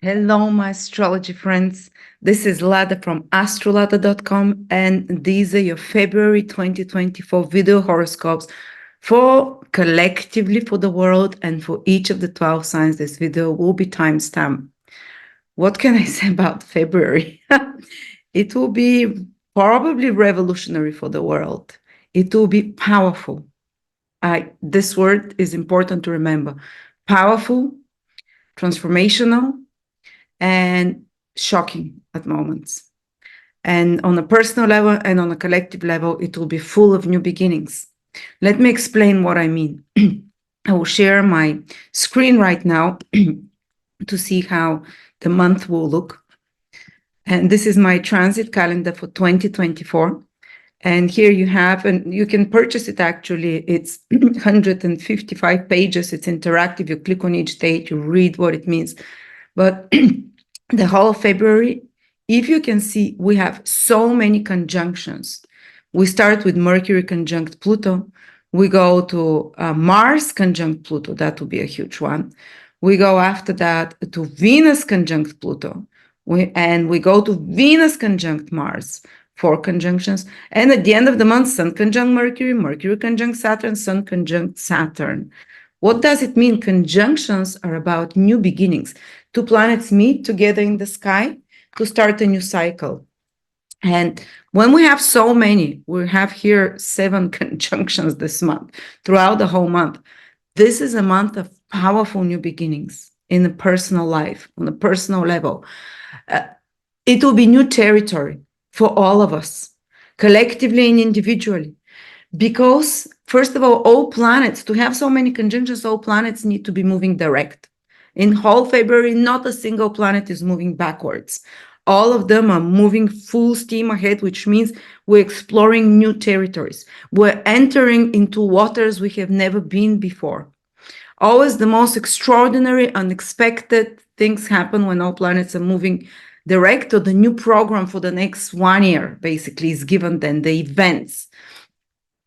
Hello, my astrology friends. This is Lada from AstroLada.com, and these are your February 2024 video horoscopes for collectively for the world and for each of the 12 signs. This video will be timestamped. What can I say about February? It will be probably revolutionary for the world. It will be powerful. This word is important to remember. Powerful, transformational, and shocking at moments. And on a personal level and on a collective level, it will be full of new beginnings. Let me explain what I mean. I will share my screen right now to see how the month will look. And this is my transit calendar for 2024. And here you have, and you can purchase it actually. It's 155 pages. It's interactive. You click on each date, you read what it means. But the whole of February, if you can see, we have so many conjunctions. We start with Mercury conjunct Pluto. We go to Mars conjunct Pluto. That will be a huge one. We go after that to Venus conjunct Pluto. And we go to Venus conjunct Mars, 4 conjunctions. And at the end of the month, Sun conjunct Mercury, Mercury conjunct Saturn, Sun conjunct Saturn. What does it mean? Conjunctions are about new beginnings. 2 planets meet together in the sky to start a new cycle. And when we have so many, we have here 7 conjunctions this month, throughout the whole month. This is a month of powerful new beginnings in the personal life, on a personal level. It will be new territory for all of us, collectively and individually. Because, first of all planets, to have so many conjunctions, all planets need to be moving direct. In whole February, not a single planet is moving backwards. All of them are moving full steam ahead, which means we're exploring new territories. We're entering into waters we have never been before. Always the most extraordinary, unexpected things happen when all planets are moving direct, or the new program for the next 1 year, basically, is given then, the events.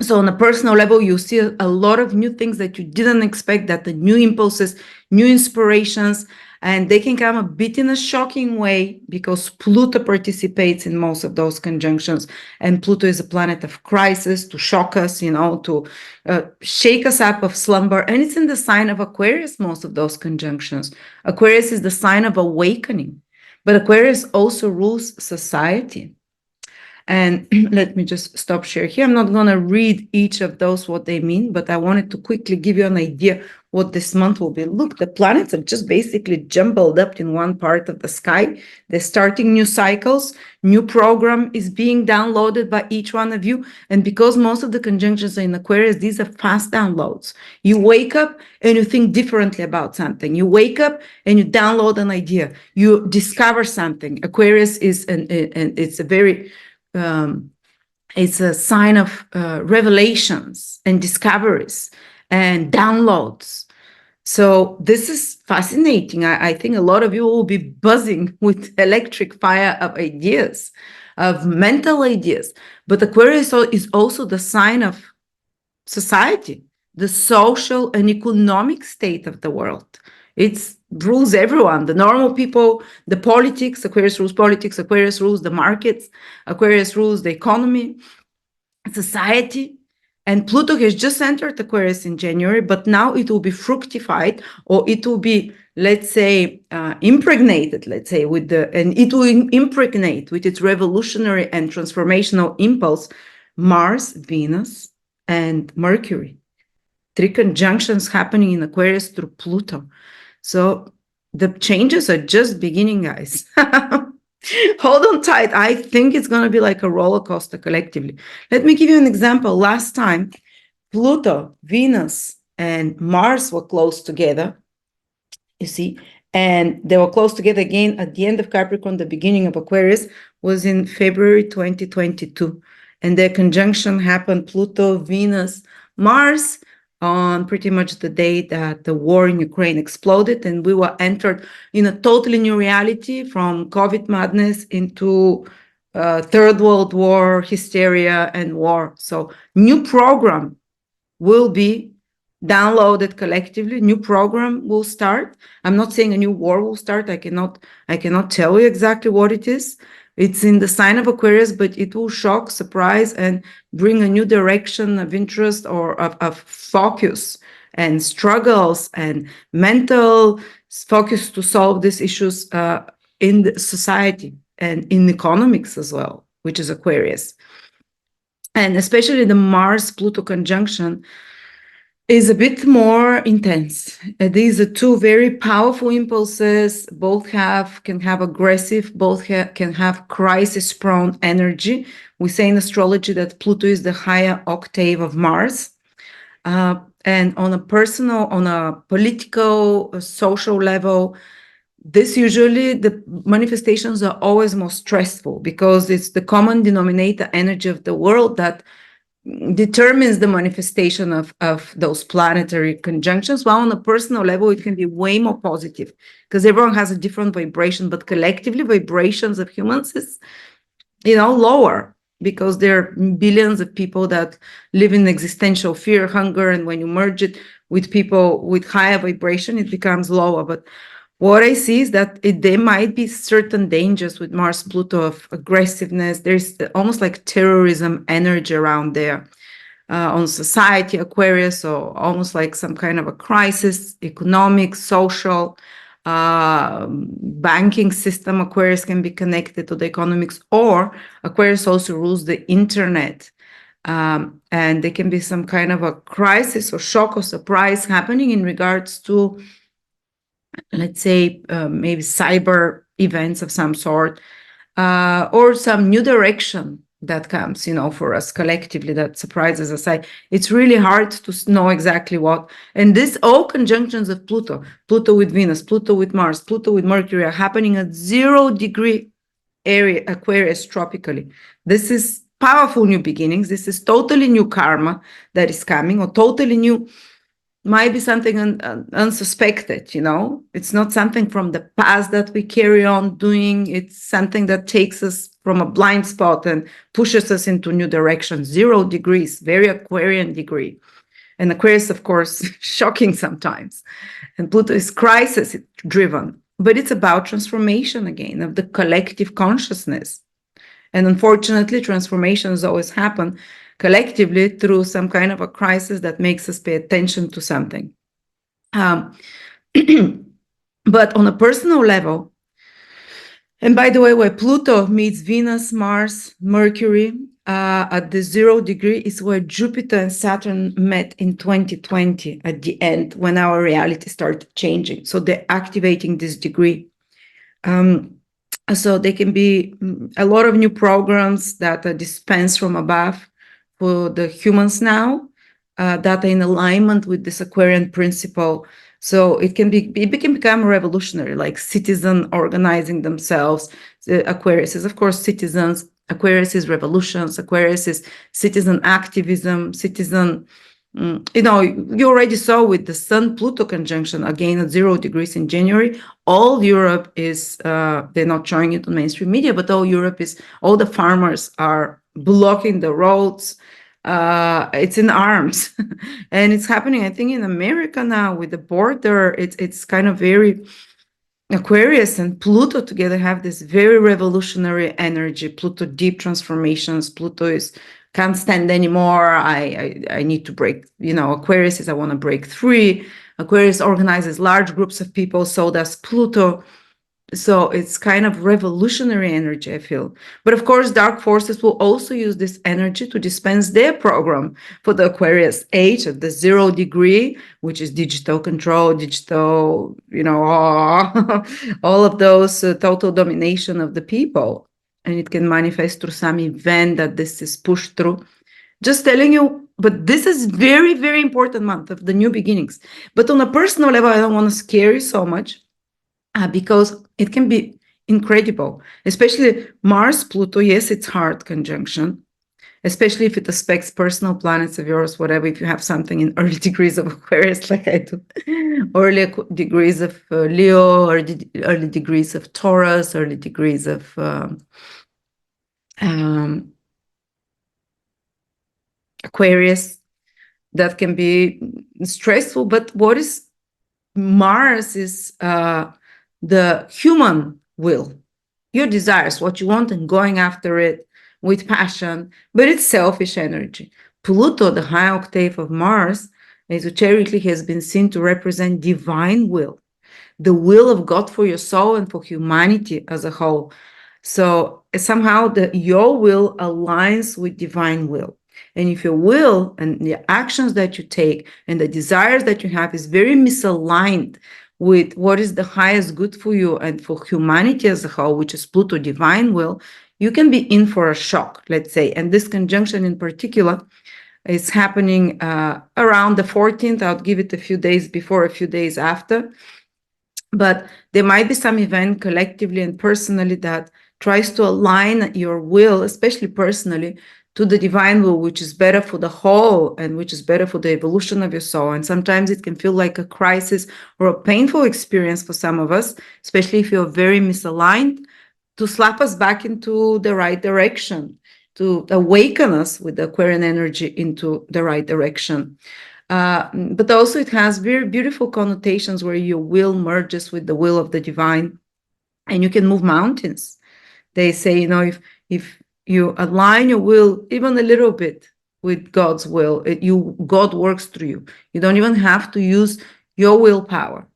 So on a personal level, you see a lot of new things that you didn't expect, that the new impulses, new inspirations, and they can come a bit in a shocking way because Pluto participates in most of those conjunctions. And Pluto is a planet of crisis, to shock us, to shake us up of slumber. And it's in the sign of Aquarius, most of those conjunctions. Aquarius is the sign of awakening, but Aquarius also rules society. And let me just stop share here. I'm not going to read each of those, what they mean, but I wanted to quickly give you an idea what this month will be. Look, the planets are just basically jumbled up in one part of the sky. They're starting new cycles. New program is being downloaded by each one of you. And because most of the conjunctions are in Aquarius, these are fast downloads. You wake up and you think differently about something. You wake up and you download an idea. You discover something. Aquarius is, it's a very... it's a sign of revelations and discoveries and downloads. So this is fascinating. I think a lot of you will be buzzing with electric fire of ideas, of mental ideas. But Aquarius is also the sign of society, the social and economic state of the world. It rules everyone, the normal people, the politics. Aquarius rules politics, Aquarius rules the markets, Aquarius rules the economy, society. And Pluto has just entered Aquarius in January, but now it will be fructified, or it will be, let's say, impregnated, let's say, and it will impregnate with its revolutionary and transformational impulse, Mars, Venus, and Mercury. 3 conjunctions happening in Aquarius through Pluto. So the changes are just beginning, guys. Hold on tight. I think it's going to be like a roller coaster collectively. Let me give you an example. Last time, Pluto, Venus, and Mars were close together, you see, and they were close together again at the end of Capricorn. The beginning of Aquarius was in February 2022. And their conjunction happened, Pluto, Venus, Mars, on pretty much the day that the war in Ukraine exploded, and we were entered in a totally new reality from COVID madness into Third World War, hysteria, and war. So new program will be download it collectively. New program will start. I'm not saying a new war will start. I cannot tell you exactly what it is. It's in the sign of Aquarius, but it will shock, surprise, and bring a new direction of interest or of focus and struggles and mental focus to solve these issues in the society and in economics as well, which is Aquarius. And especially the Mars-Pluto conjunction is a bit more intense. These are two very powerful impulses. Both can have aggressive, both can have crisis-prone energy. We say in astrology that Pluto is the higher octave of Mars. And on a personal, on a political, social level, this usually, the manifestations are always more stressful because it's the common denominator energy of the world that determines the manifestation of those planetary conjunctions. While on a personal level, it can be way more positive because everyone has a different vibration, but collectively vibrations of humans is, lower because there are billions of people that live in existential fear, hunger, and when you merge it with people with higher vibration, it becomes lower. But what I see is that there might be certain dangers with Mars Pluto of aggressiveness. There's almost like terrorism energy around there on society, Aquarius, so almost like some kind of a crisis, economic, social, banking system. Aquarius can be connected to the economics, or Aquarius also rules the internet. And there can be some kind of a crisis or shock or surprise happening in regards to, let's say, maybe cyber events of some sort, or some new direction that comes, for us collectively that surprises us. It's really hard to know exactly what. And this all conjunctions of Pluto with Venus, Pluto with Mars, Pluto with Mercury are happening at 0-degree area Aquarius tropically. This is powerful new beginnings. This is totally new karma that is coming, or totally new, might be something unsuspected, It's not something from the past that we carry on doing. It's something that takes us from a blind spot and pushes us into new directions. 0 degrees, very Aquarian degree. And Aquarius, of course, shocking sometimes. And Pluto is crisis driven, but it's about transformation again of the collective consciousness. And unfortunately, transformations always happen collectively through some kind of a crisis that makes us pay attention to something. But on a personal level, and by the way, where Pluto meets Venus, Mars, Mercury at the 0 degree is where Jupiter and Saturn met in 2020 at the end, when our reality started changing. So they're activating this degree. So there can be a lot of new programs that are dispensed from above for the humans now, that are in alignment with this Aquarian principle. So it can become revolutionary, like citizen organizing themselves. Aquarius is, of course, citizens. Aquarius is revolutions. Aquarius is citizen activism, citizen. You already saw with the Sun-Pluto conjunction, again at 0 degrees in January, all Europe is, they're not showing it on mainstream media, but all the farmers are blocking the roads. It's in arms. And it's happening, I think, in America now with the border. It's kind of very, Aquarius and Pluto together have this very revolutionary energy. Pluto deep transformations. Pluto can't stand anymore. I need to break, Aquarius is, I want to break free. Aquarius organizes large groups of people, so does Pluto. So it's kind of revolutionary energy, I feel. But of course, dark forces will also use this energy to dispense their program for the Aquarius age at the 0 degree, which is digital control, digital, all of those, total domination of the people. And it can manifest through some event that this is pushed through. Just telling you, but this is very, very important month of the new beginnings. But on a personal level, I don't want to scare you so much. Because it can be incredible, especially Mars, Pluto. Yes, it's hard conjunction, especially if it aspects personal planets of yours, whatever, if you have something in early degrees of Aquarius, like I do, early degrees of Leo, or early degrees of Taurus, early degrees of Aquarius. that can be stressful. But what is Mars is the human will, your desires, what you want, and going after it with passion, but it's selfish energy. Pluto, the high octave of Mars, esoterically has been seen to represent divine will, the will of God for your soul and for humanity as a whole. So somehow your will aligns with divine will. And if your will and the actions that you take and the desires that you have is very misaligned with what is the highest good for you and for humanity as a whole, which is Pluto divine will, you can be in for a shock, let's say. And this conjunction in particular is happening around the 14th. I'll give it a few days before, a few days after. But there might be some event collectively and personally that tries to align your will, especially personally, to the divine will, which is better for the whole and which is better for the evolution of your soul. And sometimes it can feel like a crisis or a painful experience for some of us, especially if you're very misaligned, to slap us back into the right direction, to awaken us with the Aquarian energy into the right direction. But also it has very beautiful connotations where your will merges with the will of the divine, and you can move mountains. They say, you know, if you align your will even a little bit with God's will, God works through you. You don't even have to use your willpower.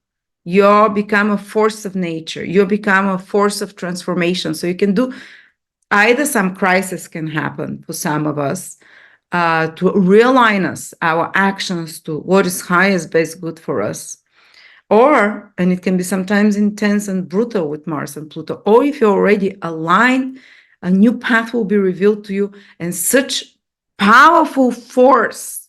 You become a force of nature. You become a force of transformation. So you can do either some crisis can happen for some of us, to realign us, our actions to what is highest, best good for us. Or, and it can be sometimes intense and brutal with Mars and Pluto, or if you're already aligned, a new path will be revealed to you, and such powerful force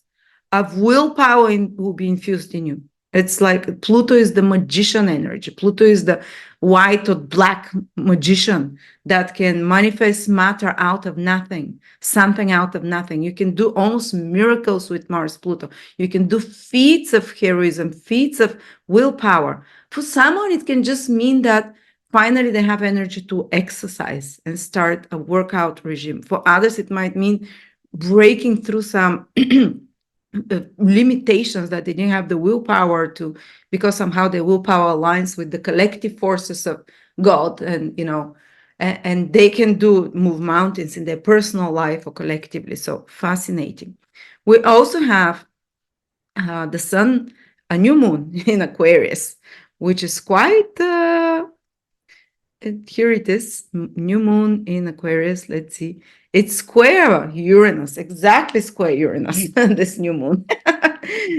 of willpower will be infused in you. It's like Pluto is the magician energy. Pluto is the white or black magician that can manifest matter out of nothing, something out of nothing. You can do almost miracles with Mars, Pluto. You can do feats of heroism, feats of willpower. For someone, it can just mean that finally they have energy to exercise and start a workout regime. For others, it might mean breaking through some limitations that they didn't have the willpower to, because somehow the willpower aligns with the collective forces of God, and and they can move mountains in their personal life or collectively. So fascinating. We also have the sun, a new moon in Aquarius, which is quite here it is, new moon in Aquarius. Let's see. It's square Uranus, exactly square Uranus, this new moon.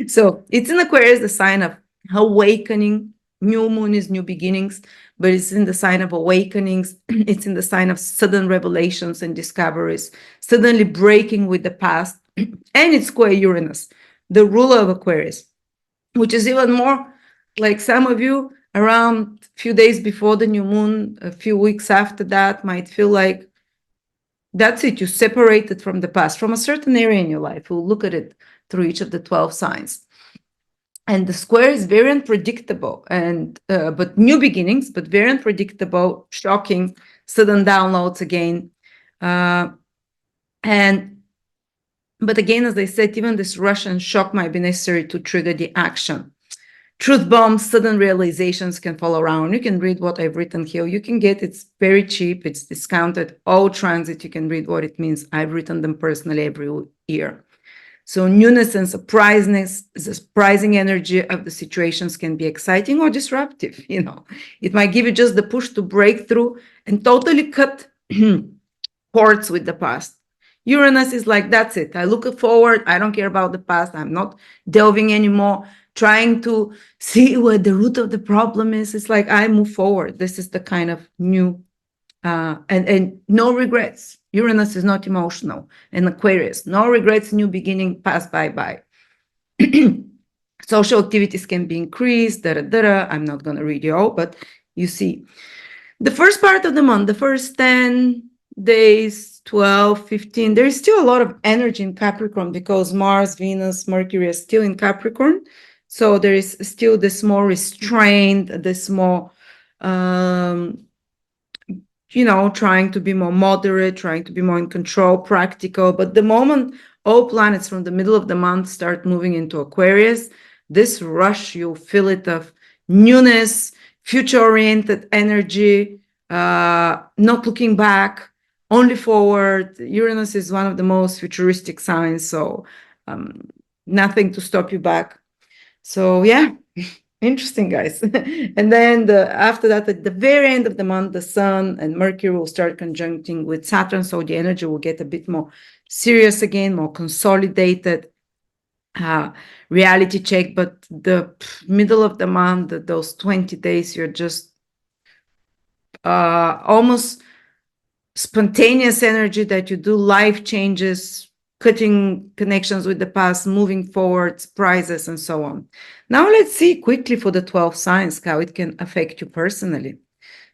So it's in Aquarius, the sign of awakening. New moon is new beginnings, but it's in the sign of awakenings. It's in the sign of sudden revelations and discoveries, suddenly breaking with the past. And it's square Uranus, the ruler of Aquarius, which is even more like some of you around a few days before the new moon, a few weeks after that, might feel like that's it. You separated from the past, from a certain area in your life. We'll look at it through each of the 12 signs. And the square is very unpredictable, and but new beginnings, but very unpredictable, shocking, sudden downloads again. But again, as I said, even this rush and shock might be necessary to trigger the action. Truth bombs, sudden realizations can fall around. You can read what I've written here. You can get, it's very cheap. It's discounted. All transit, you can read what it means. I've written them personally every year. So newness and surpriseness, the surprising energy of the situations can be exciting or disruptive. It might give you just the push to break through and totally cut cords with the past. Uranus is like, that's it. I look forward. I don't care about the past. I'm not delving anymore, trying to see where the root of the problem is. It's like, I move forward. This is the kind of new, and no regrets. Uranus is not emotional. And Aquarius, no regrets, new beginning, pass by. Social activities can be increased, I'm not going to read you all, but you see. The first part of the month, the first 10 days, 12, 15, there is still a lot of energy in Capricorn because Mars, Venus, Mercury are still in Capricorn. So there is still this more restrained, this more, trying to be more moderate, trying to be more in control, practical. But the moment all planets from the middle of the month start moving into Aquarius. This rush, you'll feel it, of newness, future-oriented energy, not looking back, only forward. Uranus is one of the most futuristic signs, so nothing to stop you back. So yeah, interesting, guys. And then after that, at the very end of the month, the Sun and Mercury will start conjuncting with Saturn, so the energy will get a bit more serious again, more consolidated, reality check. But the middle of the month, those 20 days, you're just almost spontaneous energy that you do life changes, cutting connections with the past, moving forward, surprises, and so on. Now let's see quickly for the 12 signs how it can affect you personally.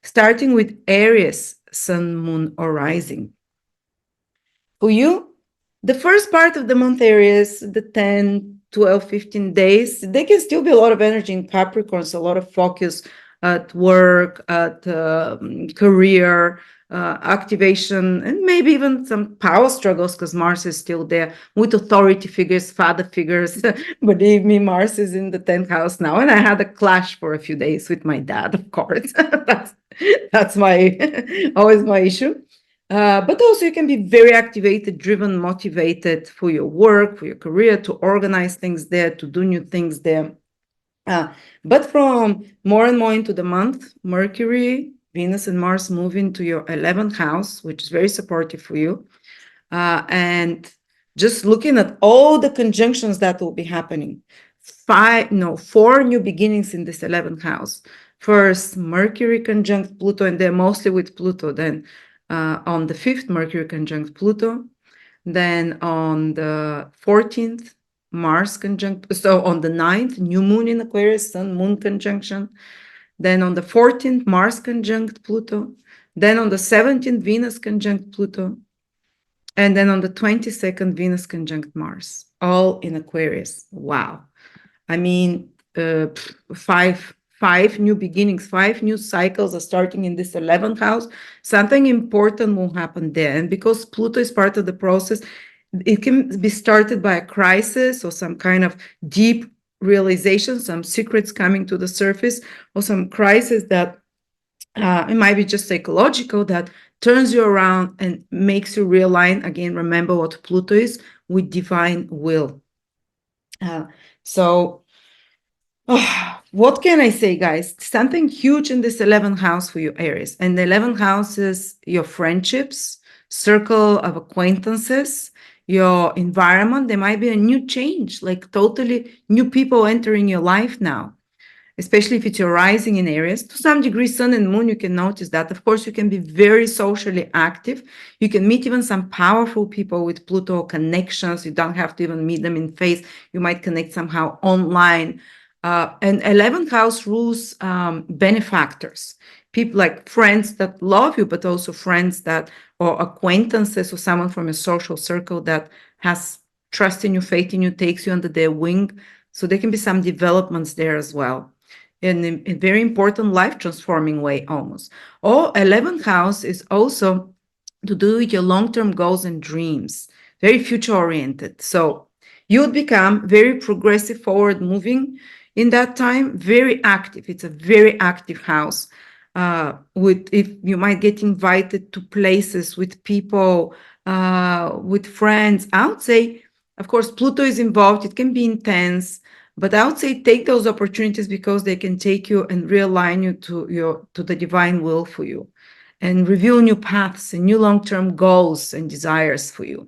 Starting with Aries, Sun, Moon, or Rising. For you, the first part of the month, Aries, the 10, 12, 15 days, there can still be a lot of energy in Capricorn, so a lot of focus at work, at career, activation, and maybe even some power struggles because Mars is still there with authority figures, father figures. Believe me, Mars is in the 10th house now, and I had a clash for a few days with my dad, of course. that's my always my issue. But also you can be very activated, driven, motivated for your work, for your career, to organize things there, to do new things there. But from more and more into the month, Mercury, Venus, and Mars move into your 11th house, which is very supportive for you. And just looking at all the conjunctions that will be happening, 4 new beginnings in this 11th house. First, Mercury conjunct Pluto, and they're mostly with Pluto. Then on the 5th, Mercury conjunct Pluto. Then on the 14th, Mars conjunct, so on the 9th, new moon in Aquarius, Sun, Moon conjunction. Then on the 14th, Mars conjunct Pluto. Then on the 17th, Venus conjunct Pluto. And then on the 22nd, Venus conjunct Mars, all in Aquarius. Wow. I mean, five new beginnings, 5 new cycles are starting in this 11th house. Something important will happen there. And because Pluto is part of the process, it can be started by a crisis or some kind of deep realization, some secrets coming to the surface, or some crisis that it might be just psychological, that turns you around and makes you realign again. Remember what Pluto is, with divine will. What can I say, guys? Something huge in this 11th house for you, Aries. And the 11th house is your friendships, circle of acquaintances, your environment. There might be a new change, like totally new people entering your life now, especially if it's your rising in Aries. To some degree, Sun and Moon, you can notice that. Of course, you can be very socially active. You can meet even some powerful people with Pluto connections. You don't have to even meet them in face. You might connect somehow online. And 11th house rules benefactors, people like friends that love you, but also friends that, or acquaintances, or someone from a social circle that has trust in you, faith in you, takes you under their wing. So there can be some developments there as well, in a very important life transforming way almost. Or 11th house is also to do with your long-term goals and dreams, very future oriented. So you would become very progressive, forward moving in that time, very active. It's a very active house. If you might get invited to places with people, with friends, I would say, of course, Pluto is involved. It can be intense, but I would say take those opportunities because they can take you and realign you to the divine will for you, and reveal new paths and new long-term goals and desires for you.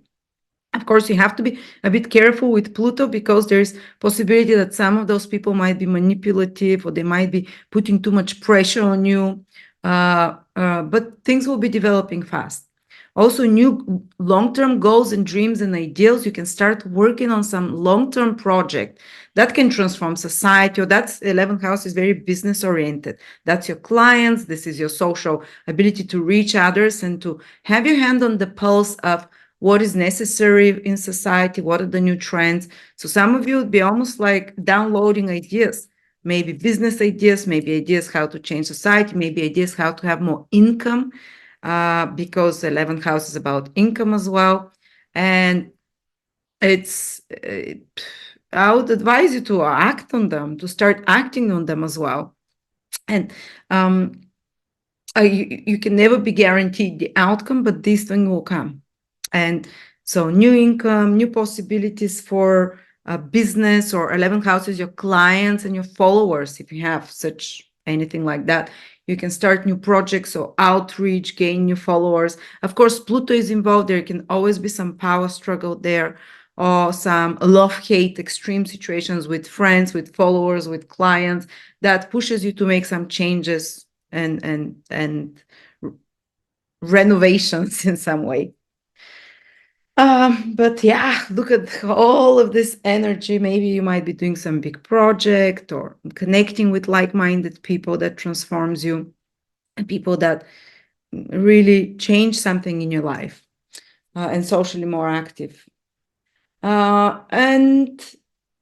Of course, you have to be a bit careful with Pluto because there's possibility that some of those people might be manipulative, or they might be putting too much pressure on you. But things will be developing fast. Also, new long-term goals and dreams and ideals. You can start working on some long-term project that can transform society. Or that's 11th house is very business oriented. That's your clients. This is your social ability to reach others and to have your hand on the pulse of what is necessary in society, what are the new trends. So some of you would be almost like downloading ideas, maybe business ideas, maybe ideas how to change society, maybe ideas how to have more income, because the 11th house is about income as well. And it's I would advise you to act on them, to start acting on them as well. And you can never be guaranteed the outcome, but this thing will come. And so new income, new possibilities for a business, or 11th house is your clients and your followers. If you have such anything like that, you can start new projects or outreach, gain new followers. Of course, Pluto is involved. There can always be some power struggle there, or some love-hate extreme situations with friends, with followers, with clients, that pushes you to make some changes and renovations in some way. But yeah, look at all of this energy. Maybe you might be doing some big project or connecting with like-minded people that transforms you, and people that really change something in your life, and socially more active. And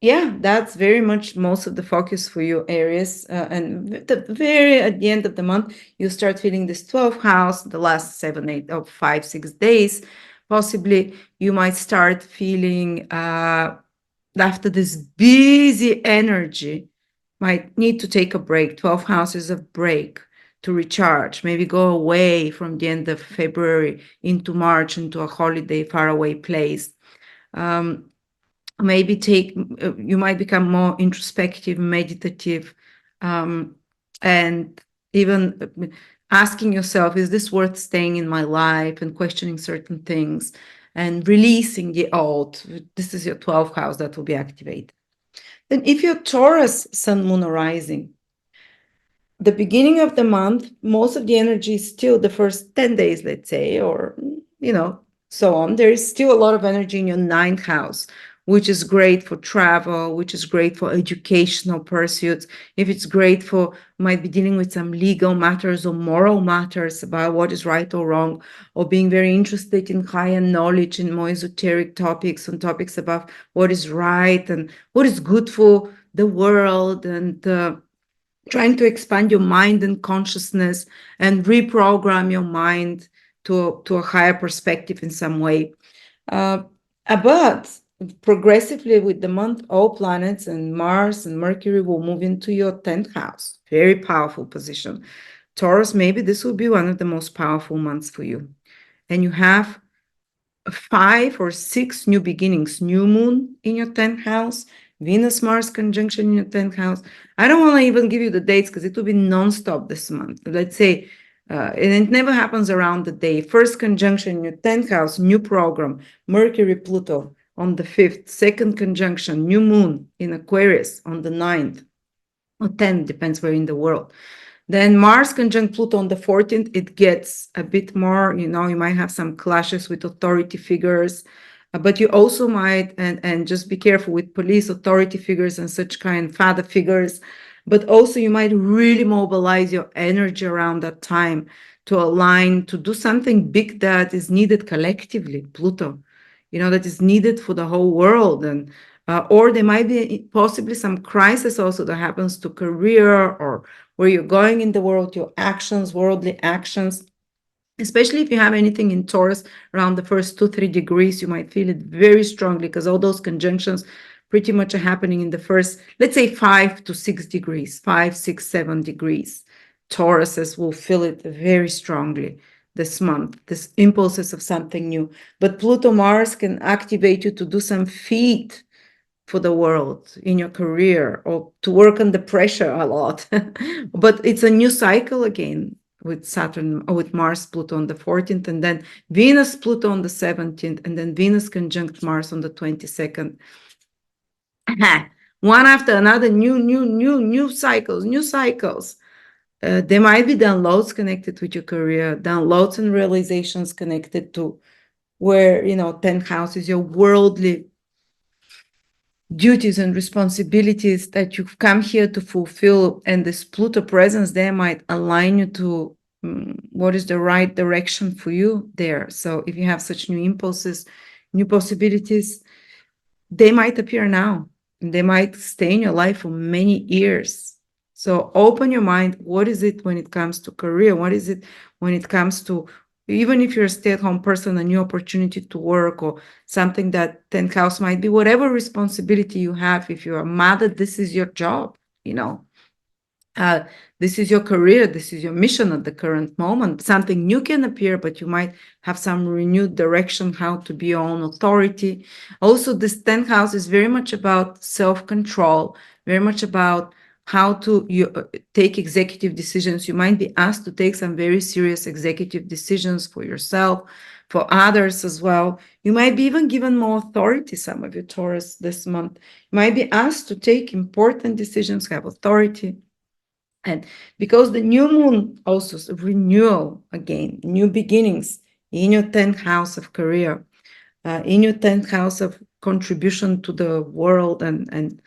yeah, that's very much most of the focus for you, Aries. And at the end of the month, you start feeling this 12th house, the last 7, 8, or 5, 6 days. Possibly you might start feeling, after this busy energy, might need to take a break. 12 houses of break to recharge, maybe go away from the end of February into March, into a holiday, faraway place. Maybe you might become more introspective, meditative, and even asking yourself, is this worth staying in my life, and questioning certain things and releasing the old. This is your 12th house that will be activated. Then if you're Taurus, Sun, Moon, or Rising, the beginning of the month, most of the energy is still the first 10 days, let's say, or, so on. There is still a lot of energy in your 9th house, which is great for travel, which is great for educational pursuits. If it's great for, might be dealing with some legal matters or moral matters about what is right or wrong, or being very interested in higher knowledge and more esoteric topics, on topics about what is right and what is good for the world, and trying to expand your mind and consciousness and reprogram your mind to a higher perspective in some way. But progressively with the month, all planets and Mars and Mercury will move into your 10th house. Very powerful position. Taurus, maybe this will be one of the most powerful months for you. And you have 5 or 6 new beginnings, new moon in your 10th house, Venus-Mars conjunction in your 10th house. I don't want to even give you the dates because it will be nonstop this month. Let's say, and it never happens around the day. First conjunction in your 10th house, new program, Mercury-Pluto on the 5th. Second conjunction, new moon in Aquarius on the 9th, or 10th, depends where in the world. Then Mars conjunct Pluto on the 14th, it gets a bit more, you might have some clashes with authority figures, but you also might, and just be careful with police, authority figures, and such kind, father figures, but also you might really mobilize your energy around that time to align, to do something big that is needed collectively, Pluto, that is needed for the whole world. And or there might be possibly some crisis also that happens to career, or where you're going in the world, your actions, worldly actions. Especially if you have anything in Taurus around the first 2-3 degrees, you might feel it very strongly, because all those conjunctions pretty much are happening in the first, let's say, 5 to 6 degrees, 5, 6, 7 degrees. Tauruses will feel it very strongly this month, this impulses of something new. But Pluto Mars can activate you to do some feat for the world in your career, or to work under pressure a lot. But it's a new cycle again with Saturn, or with Mars, Pluto on the 14th, and then Venus, Pluto on the 17th, and then Venus conjunct Mars on the 22nd. One after another, new cycles. There might be downloads connected with your career, downloads and realizations connected to where, 10th house is your worldly duties and responsibilities that you've come here to fulfill, and this Pluto presence there might align you to what is the right direction for you there. So if you have such new impulses, new possibilities, they might appear now, and they might stay in your life for many years. So open your mind. What is it when it comes to career? What is it when it comes to Even if you're a stay-at-home person, a new opportunity to work or something, that 10th house might be whatever responsibility you have. If you're a mother, this is your job, this is your career, this is your mission at the current moment. Something new can appear, but you might have some renewed direction, how to be your own authority. Also, this 10th house is very much about self-control, very much about how to take executive decisions. You might be asked to take some very serious executive decisions for yourself, for others as well. You might be even given more authority, some of you Taurus, this month. You might be asked to take important decisions, have authority. And because the new moon also is renewal again, new beginnings in your 10th house of career, in your 10th house of contribution to the world and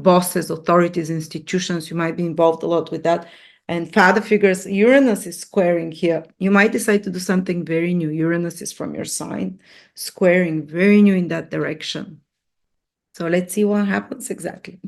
bosses, authorities, institutions, you might be involved a lot with that. And father figures, Uranus is squaring here. You might decide to do something very new. Uranus is from your sign, squaring, very new in that direction. So let's see what happens exactly.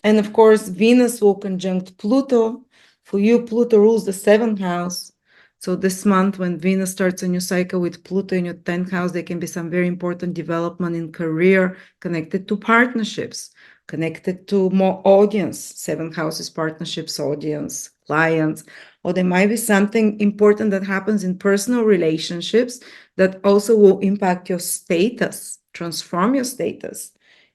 And of course, Venus will conjunct Pluto. For you, Pluto rules the 7th house. So this month, when Venus starts a new cycle with Pluto in your 10th house, there can be some very important development in career connected to partnerships, connected to more audience. 7th house is partnerships, audience, clients. Or there might be something important that happens in personal relationships that also will impact your status, transform your status.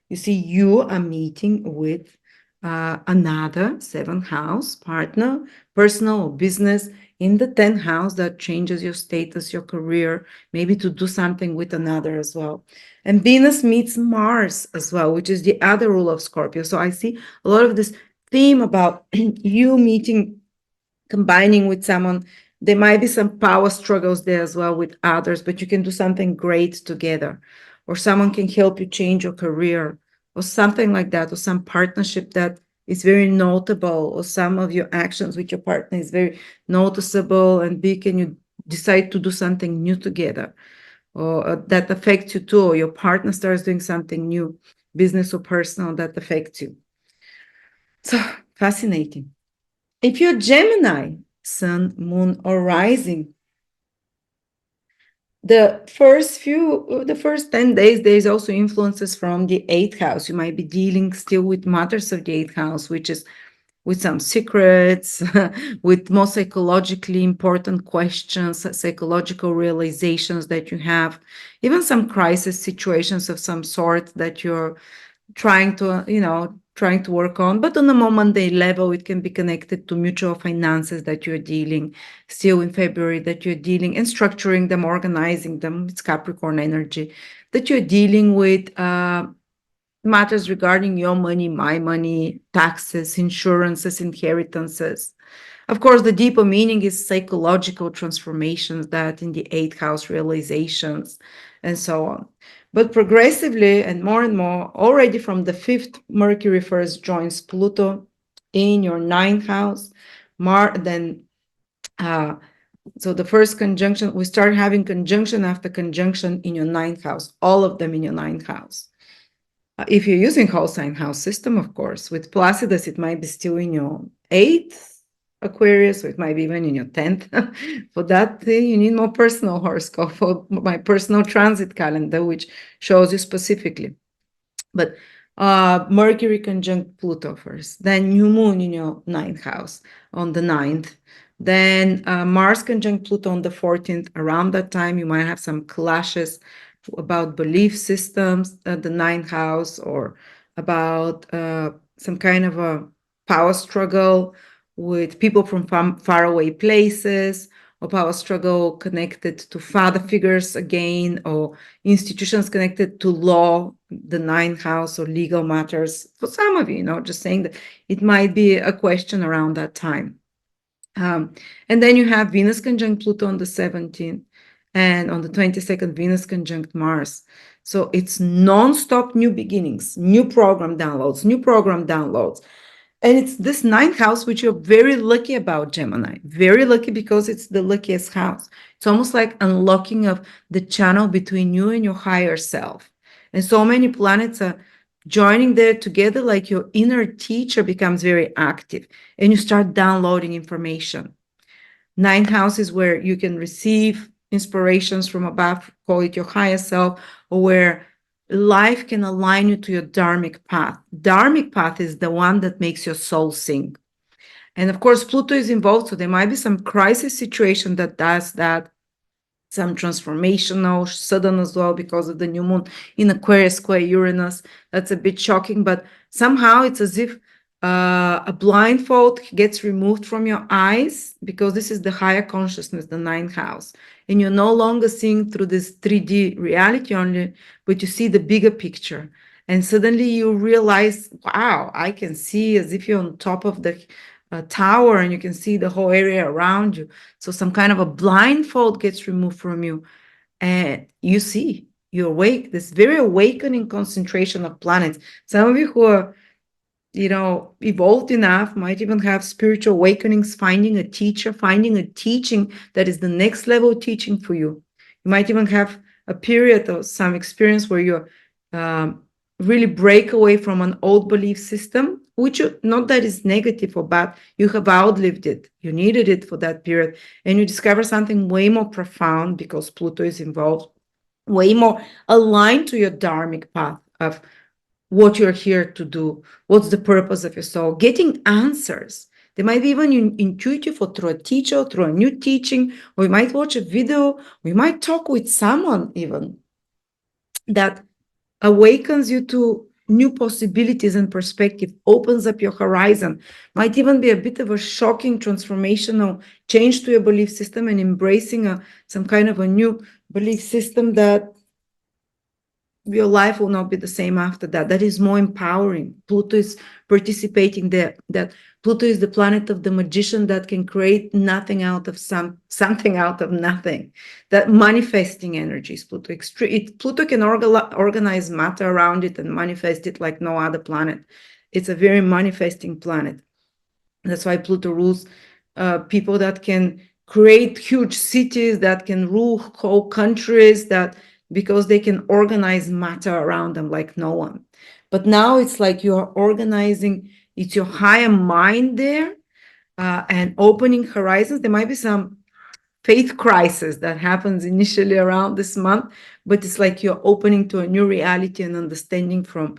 You see, you are meeting with another 7th house partner, personal or business, in the 10th house that changes your status, your career, maybe to do something with another as well. And Venus meets Mars as well, which is the other rule of Scorpio. So I see a lot of this theme about you meeting, combining with someone. There might be some power struggles there as well with others, but you can do something great together, or someone can help you change your career, or something like that, or some partnership that is very notable, or some of your actions with your partner is very noticeable and big, and you decide to do something new together, or that affects you too, or your partner starts doing something new, business or personal, that affects you. So fascinating. If you're Gemini, Sun, Moon, or Rising, the first 10 days, there's also influences from the 8th house. You might be dealing still with matters of the 8th house, which is with some secrets, with more psychologically important questions, psychological realizations that you have, even some crisis situations of some sort that you're trying to work on. But on a moment-day level, it can be connected to mutual finances that you're dealing still in February, that you're dealing and structuring them, organizing them. It's Capricorn energy, that you're dealing with matters regarding your money, my money, taxes, insurances, inheritances. Of course, the deeper meaning is psychological transformations, that in the 8th house realizations and so on. But progressively and more, already from the 5th, Mercury first joins Pluto in your 9th house. So the first conjunction, we start having conjunction after conjunction in your 9th house, all of them in your 9th house. If you're using whole sign house system, of course, with Placidus, it might be still in your 8th Aquarius, or it might be even in your 10th. For that, you need more personal horoscope, for my personal transit calendar, which shows you specifically. But Mercury conjunct Pluto first, then new moon in your 9th house on the 9th. Then Mars conjunct Pluto on the 14th. Around that time, you might have some clashes about belief systems at the 9th house, or about some kind of a power struggle with people from faraway places, or power struggle connected to father figures again, or institutions connected to law, the 9th house, or legal matters. For some of you, just saying that it might be a question around that time. And then you have Venus conjunct Pluto on the 17th, and on the 22nd, Venus conjunct Mars. So it's non-stop new beginnings, new program downloads. And it's this 9th house, which you're very lucky about, Gemini. Very lucky, because it's the luckiest house. It's almost like unlocking of the channel between you and your higher self. And so many planets are joining there together, like your inner teacher becomes very active, and you start downloading information. Ninth house is where you can receive inspirations from above, call it your higher self, or where life can align you to your dharmic path. Dharmic path is the one that makes your soul sing. And of course, Pluto is involved, so there might be some crisis situation that does that, some transformational, sudden as well, because of the new moon in Aquarius square Uranus. That's a bit shocking, but somehow it's as if a blindfold gets removed from your eyes, because this is the higher consciousness, the ninth house. And you're no longer seeing through this 3D reality only, but you see the bigger picture. And suddenly you realize, wow, I can see as if you're on top of the tower and you can see the whole area around you. So some kind of a blindfold gets removed from you and you see, you awake, this very awakening concentration of planets. Some of you who are, evolved enough might even have spiritual awakenings, finding a teacher, finding a teaching that is the next level teaching for you. You might even have a period of some experience where you're really break away from an old belief system, which not that is negative or bad, you have outlived it, you needed it for that period, and you discover something way more profound because Pluto is involved, way more aligned to your dharmic path of what you're here to do, what's the purpose of your soul, getting answers. They might be even intuitive or through a teacher, through a new teaching, or you might watch a video, or you might talk with someone even that awakens you to new possibilities and perspective, opens up your horizon, might even be a bit of a shocking transformational change to your belief system and embracing some kind of a new belief system that your life will not be the same after that. That is more empowering. Pluto is participating there. That Pluto is the planet of the magician that can create nothing out of something out of nothing. That manifesting energies. Pluto can organize matter around it and manifest it like no other planet. It's a very manifesting planet. That's why Pluto rules people that can create huge cities, that can rule whole countries, because they can organize matter around them like no one. But now it's like you're organizing, it's your higher mind there and opening horizons. There might be some faith crisis that happens initially around this month, but it's like you're opening to a new reality and understanding from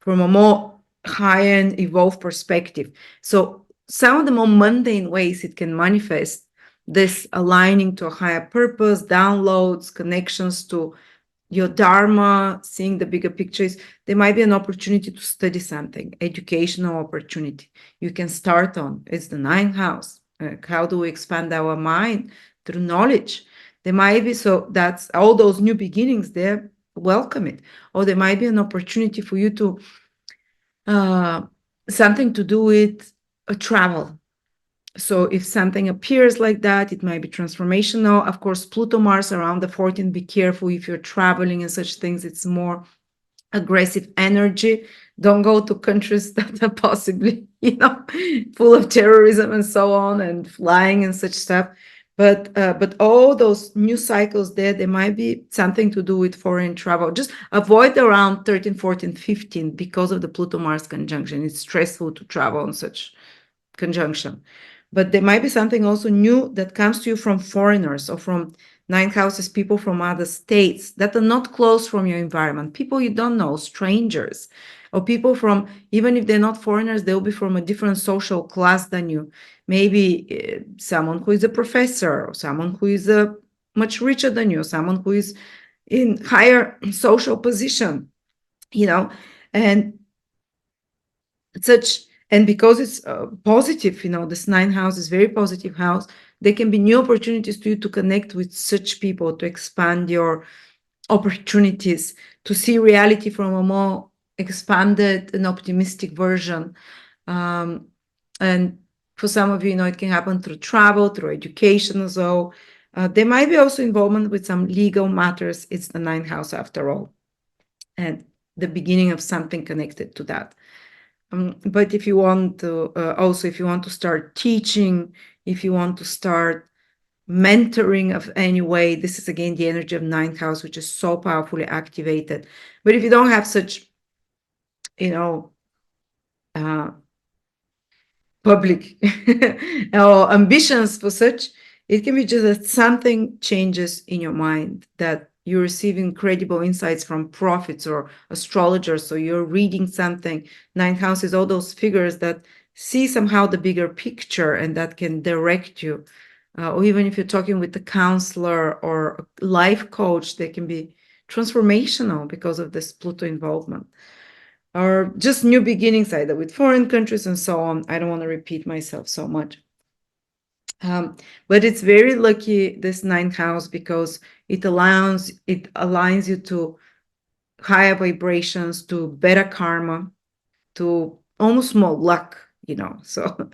a more high and evolved perspective. So some of the more mundane ways it can manifest this aligning to a higher purpose, downloads, connections to your dharma, seeing the bigger pictures, there might be an opportunity to study something, educational opportunity you can start on. It's the ninth house. How do we expand our mind through knowledge? There might be, so that's all those new beginnings there, welcome it. Or there might be an opportunity for you to something to do with a travel. So if something appears like that, it might be transformational. Of course, Pluto Mars around the 14th, be careful if you're traveling and such things. It's more aggressive energy. Don't go to countries that are possibly, full of terrorism and so on, and flying and such stuff. But all those new cycles there might be something to do with foreign travel. Just avoid around 13, 14, 15 because of the Pluto Mars conjunction. It's stressful to travel on such conjunction. But there might be something also new that comes to you from foreigners or from ninth houses, people from other states that are not close from your environment, people you don't know, strangers, or people from, even if they're not foreigners, they'll be from a different social class than you. Maybe someone who is a professor, or someone who is much richer than you, someone who is in higher social position, and such. And because it's positive, this ninth house is very positive house, there can be new opportunities to you to connect with such people, to expand your opportunities, to see reality from a more expanded and optimistic version. And for some of you, it can happen through travel, through education as well. There might be also involvement with some legal matters. It's the ninth house after all, and the beginning of something connected to that. But if you want to if you want to start teaching, if you want to start mentoring of any way, this is again the energy of ninth house, which is so powerfully activated. But if you don't have such, public or ambitions for such, It can be just that something changes in your mind, that you receive incredible insights from prophets or astrologers. So you're reading something, ninth house is all those figures that see somehow the bigger picture and that can direct you. Or even if you're talking with a counselor or a life coach, they can be transformational because of this Pluto involvement. Or just new beginnings, either with foreign countries and so on. I don't want to repeat myself so much. But it's very lucky, this ninth house, because it aligns you to higher vibrations, to better karma, to almost more luck, So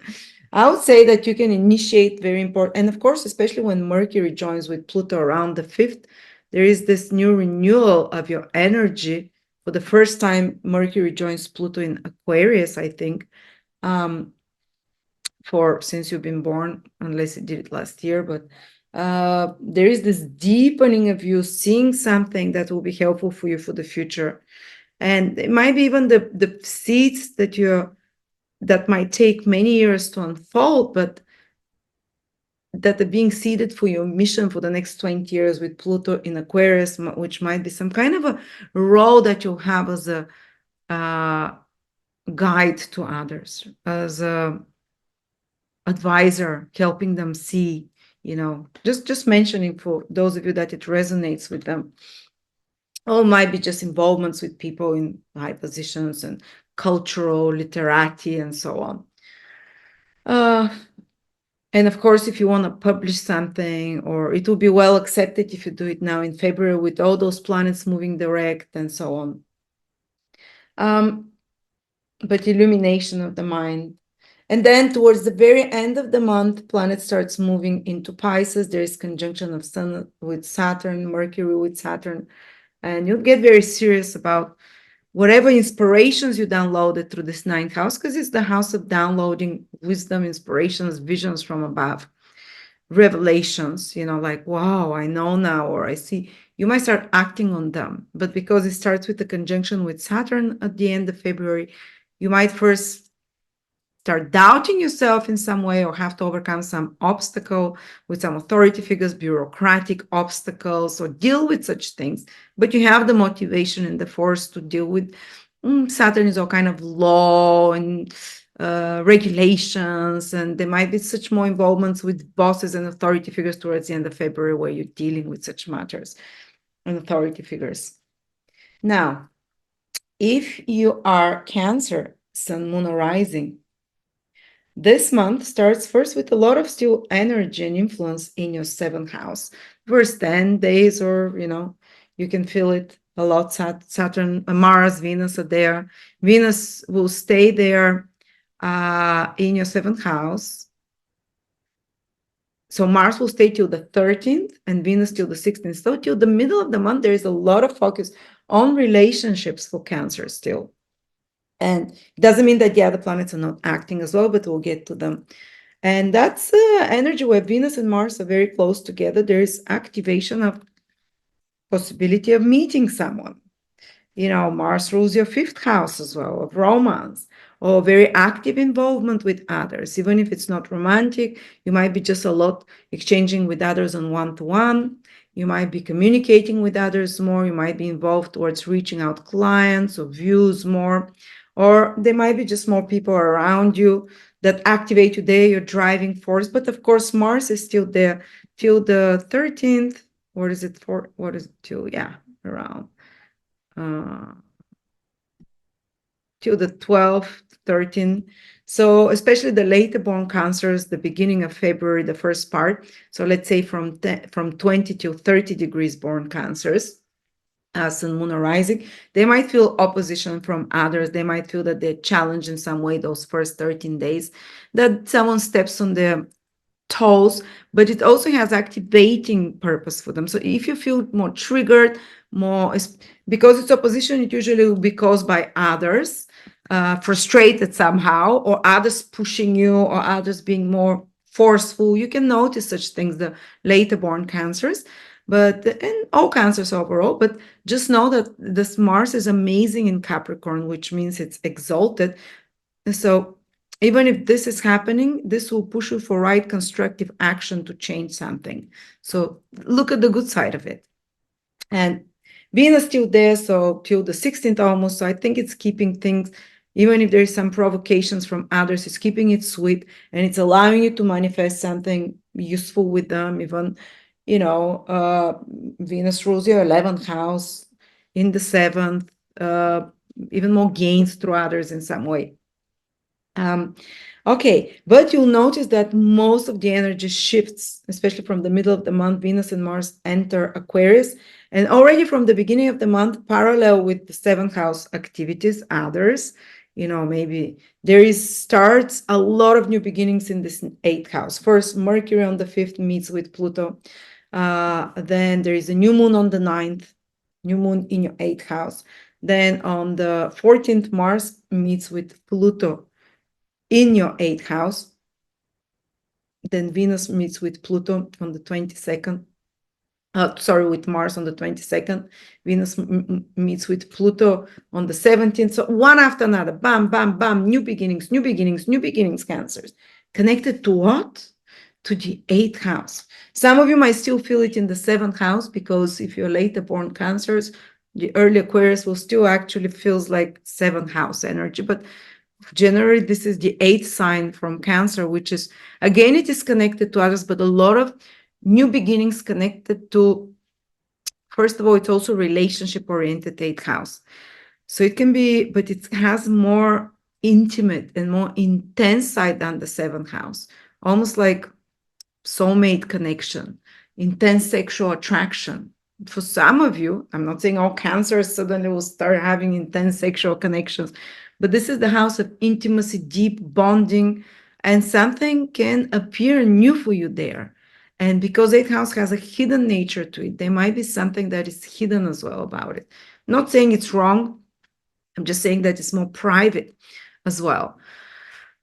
I would say that you can initiate very important, and of course, especially when Mercury joins with Pluto around the 5th, there is this new renewal of your energy. For the first time, Mercury joins Pluto in Aquarius, I think. Since you've been born, unless you did it last year, but there is this deepening of you seeing something that will be helpful for you for the future. And it might be even the seeds that might take many years to unfold, but that are being seeded for your mission for the next 20 years with Pluto in Aquarius, which might be some kind of a role that you'll have as a guide to others, as a advisor, helping them see, just mentioning for those of you that it resonates with them. Or might be just involvements with people in high positions and cultural, literati, and so on. And of course, if you want to publish something, or it will be well accepted if you do it now in February with all those planets moving direct and so on. But illumination of the mind. And then towards the very end of the month, planet starts moving into Pisces. There is conjunction of Sun with Saturn, Mercury with Saturn. And you'll get very serious about whatever inspirations you downloaded through this ninth house, because it's the house of downloading wisdom, inspirations, visions from above, revelations, like, wow, I know now, or I see. You might start acting on them. But because it starts with the conjunction with Saturn at the end of February, you might first start doubting yourself in some way, or have to overcome some obstacle with some authority figures, bureaucratic obstacles, or deal with such things. But you have the motivation and the force to deal with. Saturn is all kind of law and regulations, and there might be such more involvements with bosses and authority figures towards the end of February, where you're dealing with such matters and authority figures. Now, if you are Cancer, Sun, Moon, or Rising, this month starts first with a lot of still energy and influence in your 7th house. First 10 days, or, you can feel it a lot. Saturn, Mars, Venus are there. Venus will stay there in your 7th house. So Mars will stay till the 13th and Venus till the 16th. So till the middle of the month, there is a lot of focus on relationships for Cancer still. And it doesn't mean that the other planets are not acting as well, but we'll get to them. And that's energy where Venus and Mars are very close together. There is activation of possibility of meeting someone. Mars rules your 5th house as well, of romance, or very active involvement with others. Even if it's not romantic, you might be just a lot exchanging with others on one-to-one. You might be communicating with others more. You might be involved towards reaching out clients or views more. Or there might be just more people around you that activate today your driving force. But of course, Mars is still there till the 13th. What is it for? What is it till? Yeah, around. Till the 12th, 13th. So especially the later born Cancers, the beginning of February, the first part. So let's say from 20 to 30 degrees born Cancers, Sun, Moon, or Rising, they might feel opposition from others. They might feel that they're challenged in some way those first 13 days, that someone steps on their toes, but it also has activating purpose for them. So if you feel more triggered, because it's opposition, it usually will be caused by others, frustrated somehow, or others pushing you, or others being more forceful. You can notice such things, the later born Cancers, and all Cancers overall. But just know that this Mars is amazing in Capricorn, which means it's exalted. So Even if this is happening, this will push you for right constructive action to change something. So look at the good side of it. And Venus still there, so till the 16th almost. So I think it's keeping things, even if there's some provocations from others, it's keeping it sweet, and it's allowing you to manifest something useful with them. Even, Venus rules your 11th house in the 7th, even more gains through others in some way. Okay, but you'll notice that most of the energy shifts, especially from the middle of the month. Venus and Mars enter Aquarius, and already from the beginning of the month, parallel with the 7th house activities, others, maybe starts a lot of new beginnings in this 8th house. First, Mercury on the 5th meets with Pluto. Then there is a new moon on the 9th, new moon in your 8th house. Then on the 14th, Mars meets with Pluto in your 8th house. Then Venus meets with Pluto on the 22nd. With Mars on the 22nd. Venus meets with Pluto on the 17th. So one after another, bam, bam, bam, new beginnings, new beginnings, new beginnings, Cancers. Connected to what? To the 8th house. Some of you might still feel it in the 7th house, because if you're later born Cancers, the early Aquarius will still actually feels like 7th house energy. But generally, this is the 8th sign from Cancer, which is, again, it is connected to others, but a lot of new beginnings connected to, first of all, it's also relationship-oriented 8th house. So it can be, but it has more intimate and more intense side than the 7th house, almost like soulmate connection, intense sexual attraction. For some of you, I'm not saying all Cancers suddenly will start having intense sexual connections, but this is the house of intimacy, deep bonding, and something can appear new for you there. And because 8th house has a hidden nature to it, there might be something that is hidden as well about it. Not saying it's wrong, I'm just saying that it's more private as well.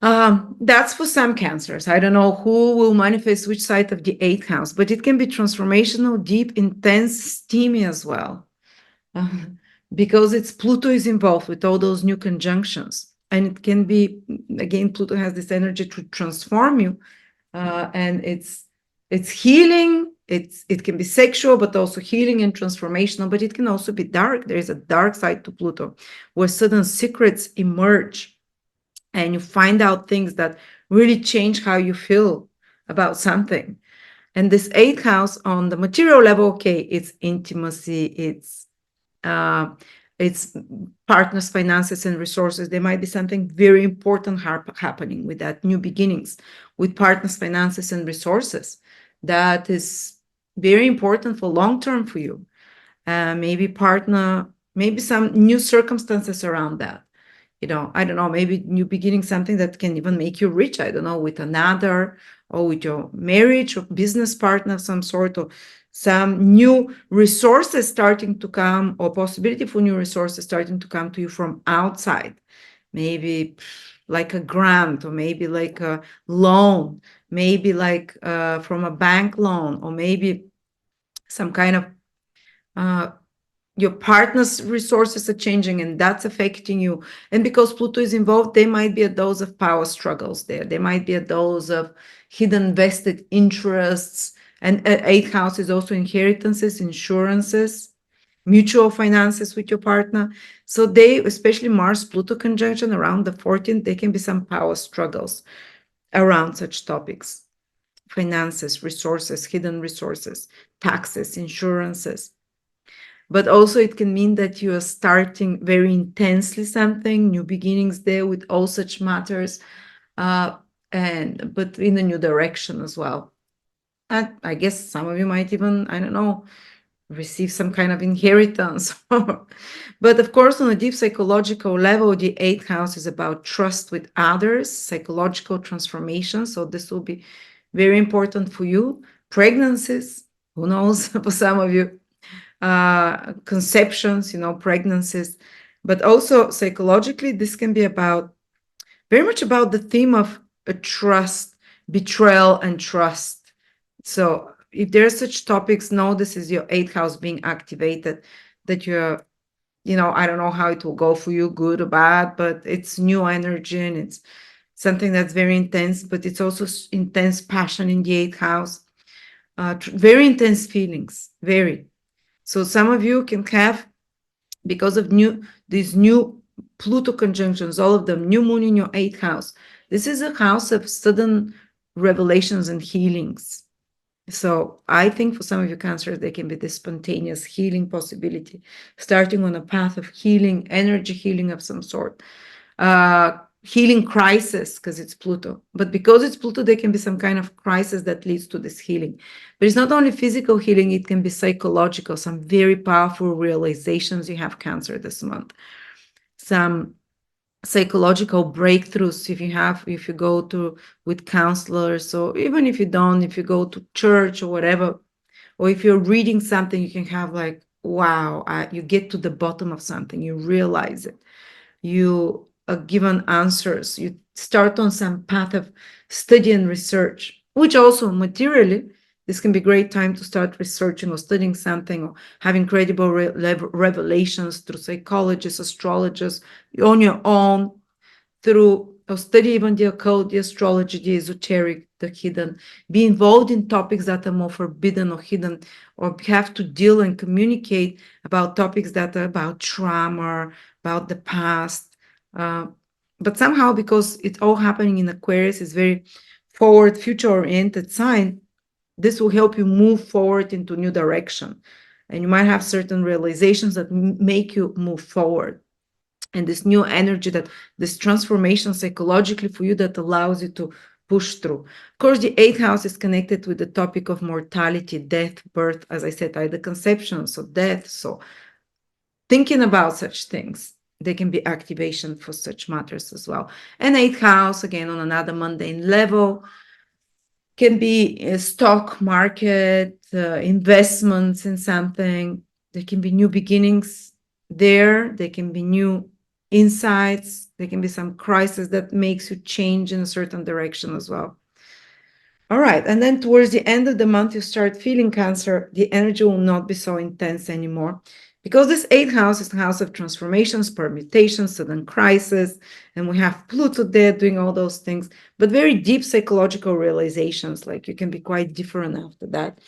That's for some Cancers. I don't know who will manifest which side of the 8th house, but it can be transformational, deep, intense, steamy as well. Because it's Pluto is involved with all those new conjunctions. And it can be, again, Pluto has this energy to transform you. And it's healing. It can be sexual, but also healing and transformational, but it can also be dark. There is a dark side to Pluto, where sudden secrets emerge and you find out things that really change how you feel about something. And this 8th house on the material level, okay, it's intimacy, it's partners, finances, and resources. There might be something very important happening with that, new beginnings with partners, finances, and resources. That is very important for long-term for you. Maybe some new circumstances around that. I don't know, maybe new beginning, something that can even make you rich, I don't know, with another, or with your marriage or business partner of some sort, or some new resources starting to come, or possibility for new resources starting to come to you from outside. Maybe like a grant, or maybe like a loan, maybe like from a bank loan, or maybe some kind of your partner's resources are changing, and that's affecting you. And because Pluto is involved, there might be a dose of power struggles there. There might be a dose of hidden vested interests. And 8th house is also inheritances, insurances, mutual finances with your partner. So especially Mars-Pluto conjunction around the 14th, there can be some power struggles around such topics. Finances, resources, hidden resources, taxes, insurances. But also it can mean that you are starting very intensely something, new beginnings there with all such matters, but in a new direction as well. And I guess some of you might even, I don't know, receive some kind of inheritance. But of course, on a deep psychological level, the 8th house is about trust with others, psychological transformation. So this will be very important for you. Pregnancies, who knows, for some of you. Conceptions, pregnancies, but also psychologically, this can be very much about the theme of trust, betrayal, and trust. So if there are such topics, no, this is your 8th house being activated, that you're, I don't know how it will go for you, good or bad, but it's new energy, and it's something that's very intense, but it's also intense passion in the 8th house, very intense feelings, very. So some of you can have, because of these new Pluto conjunctions, all of them, new moon in your 8th house. This is a house of sudden revelations and healings. So I think for some of you Cancers, there can be this spontaneous healing possibility, starting on a path of healing, energy healing of some sort, healing crisis, because it's Pluto. But because it's Pluto, there can be some kind of crisis that leads to this healing. But it's not only physical healing, it can be psychological, some very powerful realizations you have, Cancer, this month. Some psychological breakthroughs if you go to with counselors, or even if you don't, if you go to church or whatever, or if you're reading something, you can have like, wow, you get to the bottom of something, you realize it, you are given answers, you start on some path of study and research, which also materially, this can be a great time to start researching or studying something, or having credible revelations through psychologists, astrologists, on your own, through or study even the occult, the astrology, the esoteric, the hidden, be involved in topics that are more forbidden or hidden, or have to deal and communicate about topics that are about trauma, about the past. But somehow, because it's all happening in Aquarius, is very forward, future-oriented sign, this will help you move forward into new direction. And you might have certain realizations that make you move forward. And this new energy, that this transformation psychologically for you, that allows you to push through. Of course, the 8th house is connected with the topic of mortality, death, birth, as I said, either conception, so death. So thinking about such things, there can be activation for such matters as well. And 8th house, again, on another mundane level, can be a stock market, investments in something. There can be new beginnings there. There can be new insights. There can be some crisis that makes you change in a certain direction as well. All right. And then towards the end of the month, you start feeling, Cancer, the energy will not be so intense anymore, because this 8th house is the house of transformations, permutations, sudden crisis, and we have Pluto there doing all those things, but very deep psychological realizations, like you can be quite different after that.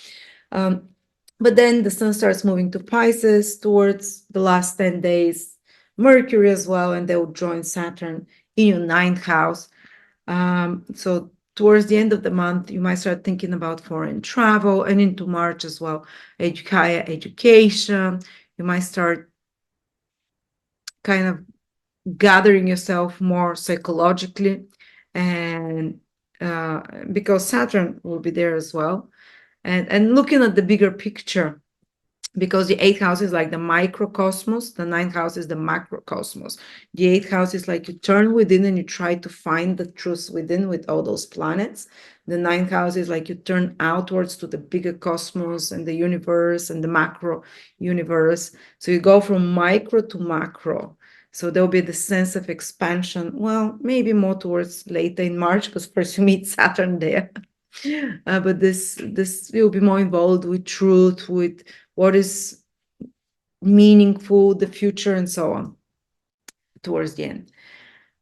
But then the sun starts moving to Pisces towards the last 10 days, Mercury as well, and they will join Saturn in your 9th house. So towards the end of the month, you might start thinking about foreign travel, and into March as well, higher education. You might start kind of gathering yourself more psychologically, and because Saturn will be there as well, and looking at the bigger picture, because the 8th house is like the microcosmos, the 9th house is the macrocosmos. The 8th house is like you turn within and you try to find the truth within with all those planets. The 9th house is like you turn outwards to the bigger cosmos and the universe and the macro universe. So you go from micro to macro. So there'll be the sense of expansion. Well, maybe more towards later in March, because first you meet Saturn there. But this will be more involved with truth, with what is meaningful, the future, and so on towards the end.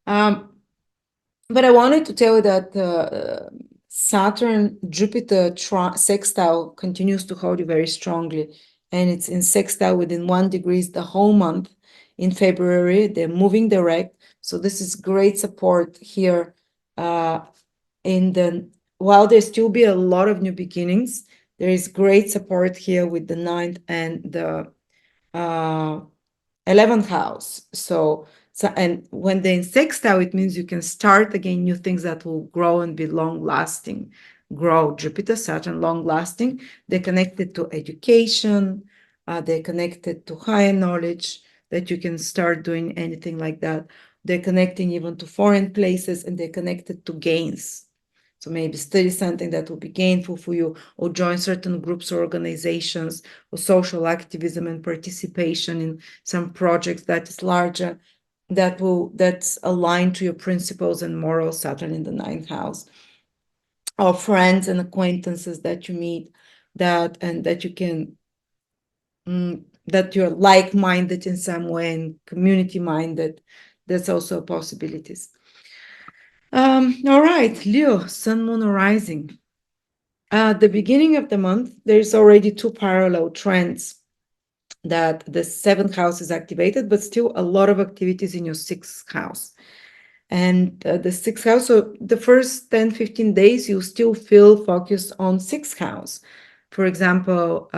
But I wanted to tell you that Saturn Jupiter sextile continues to hold you very strongly, and it's in sextile within 1 degree the whole month. In February, they're moving direct, so this is great support here. While there still be a lot of new beginnings, there is great support here with the 9th and the 11th house. So and when they're in sextile, it means you can start again new things that will grow and be long-lasting. Grow, Jupiter, Saturn, long-lasting. They're connected to education. They're connected to higher knowledge, that you can start doing anything like that. They're connecting even to foreign places, and they're connected to gains. So maybe study something that will be gainful for you, or join certain groups or organizations, or social activism and participation in some projects that is larger, that's aligned to your principles and morals, Saturn in the 9th house. Or friends and acquaintances that you meet, that you can that you're like-minded in some way and community-minded. That's also possibilities. All right, Leo, Sun, Moon, or Rising. At the beginning of the month, there's already two parallel trends that the seventh house is activated, but still a lot of activities in your sixth house. And the sixth house, so the first 10, 15 days, you still feel focused on sixth house. For example,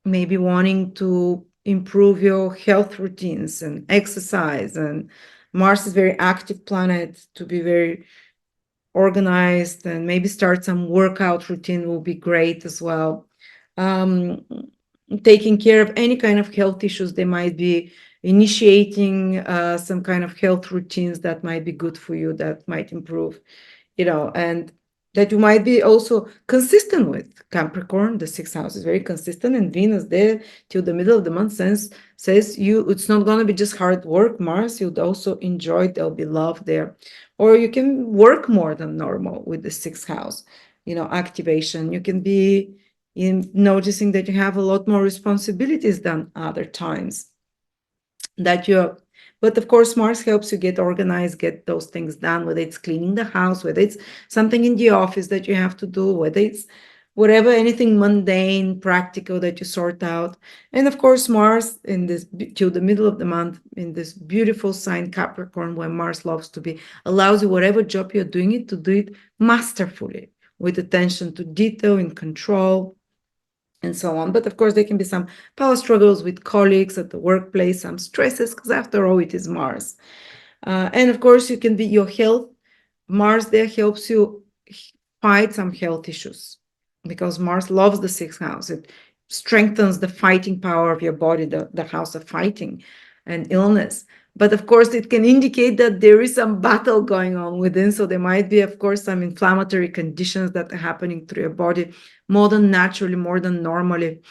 maybe wanting to improve your health routines and exercise. And Mars is very active planet, to be very organized, and maybe start some workout routine will be great as well. Taking care of any kind of health issues, they might be initiating some kind of health routines that might be good for you, that might improve, and that you might be also consistent with. Capricorn, the sixth house is very consistent, and Venus there till the middle of the month says it's not going to be just hard work. Mars, you'd also enjoy it. There'll be love there, or you can work more than normal with the sixth house, activation. You can be noticing that you have a lot more responsibilities than other times but of course, Mars helps you get organized, get those things done, whether it's cleaning the house, whether it's something in the office that you have to do, whether it's whatever, anything mundane, practical that you sort out. And of course, Mars till the middle of the month in this beautiful sign Capricorn, where Mars loves to be, allows you whatever job you're doing it to do it masterfully, with attention to detail and control, and so on. But of course, there can be some power struggles with colleagues at the workplace, some stresses, because after all, it is Mars. And of course, you can be your health. Mars there helps you fight some health issues, because Mars loves the sixth house. It strengthens the fighting power of your body, the house of fighting and illness. But of course, it can indicate that there is some battle going on within. So there might be, of course, some inflammatory conditions that are happening through your body, more than naturally, more than normally.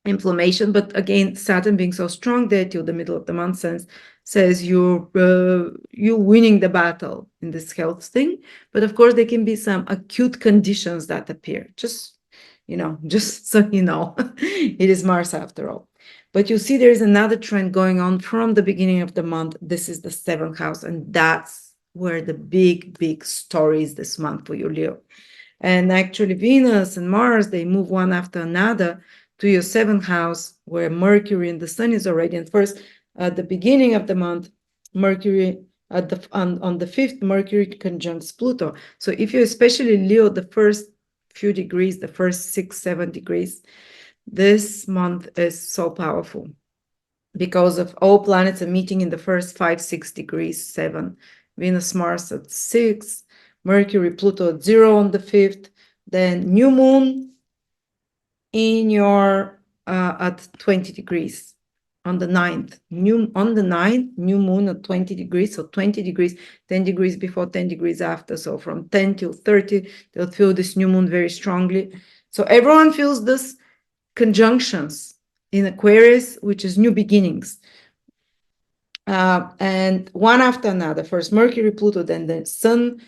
Inflammation. But again, Saturn being so strong there till the middle of the month says you're winning the battle in this health thing. But of course, there can be some acute conditions that appear. Just so you know, it is Mars after all. But you see, there is another trend going on from the beginning of the month. This is the seventh house, and that's where the big story is this month for you, Leo. And actually, Venus and Mars, they move one after another to your seventh house, where Mercury and the Sun is already. And first, at the beginning of the month, Mercury on the 5th, Mercury conjuncts Pluto. So if you especially Leo, the first few degrees, the first 6-7 degrees, this month is so powerful, because of all planets are meeting in the first 5-6 degrees, 7. Venus, Mars at 6, Mercury, Pluto at 0 on the 5th, then new moon in your at 20 degrees on the 9th. New moon at 20 degrees. So 20 degrees, 10 degrees before, 10 degrees after. So from 10 till 30, they'll feel this new moon very strongly. So everyone feels this conjunctions in Aquarius, which is new beginnings. And one after another, first Mercury, Pluto, then the Sun,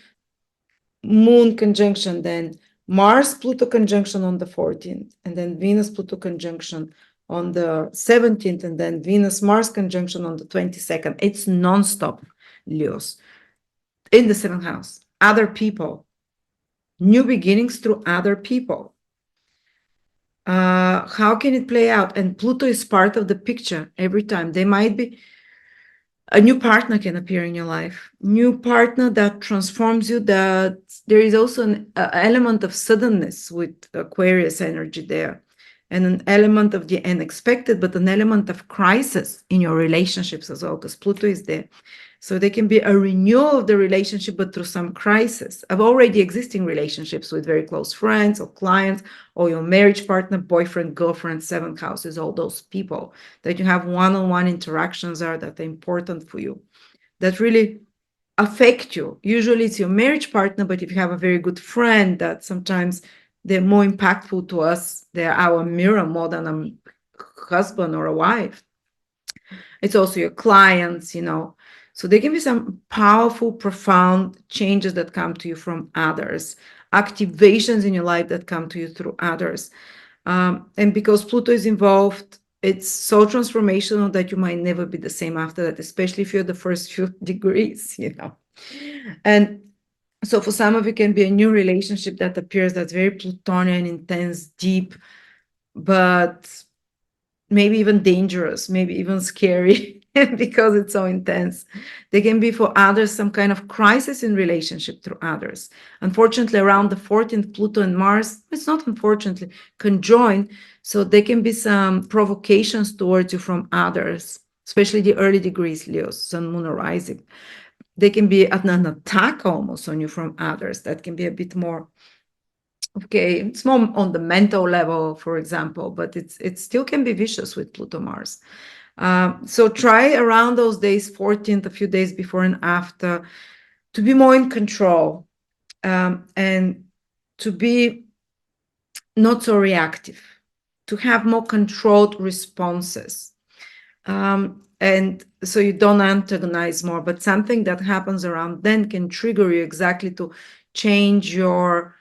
Moon conjunction, then Mars, Pluto conjunction on the 14th, and then Venus, Pluto conjunction on the 17th, and then Venus, Mars conjunction on the 22nd. It's nonstop, Leos. In the seventh house, other people, new beginnings through other people. How can it play out? And Pluto is part of the picture every time. There might be a new partner can appear in your life, new partner that transforms you, that there is also an element of suddenness with Aquarius energy there, and an element of the unexpected, but an element of crisis in your relationships as well, because Pluto is there. So there can be a renewal of the relationship, but through some crisis of already existing relationships with very close friends or clients, or your marriage partner, boyfriend, girlfriend, seventh houses, all those people that you have one-on-one interactions that are important for you, that really affect you. Usually it's your marriage partner, but if you have a very good friend, that sometimes they're more impactful to us. They're our mirror more than a husband or a wife. It's also your clients, So there can be some powerful, profound changes that come to you from others, activations in your life that come to you through others. And because Pluto is involved, it's so transformational that you might never be the same after that, especially if you're the first few degrees, And so for some of you, can be a new relationship that appears that's very Plutonian, intense, deep, but maybe even dangerous, maybe even scary because it's so intense. They can be for others some kind of crisis in relationship through others. Unfortunately, around the 14th, Pluto and Mars, it's not unfortunately, conjoin. So there can be some provocations towards you from others, especially the early degrees, Leo, Sun, Moon, or Rising. They can be an attack almost on you from others. That can be a bit more, okay, it's more on the mental level, for example, but it still can be vicious with Pluto Mars. So try around those days, 14th, a few days before and after, to be more in control, and to be not so reactive, to have more controlled responses. And so you don't antagonize more, but something that happens around then can trigger you exactly to change your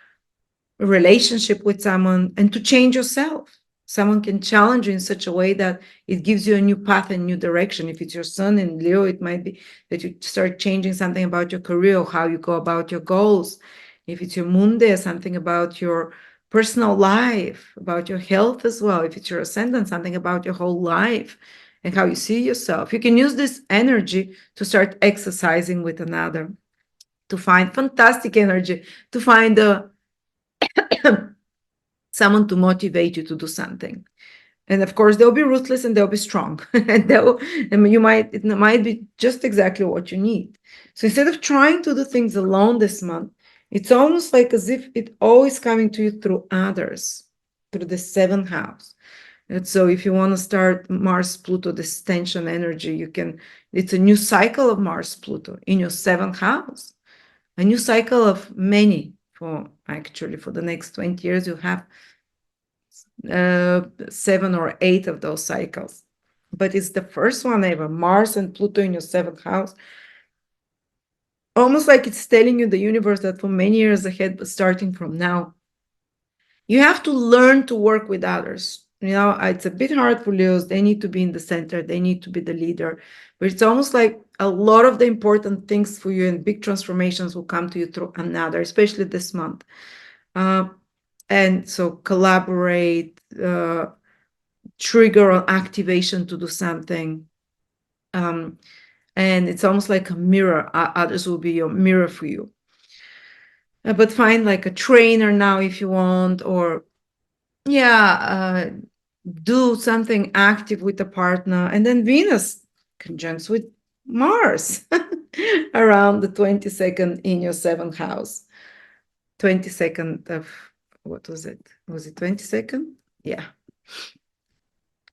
relationship with someone and to change yourself. Someone can challenge you in such a way that it gives you a new path and new direction. If it's your Sun in Leo, it might be that you start changing something about your career, or how you go about your goals. If it's your Moon there, something about your personal life, about your health as well. If it's your Ascendant, something about your whole life and how you see yourself. You can use this energy to start exercising with another, to find fantastic energy, to find someone to motivate you to do something. And of course, they'll be ruthless and they'll be strong. And it might be just exactly what you need. So instead of trying to do things alone this month, it's almost like as if it's always coming to you through others, through the 7th house. And so if you want to start Mars Pluto, this tension energy, it's a new cycle of Mars Pluto in your 7th house, a new cycle of many. For the next 20 years, you have 7 or 8 of those cycles. But it's the first one ever, Mars and Pluto in your 7th house. Almost like it's telling you, the universe, that for many years ahead, but starting from now, you have to learn to work with others. It's a bit hard for Leos. They need to be in the center. They need to be the leader. But it's almost like a lot of the important things for you and big transformations will come to you through another, especially this month. And so collaborate, trigger or activation to do something. And it's almost like a mirror. Others will be your mirror for you. But find like a trainer now if you want, or do something active with a partner. And then Venus conjuncts with Mars around the 22nd in your 7th house. 22nd of, what was it? Was it 22nd? Yeah.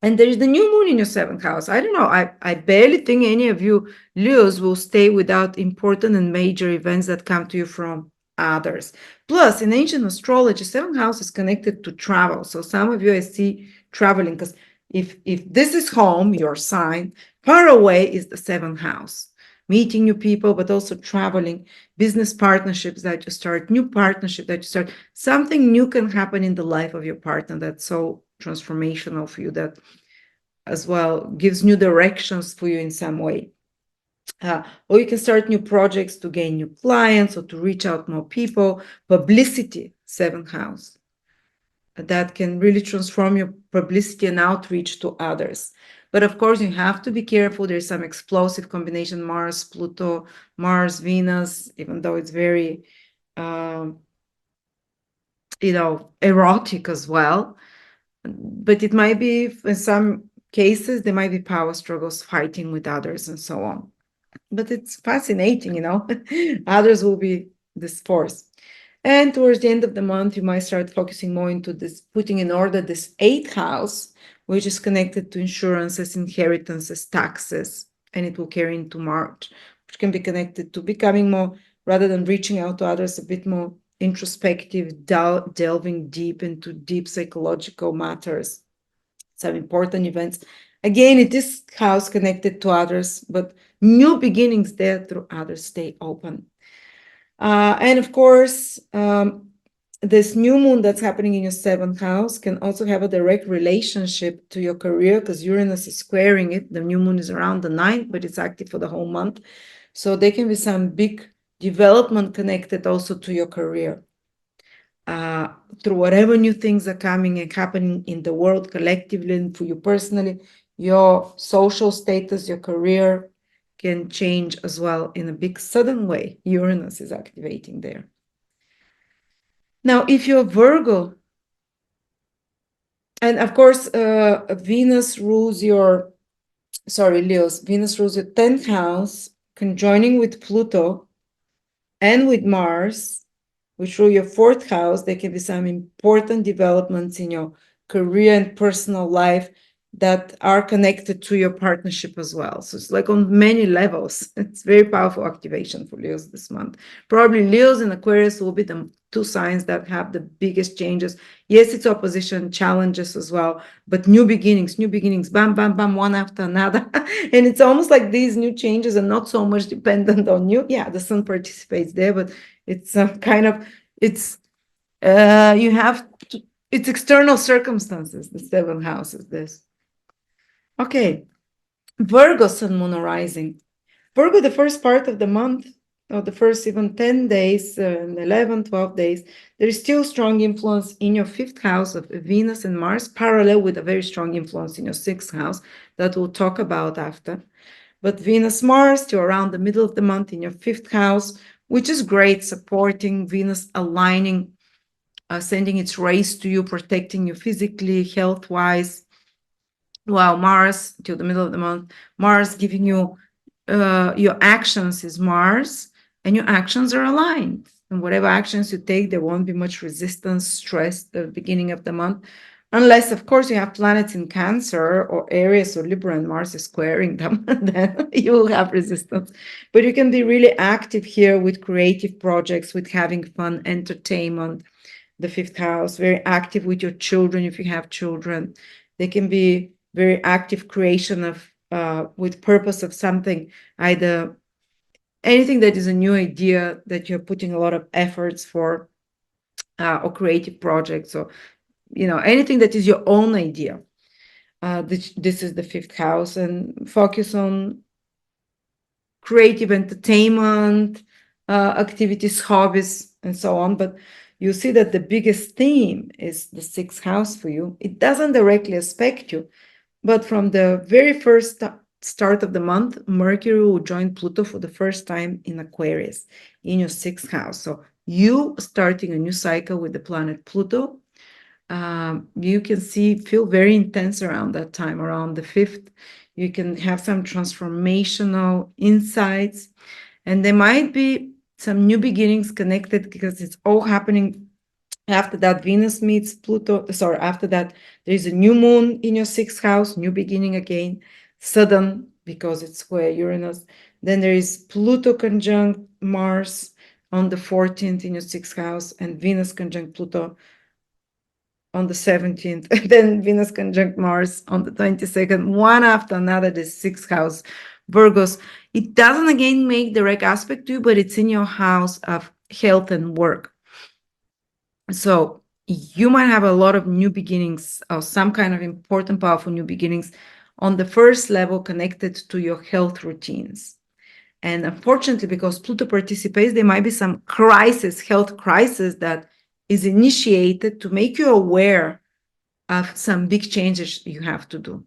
And there is the new moon in your 7th house. I don't know. I barely think any of you Leos will stay without important and major events that come to you from others. Plus, in ancient astrology, 7th house is connected to travel. So some of you, I see traveling, because if this is home, your sign, far away is the 7th house. Meeting new people, but also traveling, business partnerships that you start, new partnership that you start. Something new can happen in the life of your partner that's so transformational for you, that as well gives new directions for you in some way. Or you can start new projects to gain new clients or to reach out more people. Publicity, 7th house. That can really transform your publicity and outreach to others. But of course, you have to be careful. There's some explosive combination, Mars, Pluto, Mars, Venus, even though it's very, erotic as well. But it might be, in some cases, there might be power struggles, fighting with others and so on. But it's fascinating, Others will be this force. And towards the end of the month, you might start focusing more into this, putting in order this 8th house, which is connected to insurances, inheritances, taxes, and it will carry into March, which can be connected to becoming more, rather than reaching out to others, a bit more introspective, delving deep into deep psychological matters, some important events. Again, it is house connected to others, but new beginnings there through others. Stay open. And of course, this new moon that's happening in your 7th house can also have a direct relationship to your career, because Uranus is squaring it. The new moon is around the 9th, but it's active for the whole month. So there can be some big development connected also to your career. Through whatever new things are coming and happening in the world collectively and for you personally, your social status, your career can change as well in a big sudden way. Uranus is activating there. Now, if you're Virgo, and of course, Venus rules your, Leos, Venus rules your 10th house, conjoining with Pluto and with Mars, which rule your 4th house. There can be some important developments in your career and personal life that are connected to your partnership as well. So it's like on many levels. It's very powerful activation for Leos this month. Probably Leos and Aquarius will be the two signs that have the biggest changes. Yes, it's opposition, challenges as well, but new beginnings, bam, bam, bam, one after another. And it's almost like these new changes are not so much dependent on you. Yeah, the sun participates there, but it's kind of, it's, you have to, it's external circumstances, the 7th house is this. Okay, Virgo, sun, moon, rising. Virgo, the first part of the month, or the first even 10 days, 11, 12 days, there is still strong influence in your 5th house of Venus and Mars, parallel with a very strong influence in your 6th house that we'll talk about after. But Venus, Mars, to around the middle of the month in your 5th house, which is great, supporting Venus, aligning, sending its rays to you, protecting you physically, health-wise. While Mars, till the middle of the month, Mars giving you your actions is Mars, and your actions are aligned. And whatever actions you take, there won't be much resistance, stress at the beginning of the month, unless, of course, you have planets in Cancer or Aries or Libra and Mars is squaring them, then you will have resistance. But you can be really active here with creative projects, with having fun, entertainment. The 5th house, very active with your children if you have children. They can be very active creation of with purpose of something, either anything that is a new idea that you're putting a lot of efforts for, or creative projects, or anything that is your own idea. This is the 5th house, and focus on creative entertainment, activities, hobbies, and so on. But you see that the biggest theme is the 6th house for you. It doesn't directly affect you, but from the very first start of the month, Mercury will join Pluto for the first time in Aquarius in your 6th house. So you starting a new cycle with the planet Pluto, you can feel very intense around that time, around the 5th. You can have some transformational insights, and there might be some new beginnings connected because it's all happening. After that, Venus meets Pluto. Sorry, after that, there is a new moon in your 6th house, new beginning again, sudden because it's square Uranus. Then there is Pluto conjunct Mars on the 14th in your 6th house, and Venus conjunct Pluto on the 17th. And then Venus conjunct Mars on the 22nd, one after another, the 6th house. Virgos, it doesn't again make direct aspect to you, but it's in your house of health and work. So you might have a lot of new beginnings or some kind of important, powerful new beginnings on the first level connected to your health routines. And unfortunately, because Pluto participates, there might be some health crisis that is initiated to make you aware of some big changes you have to do.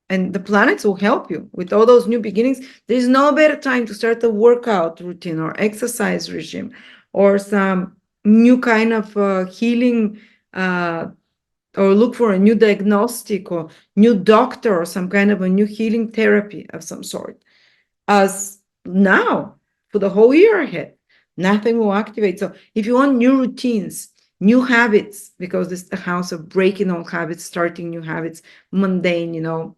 And the planets will help you with all those new beginnings. There's no better time to start a workout routine or exercise regime or some new kind of healing, or look for a new diagnostic or new doctor or some kind of a new healing therapy of some sort as now for the whole year ahead. Nothing will activate. So if you want new routines, new habits, because this is the house of breaking old habits, starting new habits, mundane,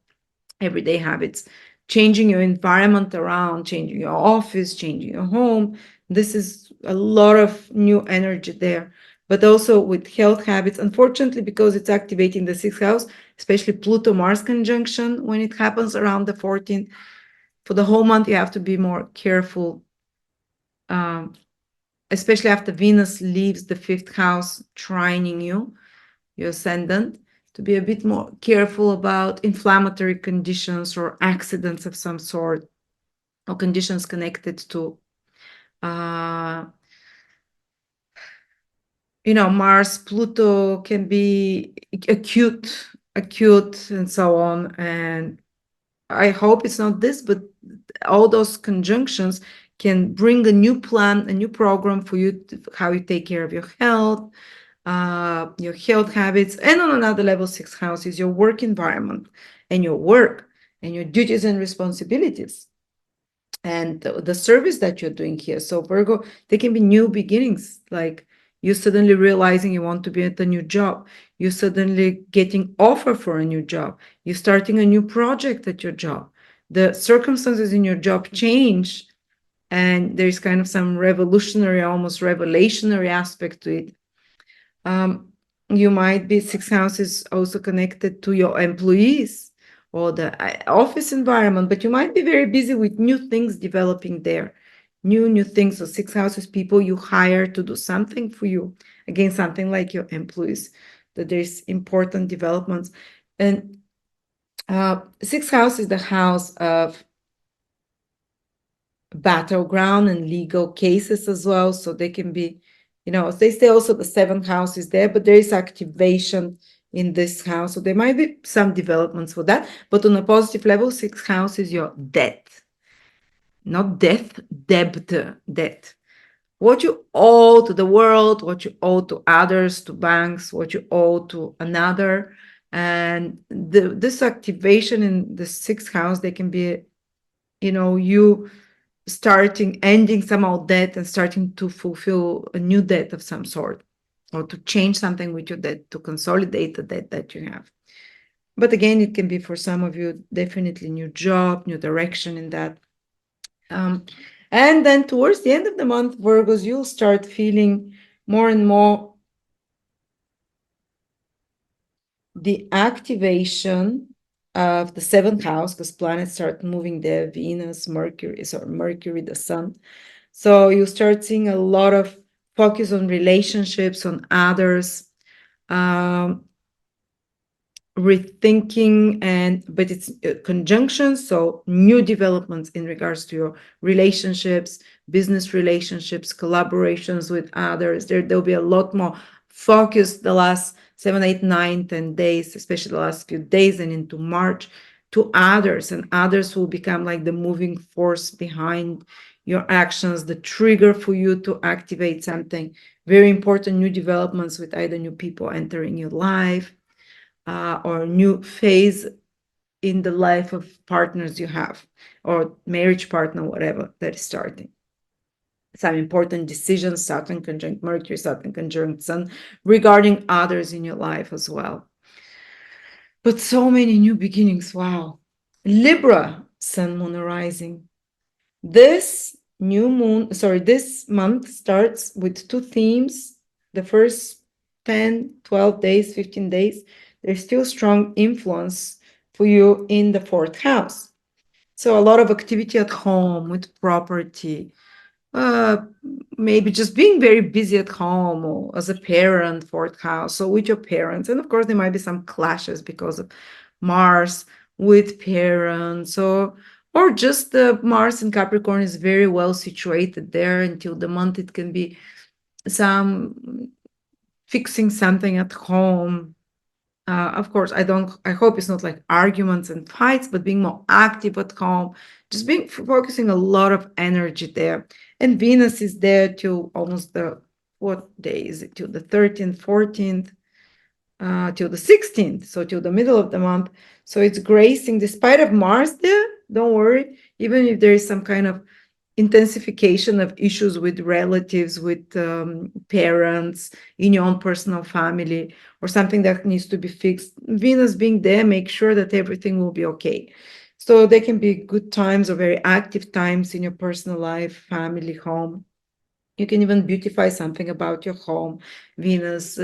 everyday habits, changing your environment around, changing your office, changing your home. This is a lot of new energy there. But also with health habits, unfortunately, because it's activating the 6th house, especially Pluto-Mars conjunction, when it happens around the 14th, for the whole month, you have to be more careful, especially after Venus leaves the 5th house, trining you, your ascendant, to be a bit more careful about inflammatory conditions or accidents of some sort, or conditions connected to Mars, Pluto can be acute, and so on. And I hope it's not this, but all those conjunctions can bring a new plan, a new program for you, how you take care of your health habits. And on another level, sixth house is your work environment and your work and your duties and responsibilities and the service that you're doing here. So Virgo, there can be new beginnings, like you suddenly realizing you want to be at a new job, you suddenly getting offer for a new job, you starting a new project at your job, the circumstances in your job change, and there's kind of some revolutionary, almost revelationary aspect to it. You might be, sixth house is also connected to your employees or the office environment, but you might be very busy with new things developing there, new things. So sixth house is people you hire to do something for you. Again, something like your employees, that there's important developments. And sixth house is the house of battleground and legal cases as well. So they can be, they say also the seventh house is there, but there is activation in this house. So there might be some developments for that. But on a positive level, sixth house is your debt. Not death, debt. What you owe to the world, what you owe to others, to banks, what you owe to another. And this activation in the sixth house, they can be, you ending some old debt and starting to fulfill a new debt of some sort, or to change something with your debt, to consolidate the debt that you have. But again, it can be for some of you definitely new job, new direction in that. And then towards the end of the month, Virgos, you'll start feeling more and more the activation of the seventh house, because planets start moving there, Venus, Mercury, the sun. So you start seeing a lot of focus on relationships, on others, rethinking, but it's conjunctions, so new developments in regards to your relationships, business relationships, collaborations with others. There'll be a lot more focus the last 7, 8, 9, 10 days, especially the last few days and into March, to others, and others will become like the moving force behind your actions, the trigger for you to activate something. Very important new developments with either new people entering your life, or new phase in the life of partners you have, or marriage partner, whatever that is starting. Some important decisions, Saturn conjunct Mercury, Saturn conjunct Sun, regarding others in your life as well. But so many new beginnings, wow. Libra, Sun, Moon, Rising. This month starts with two themes. The first 10, 12 days, 15 days, there's still strong influence for you in the fourth house. So a lot of activity at home with property, maybe just being very busy at home or as a parent, fourth house, so with your parents. And of course, there might be some clashes because of Mars with parents, or just the Mars in Capricorn is very well situated there until the month. It can be some fixing something at home. Of course, I hope it's not like arguments and fights, but being more active at home, just focusing a lot of energy there. And Venus is there till almost what day is it? Till the 13th, 14th, till the 16th, so till the middle of the month. So it's gracing, despite of Mars there, don't worry, even if there is some kind of intensification of issues with relatives, with parents, in your own personal family, or something that needs to be fixed. Venus being there, make sure that everything will be okay. So there can be good times or very active times in your personal life, family, home. You can even beautify something about your home. Venus,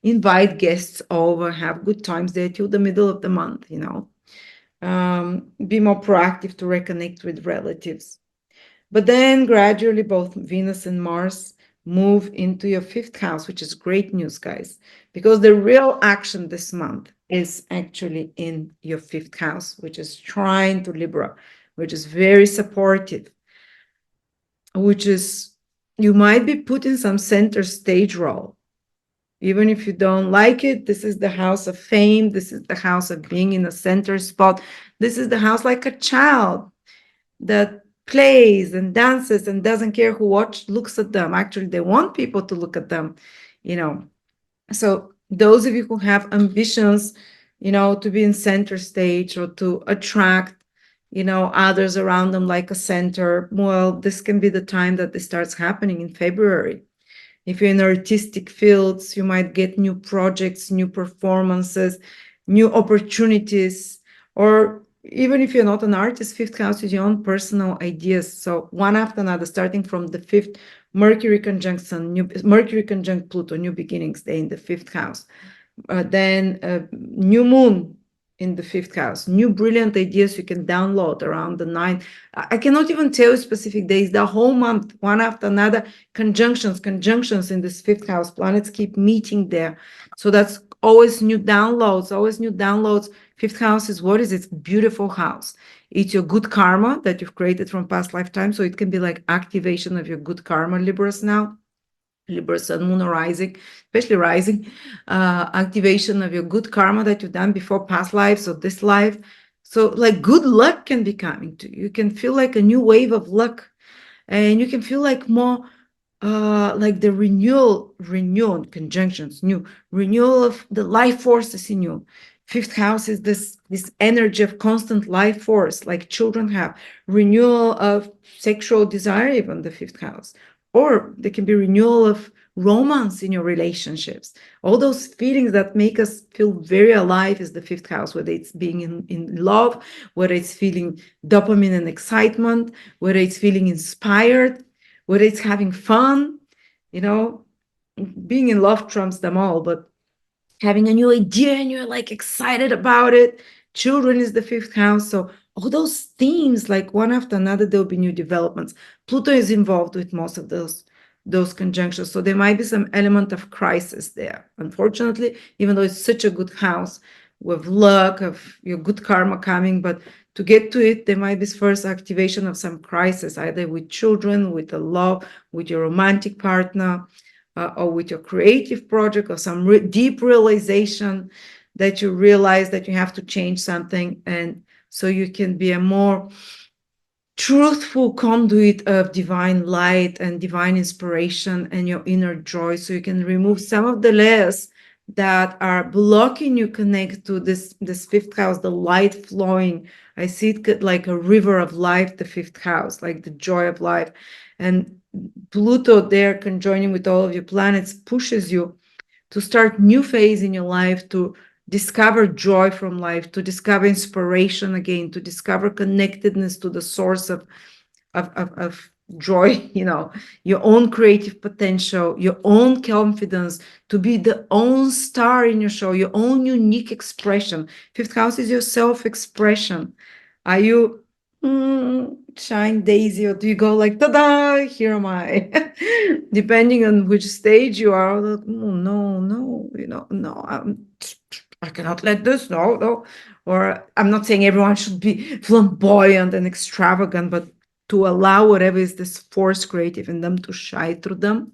invite guests over, have good times there till the middle of the month, Be more proactive to reconnect with relatives. But then gradually both Venus and Mars move into your fifth house, which is great news, guys, because the real action this month is actually in your fifth house, which is trine to Libra, which is very supportive. which is you might be put in some center stage role. Even if you don't like it, this is the house of fame. This is the house of being in a center spot. This is the house like a child that plays and dances and doesn't care who looks at them. Actually, they want people to look at them, you know. So those of you who have ambitions, you know, to be in center stage or to attract, you know, others around them like a center, well, this can be the time that this starts happening in February. If you're in artistic fields, you might get new projects, new performances, new opportunities, or even if you're not an artist, fifth house is your own personal ideas. So one after another, starting from the fifth, Mercury conjunct Pluto, new beginnings day in the fifth house. Then new moon in the fifth house, new brilliant ideas you can download around the 9th. I cannot even tell you specific days, the whole month, one after another, conjunctions in this fifth house. Planets keep meeting there. So that's always new downloads. Fifth house is what is it? Beautiful house. It's your good karma that you've created from past lifetime. So it can be like activation of your good karma, Libras now. Libra, Sun, Moon, or Rising, especially Rising, activation of your good karma that you've done before past lives or this life. So like good luck can be coming to you. You can feel like a new wave of luck, and you can feel like more like the renewal conjunctions, new renewal of the life forces in you. Fifth house is this energy of constant life force, like children have. Renewal of sexual desire, even the fifth house. Or there can be renewal of romance in your relationships. All those feelings that make us feel very alive is the fifth house, whether it's being in love, whether it's feeling dopamine and excitement, whether it's feeling inspired, whether it's having fun. You know, being in love trumps them all, but having a new idea and you're like excited about it. Children is the fifth house. So all those themes, like one after another, there'll be new developments. Pluto is involved with most of those conjunctions. So there might be some element of crisis there. Unfortunately, even though it's such a good house with luck of your good karma coming, but to get to it, there might be first activation of some crisis, either with children, with the love, with your romantic partner, or with your creative project, or some deep realization that you realize that you have to change something, and so you can be a more truthful conduit of divine light and divine inspiration and your inner joy, so you can remove some of the layers that are blocking you connect to this fifth house, the light flowing. I see it like a river of life, the fifth house, like the joy of life. And Pluto there conjoining with all of your planets pushes you to start new phase in your life, to discover joy from life, to discover inspiration again, to discover connectedness to the source of joy, you know, your own creative potential, your own confidence, to be the own star in your show, your own unique expression. Fifth house is your self-expression. Are you shine daisy, or do you go like, ta-da, here am I? Depending on which stage you are, like, oh, no, you know, no, I cannot let this, no. Or I'm not saying everyone should be flamboyant and extravagant, but to allow whatever is this force creative in them to shine through them.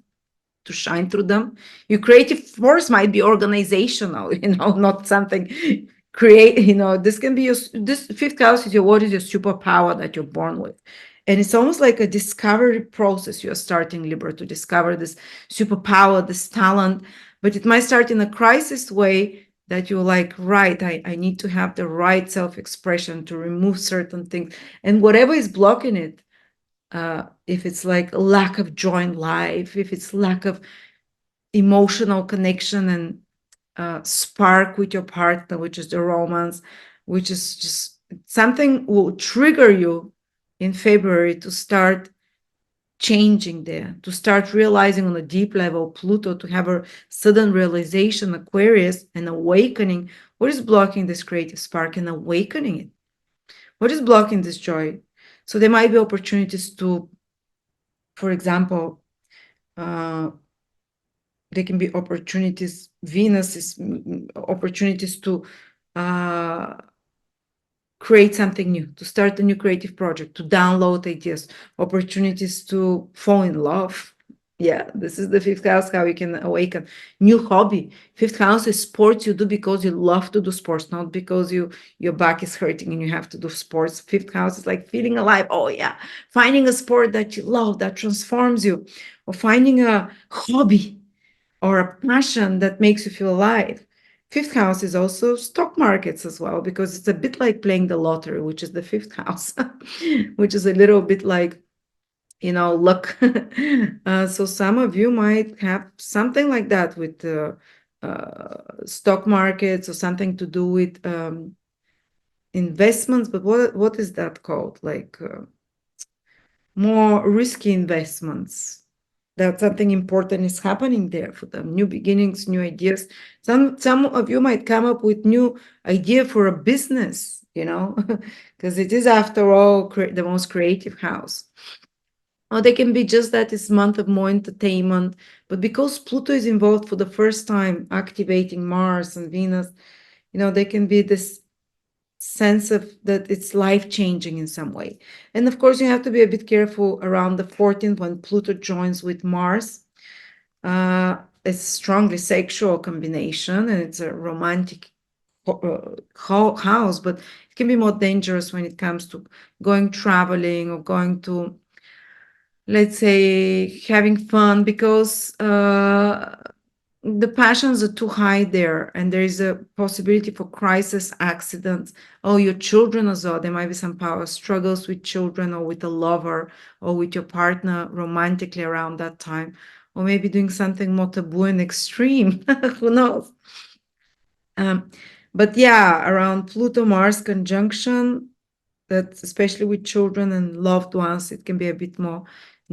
Your creative force might be organizational, you know, not something create, you know, this can be this fifth house is what is your superpower that you're born with. And it's almost like a discovery process. You're starting, Libra, to discover this superpower, this talent, but it might start in a crisis way that you're like, right, I need to have the right self-expression to remove certain things. And whatever is blocking it, if it's like lack of joy in life, if it's lack of emotional connection and spark with your partner, which is the romance, which is just something will trigger you in February to start changing there, to start realizing on a deep level, Pluto, to have a sudden realization, Aquarius, and awakening. What is blocking this creative spark and awakening it? What is blocking this joy? So there might be opportunities to, for example, there can be opportunities, Venus is opportunities to create something new, to start a new creative project, to download ideas, opportunities to fall in love. Yeah, this is the fifth house, how you can awaken new hobby. Fifth house is sports you do because you love to do sports, not because your back is hurting and you have to do sports. Fifth house is like feeling alive. Oh yeah, finding a sport that you love that transforms you, or finding a hobby or a passion that makes you feel alive. Fifth house is also stock markets as well, because it's a bit like playing the lottery, which is the fifth house, which is a little bit like, luck. So some of you might have something like that with stock markets, or something to do with investments. But what is that called? Like more risky investments, that something important is happening there for them, new beginnings, new ideas. Some of you might come up with new idea for a business, because it is, after all, the most creative house. Or they can be just that it's month of more entertainment, but because Pluto is involved for the first time, activating Mars and Venus, they can be this sense of that it's life-changing in some way. And of course, you have to be a bit careful around the 14th, when Pluto joins with Mars. It's strongly sexual combination, and it's a romantic house, but it can be more dangerous when it comes to going traveling, or going to, let's say, having fun, because the passions are too high there, and there is a possibility for crisis, accidents. Oh, your children as well. There might be some power struggles with children, or with a lover, or with your partner romantically around that time, or maybe doing something more taboo and extreme. Who knows? But yeah, around Pluto Mars conjunction, that especially with children and loved ones, it can be a bit more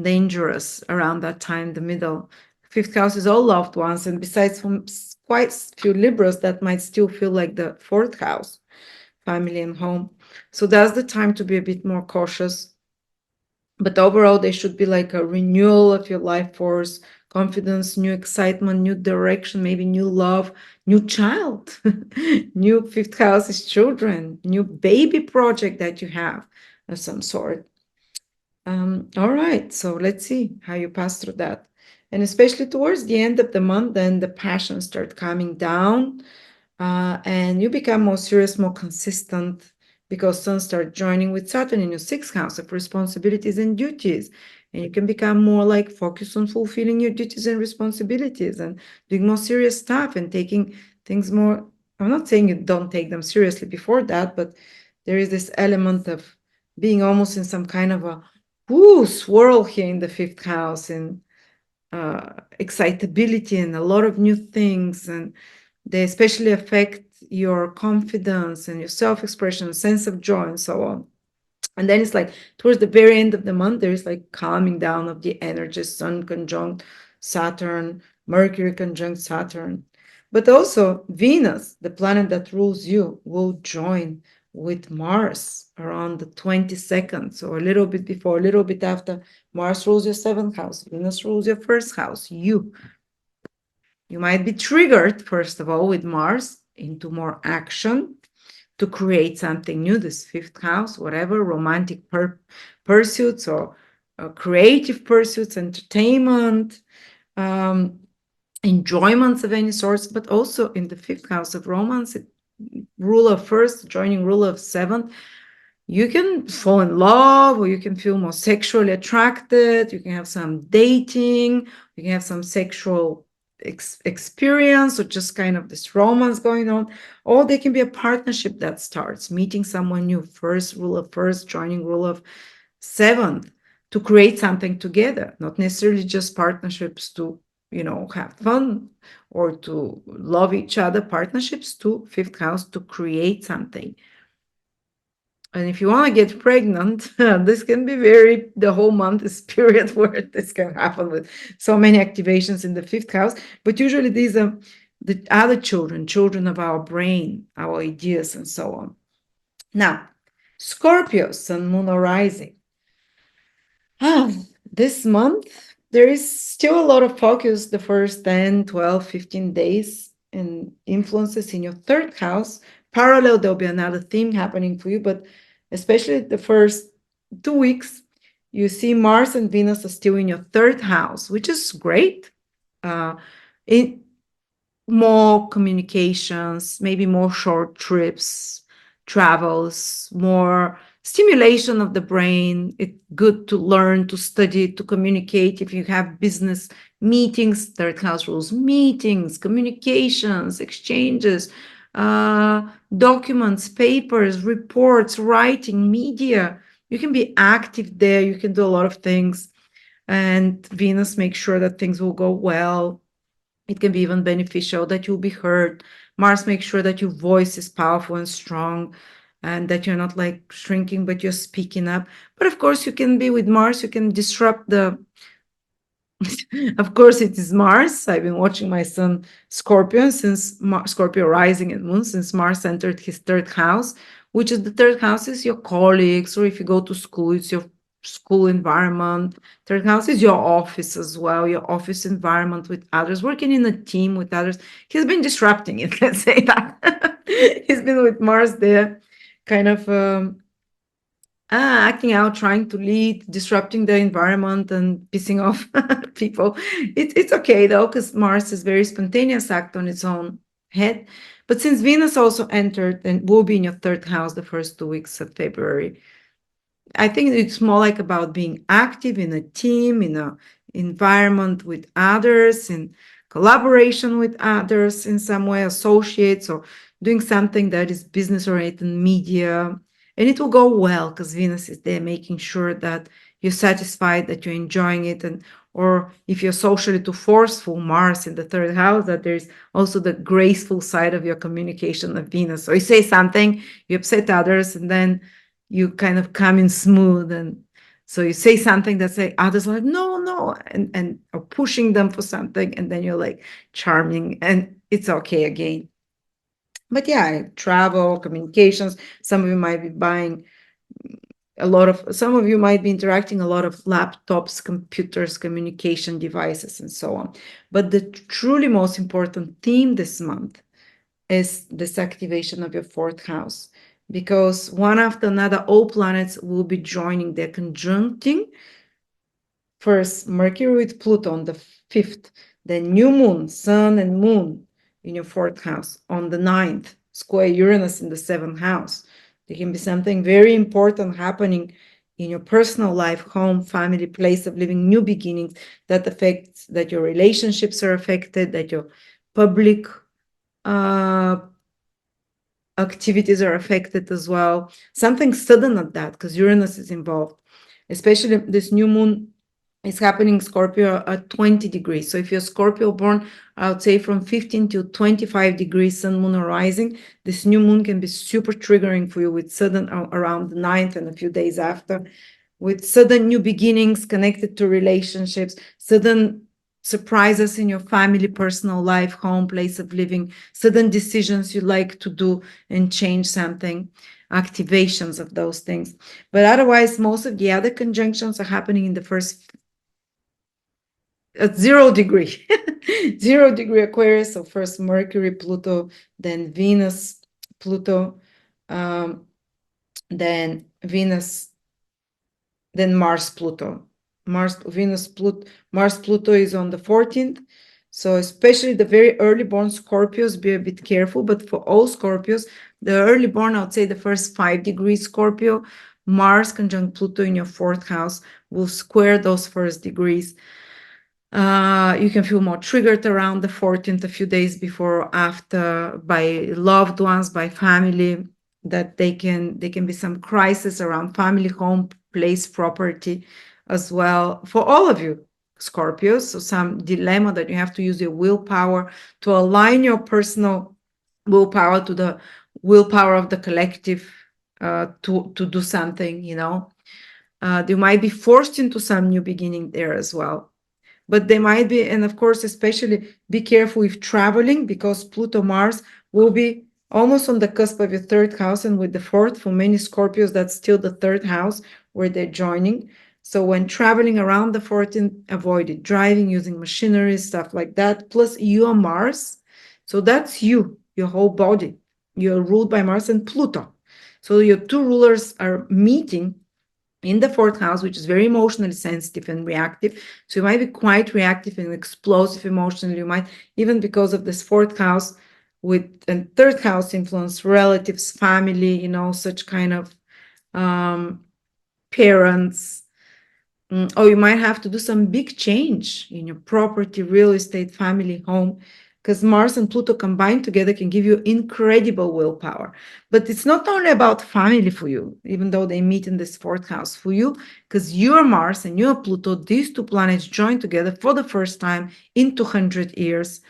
dangerous around that time, the middle. Fifth house is all loved ones, and besides, from quite few Libras, that might still feel like the fourth house, family and home. So that's the time to be a bit more cautious. But overall, they should be like a renewal of your life force, confidence, new excitement, new direction, maybe new love, new child, new fifth house is children, new baby project that you have of some sort. All right, so let's see how you pass through that. And especially towards the end of the month, then the passions start coming down, and you become more serious, more consistent, because Sun starts joining with Saturn in your sixth house of responsibilities and duties. And you can become more like focused on fulfilling your duties and responsibilities, and doing more serious stuff, and taking things more. I'm not saying you don't take them seriously before that, but there is this element of being almost in some kind of a swirl here in the fifth house, and excitability, and a lot of new things, and they especially affect your confidence and your self-expression, sense of joy, and so on. And then it's like towards the very end of the month, there is like calming down of the energy, Sun conjunct Saturn, Mercury conjunct Saturn. But also Venus, the planet that rules you, will join with Mars around the 22nd. So a little bit before, a little bit after. Mars rules your seventh house, Venus rules your first house, you. You might be triggered, first of all, with Mars into more action, to create something new, this fifth house, whatever, romantic pursuits, or creative pursuits, entertainment, enjoyments of any sorts. But also in the fifth house of romance, ruler first joining ruler of seventh, you can fall in love, or you can feel more sexually attracted, you can have some dating, you can have some sexual experience, or just kind of this romance going on. Or there can be a partnership that starts, meeting someone new, first rule of first joining rule of seventh, to create something together, not necessarily just partnerships to have fun or to love each other, partnerships to fifth house to create something. And if you want to get pregnant, this can be the whole month is period where this can happen, with so many activations in the fifth house. But usually these are the other children of our brain, our ideas, and so on. Now, Scorpio, Sun, Moon, or Rising. This month, there is still a lot of focus the first 10, 12, 15 days, and influences in your third house, parallel, there'll be another theme happening for you, but especially the first 2 weeks, you see Mars and Venus are still in your third house, which is great. In more communications, maybe more short trips, travels, more stimulation of the brain. It's good to learn, to study, to communicate. If you have business meetings, third house rules meetings, communications, exchanges, documents, papers, reports, writing, media. You can be active there. You can do a lot of things. And Venus makes sure that things will go well. It can be even beneficial, that you'll be heard. Mars makes sure that your voice is powerful and strong, and that you're not like shrinking, but you're speaking up. But of course, you can be with Mars, you can disrupt the of course, it is Mars. I've been watching my son Scorpio since Scorpio rising and moon since Mars entered his third house, which is the third house is your colleagues, or if you go to school, it's your school environment. Third house is your office as well, your office environment with others, working in a team with others. He's been disrupting it, let's say that. He's been with Mars there, kind of acting out, trying to lead, disrupting the environment and pissing off people. It's okay though, because Mars is very spontaneous act on its own head. But since Venus also entered and will be in your third house the first 2 weeks of February, I think it's more like about being active in a team, in an environment with others, in collaboration with others in some way, associates, or doing something that is business oriented, media. And it will go well because Venus is there making sure that you're satisfied, that you're enjoying it. And or if you're socially too forceful, Mars in the third house, that there's also the graceful side of your communication of Venus. So you say something, you upset others, and then you kind of come in smooth. And so you say something that say others are like, no, and are pushing them for something. And then you're like charming and it's okay again. But yeah, travel, communications, some of you might be buying some of you might be interacting a lot of laptops, computers, communication devices, and so on. But the truly most important theme this month is this activation of your fourth house, because one after another, all planets will be joining, they're conjuncting. First, Mercury with Pluto on the 5th, then new moon, sun and moon in your fourth house on the 9th, square Uranus in the 7th house. There can be something very important happening in your personal life, home, family, place of living, new beginnings that affects, that your relationships are affected, that your public activities are affected as well. Something sudden at that, because Uranus is involved. Especially this new moon is happening Scorpio at 20 degrees. So if you're Scorpio born, I would say from 15 to 25 degrees sun, moon, or rising, this new moon can be super triggering for you with sudden around the 9th and a few days after, with sudden new beginnings connected to relationships, sudden surprises in your family, personal life, home, place of living, sudden decisions you like to do and change something, activations of those things. But otherwise, most of the other conjunctions are happening in the first at 0 degree, 0 degree Aquarius. So first Mercury, Pluto, then Venus, Pluto, then Venus, then Mars, Pluto. Mars, Pluto is on the 14th. So especially the very early born Scorpios, be a bit careful. But for all Scorpios, the early born, I would say the first 5 degrees Scorpio, Mars conjunct Pluto in your fourth house will square those first degrees. You can feel more triggered around the 14th, a few days before or after, by loved ones, by family, that they can be some crisis around family, home, place, property as well. For all of you, Scorpios, so some dilemma that you have to use your willpower to align your personal willpower to the willpower of the collective to do something, you know. You might be forced into some new beginning there as well. But they might be, and of course, especially be careful if traveling, because Pluto Mars will be almost on the cusp of your third house, and with the fourth, for many Scorpios, that's still the third house where they're joining. So when traveling around the 14th, avoid it. Driving, using machinery, stuff like that. Plus, you are Mars. So that's you, your whole body. you're ruled by Mars and Pluto. So your two rulers are meeting in the fourth house, which is very emotionally sensitive and reactive. So you might be quite reactive and explosive emotionally. You might, even because of this fourth house with a third house influence, relatives, family, such kind of parents. Or you might have to do some big change in your property, real estate, family, home, because Mars and Pluto combined together can give you incredible willpower. But it's not only about family for you, even though they meet in this fourth house for you, because your Mars and your Pluto, these two planets join together for the first time in 200 years,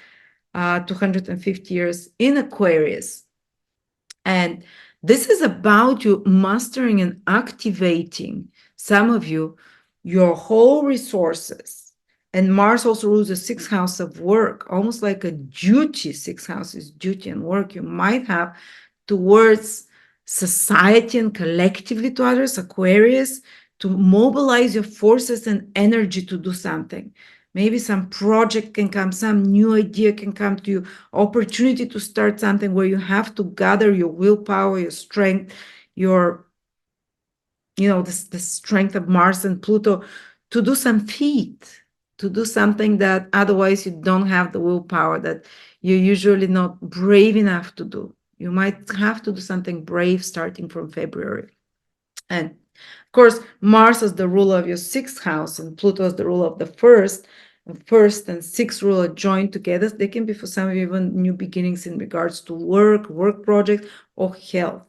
250 years in Aquarius. And this is about you mastering and activating, some of you, your whole resources. And Mars also rules the sixth house of work, almost like a duty. Sixth house is duty and work you might have towards society and collectively to others, Aquarius, to mobilize your forces and energy to do something. Maybe some project can come, some new idea can come to you, opportunity to start something where you have to gather your willpower, your strength, your, the strength of Mars and Pluto to do some feat, to do something that otherwise you don't have the willpower, that you're usually not brave enough to do. You might have to do something brave starting from February. And of course, Mars is the ruler of your sixth house and Pluto is the ruler of the first and sixth ruler joined together. They can be for some of you even new beginnings in regards to work project, or health.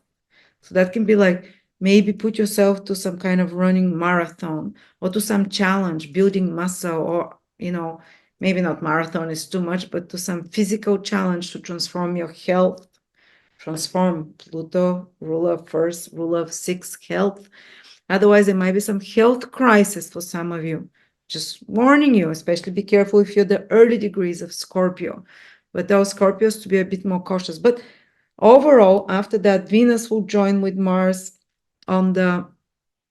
So that can be like maybe put yourself to some kind of running marathon or to some challenge, building muscle, or, maybe not marathon is too much, but to some physical challenge to transform your health, transform Pluto, ruler of first, ruler of sixth, health. Otherwise, there might be some health crisis for some of you. Just warning you, especially be careful if you're the early degrees of Scorpio. But those Scorpios to be a bit more cautious. But overall, after that, Venus will join with Mars on the,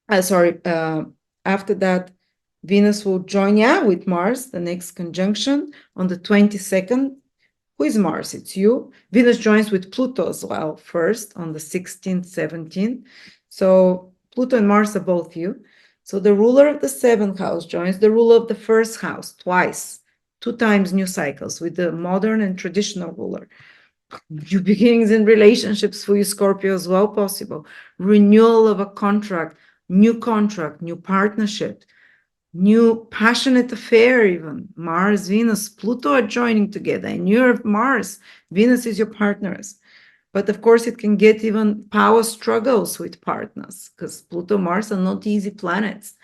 after that, Venus will join, with Mars, the next conjunction on the 22nd. Who is Mars? It's you. Venus joins with Pluto as well, first on the 16th, 17th. So Pluto and Mars are both you. So the ruler of the seventh house joins the ruler of the first house twice, 2 times new cycles with the modern and traditional ruler. New beginnings in relationships for you, Scorpio, as well possible. Renewal of a contract, new partnership, new passionate affair, even. Mars, Venus, Pluto are joining together, and you're Mars. Venus is your partners. But of course, it can get even power struggles with partners, because Pluto, Mars are not easy planets.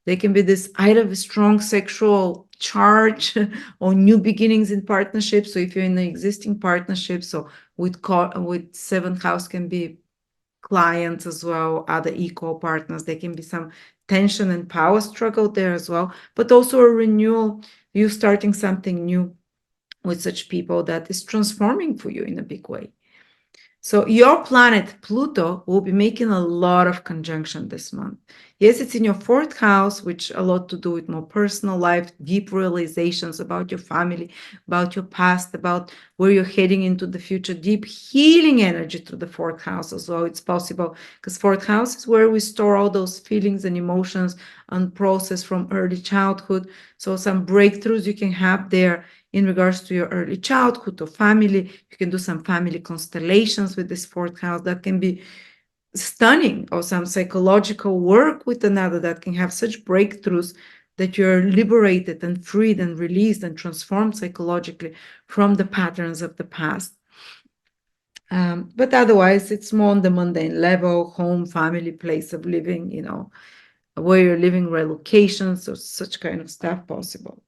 They can be this either a strong sexual charge or new beginnings in partnerships. So if you're in an existing partnership, so with seventh house can be clients as well, other equal partners. There can be some tension and power struggle there as well, but also a renewal, you starting something new with such people that is transforming for you in a big way. So your planet Pluto will be making a lot of conjunction this month. Yes, it's in your fourth house, which a lot to do with more personal life, deep realizations about your family, about your past, about where you're heading into the future, deep healing energy to the fourth house as well. It's possible because fourth house is where we store all those feelings and emotions and process from early childhood. So some breakthroughs you can have there in regards to your early childhood or family. You can do some family constellations with this fourth house that can be stunning, or some psychological work with another that can have such breakthroughs that you're liberated and freed and released and transformed psychologically from the patterns of the past. But otherwise, it's more on the mundane level, home, family, place of living, where you're living, relocations, or such kind of stuff possible.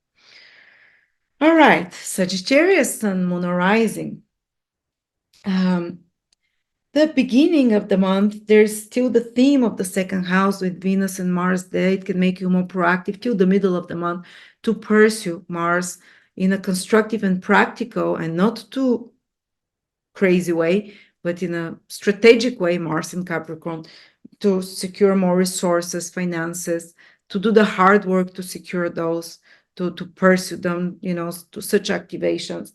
All right, Sagittarius Sun, Moon, Rising. The beginning of the month, there's still the theme of the second house with Venus and Mars there. It can make you more proactive till the middle of the month to pursue Mars in a constructive and practical and not too crazy way, but in a strategic way, Mars in Capricorn, to secure more resources, finances, to do the hard work to secure those, to pursue them, to such activations.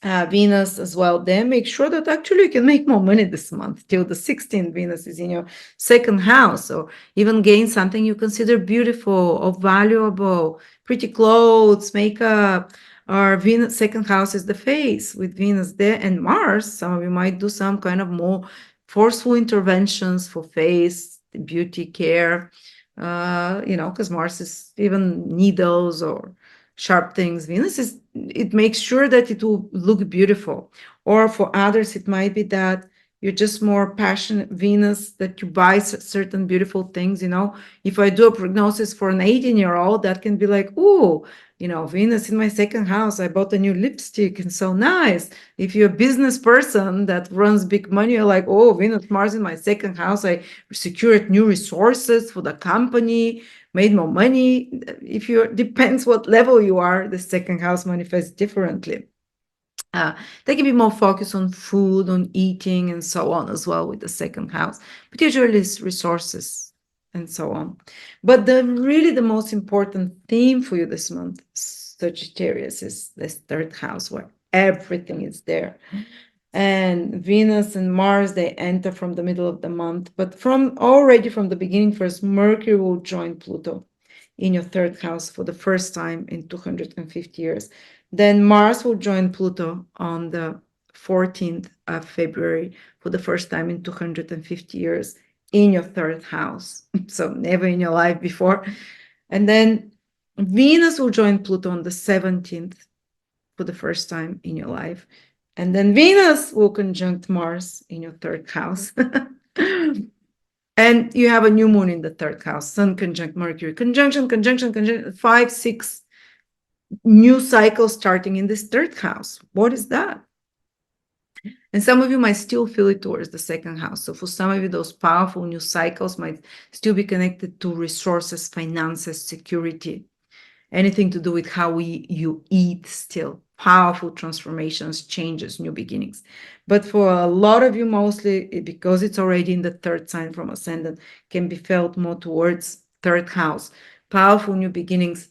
Venus as well, then make sure that actually you can make more money this month till the 16th. Venus is in your second house, or even gain something you consider beautiful or valuable, pretty clothes, makeup. Or Venus second house is the face with Venus there and Mars. Some of you might do some kind of more forceful interventions for face beauty care, because Mars is even needles or sharp things. Venus is, it makes sure that it will look beautiful. Or for others, it might be that you're just more passionate Venus, that you buy certain beautiful things. If I do a prognosis for an 18-year-old, that can be like, oh, Venus in my second house, I bought a new lipstick and so nice. If you're a business person that runs big money, you're like, oh, Venus, Mars in my second house, I secured new resources for the company, made more money. If you depends what level you are, the second house manifests differently. They can be more focused on food, on eating, and so on as well with the second house, but usually it's resources and so on. But really the most important theme for you this month, Sagittarius, is this third house where everything is there. And Venus and Mars, they enter from the middle of the month, but already from the beginning, first Mercury will join Pluto in your third house for the first time in 250 years. Then Mars will join Pluto on the 14th of February for the first time in 250 years in your third house. So never in your life before. And then Venus will join Pluto on the 17th for the first time in your life. And then Venus will conjunct Mars in your third house. And you have a new moon in the third house, Sun conjunct Mercury, conjunction, 5, 6 new cycles starting in this third house. What is that? And some of you might still feel it towards the second house. So for some of you, those powerful new cycles might still be connected to resources, finances, security, anything to do with how you eat still. Powerful transformations, changes, new beginnings. But for a lot of you, mostly because it's already in the third sign from ascendant, can be felt more towards third house. Powerful new beginnings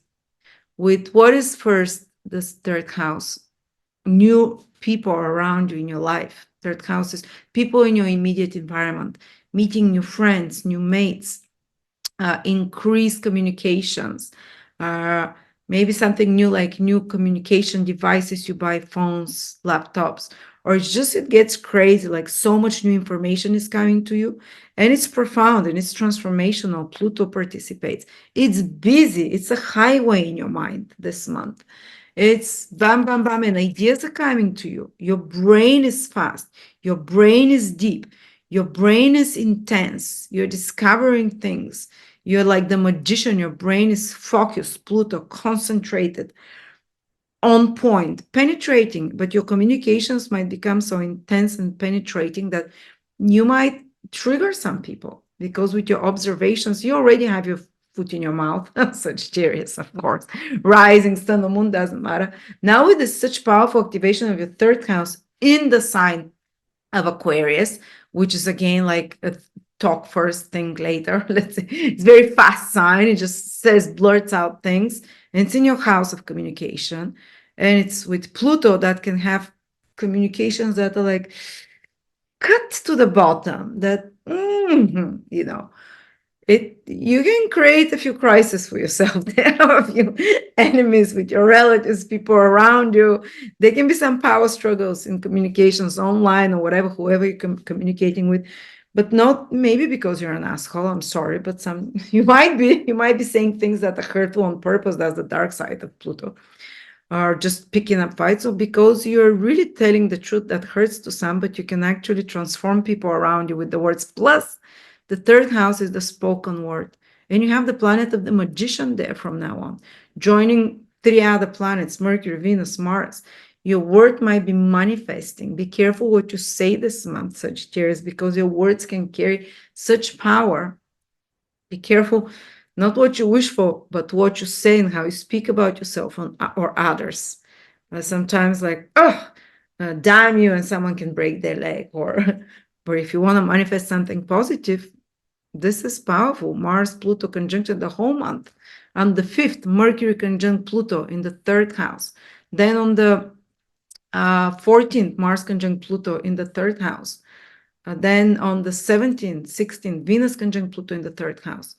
with what is first, this third house, new people around you in your life. Third house is people in your immediate environment, meeting new friends, new mates, increased communications, maybe something new like new communication devices you buy, phones, laptops, or it's just it gets crazy, like so much new information is coming to you and it's profound and it's transformational. Pluto participates. It's busy. It's a highway in your mind this month. It's bam, bam, bam, and ideas are coming to you. Your brain is fast. Your brain is deep. Your brain is intense. You're discovering things. You're like the magician. Your brain is focused, Pluto, concentrated, on point, penetrating, but your communications might become so intense and penetrating that you might trigger some people because with your observations, you already have your foot in your mouth. Sagittarius, of course. Rising, sun, or moon, doesn't matter. Now with this such powerful activation of your third house in the sign of Aquarius, which is again like a talk first, think later. Let's say it's very fast sign. It just says, blurts out things. And it's in your house of communication. And it's with Pluto that can have communications that are like cut to the bottom, that, you can create a few crises for yourself. There are a few enemies with your relatives, people around you. There can be some power struggles in communications online or whatever, whoever you're communicating with, but not maybe because you're an asshole. I'm sorry, but you might be saying things that are hurtful on purpose. That's the dark side of Pluto. Or just picking up fights, or because you're really telling the truth that hurts to some, but you can actually transform people around you with the words. Plus, the third house is the spoken word. And you have the planet of the magician there from now on, joining 3 other planets, Mercury, Venus, Mars. Your word might be manifesting. Be careful what you say this month, Sagittarius, because your words can carry such power. Be careful, not what you wish for, but what you say and how you speak about yourself or others. Sometimes like, damn you, and someone can break their leg. Or if you want to manifest something positive, this is powerful. Mars, Pluto conjunction the whole month. On the 5th, Mercury conjunct Pluto in the third house. Then on the 14th, Mars conjunct Pluto in the third house. Then on the 17th, 16th, Venus conjunct Pluto in the third house.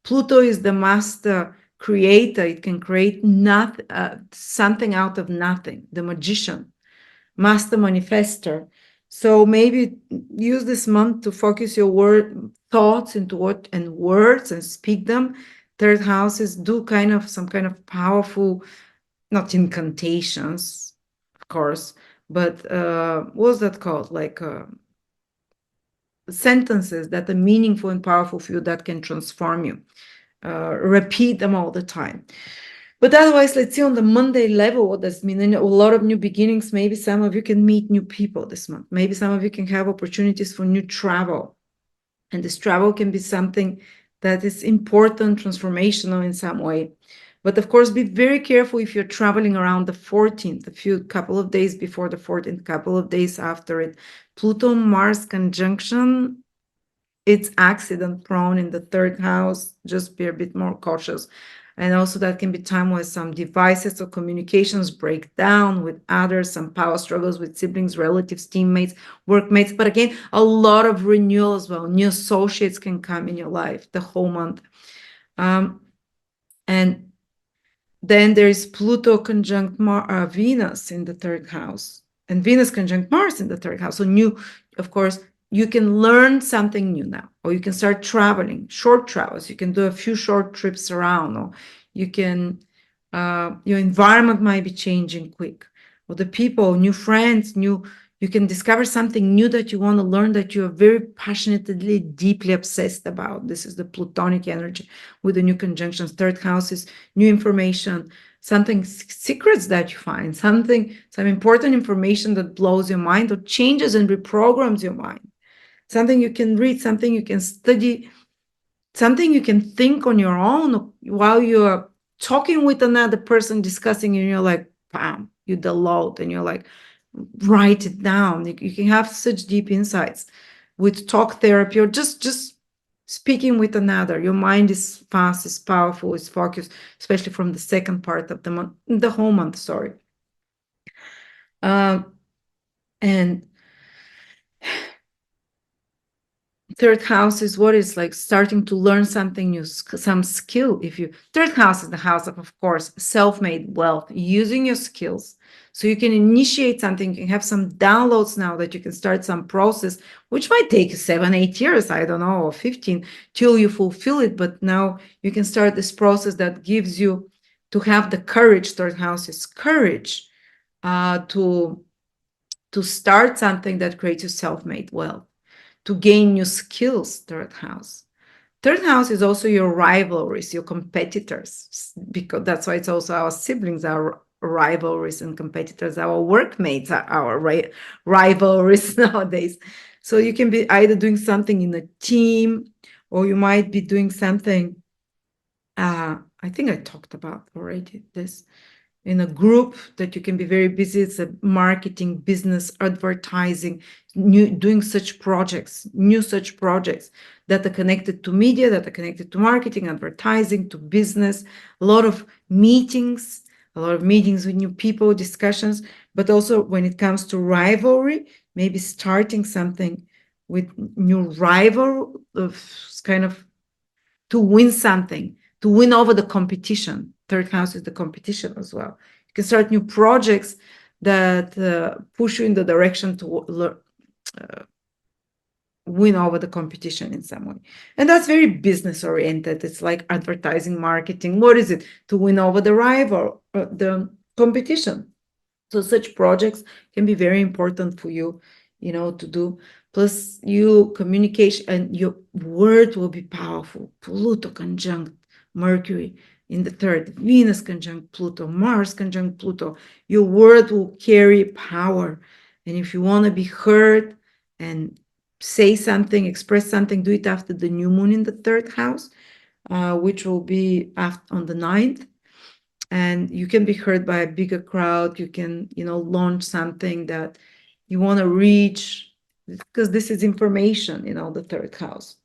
Pluto is the master creator. It can create something out of nothing, the magician, master manifester. So maybe use this month to focus your thoughts into words and speak them. Third houses do some kind of powerful, not incantations, of course, but what's that called? Like sentences that are meaningful and powerful for you that can transform you. Repeat them all the time. But otherwise, let's see on the Monday level what does mean. A lot of new beginnings. Maybe some of you can meet new people this month. Maybe some of you can have opportunities for new travel. And this travel can be something that is important, transformational in some way. But of course, be very careful if you're traveling around the 14th, couple of days before the 14th, couple of days after it. Pluto-Mars conjunction, it's accident prone in the third house. Just be a bit more cautious. And also that can be time where some devices or communications break down with others, some power struggles with siblings, relatives, teammates, workmates. But again, a lot of renewal as well. New associates can come in your life the whole month. And then there is Pluto conjunct Venus in the third house, and Venus conjunct Mars in the third house. So new, of course, you can learn something new now, or you can start traveling, short travels. You can do a few short trips around, or you can, your environment might be changing quick, or the people, new friends, you can discover something new that you want to learn, that you are very passionately, deeply obsessed about. This is the Plutonic energy with the new conjunctions. Third house is new information, something secrets that you find, some important information that blows your mind or changes and reprograms your mind. Something you can read, something you can study, something you can think on your own while you're talking with another person, discussing, and you're like, bam, you download, and you're like, write it down. You can have such deep insights with talk therapy or just speaking with another. Your mind is fast, is powerful, is focused, especially from the second part of the month, the whole month, sorry. And third house is what is like starting to learn something new, some skill. Third house is the house of course, self-made wealth, using your skills. So you can initiate something, you can have some downloads now that you can start some process, which might take 7, 8 years, I don't know, or 15 till you fulfill it. But now you can start this process that gives you to have the courage. Third house is courage to start something that creates you self-made wealth, to gain new skills. Third house. Third house is also your rivalries, your competitors, because that's why it's also our siblings, our rivalries and competitors. Our workmates are our rivalries nowadays. So you can be either doing something in a team, or you might be doing something, I think I talked about already this, in a group that you can be very busy. It's a marketing, business, advertising, doing such projects that are connected to media, that are connected to marketing, advertising, to business, a lot of meetings with new people, discussions. But also when it comes to rivalry, maybe starting something with new rival of kind of to win something, to win over the competition. Third house is the competition as well. You can start new projects that push you in the direction to win over the competition in some way. And that's very business oriented. It's like advertising, marketing. What is it? To win over the rival, the competition. So such projects can be very important for you, to do. Plus, you communication and your word will be powerful. Pluto conjunct Mercury in the third, Venus conjunct Pluto, Mars conjunct Pluto. Your word will carry power. And if you want to be heard and say something, express something, do it after the new moon in the third house, which will be on the 9th. And you can be heard by a bigger crowd. You can, launch something that you want to reach, because this is information, the third house.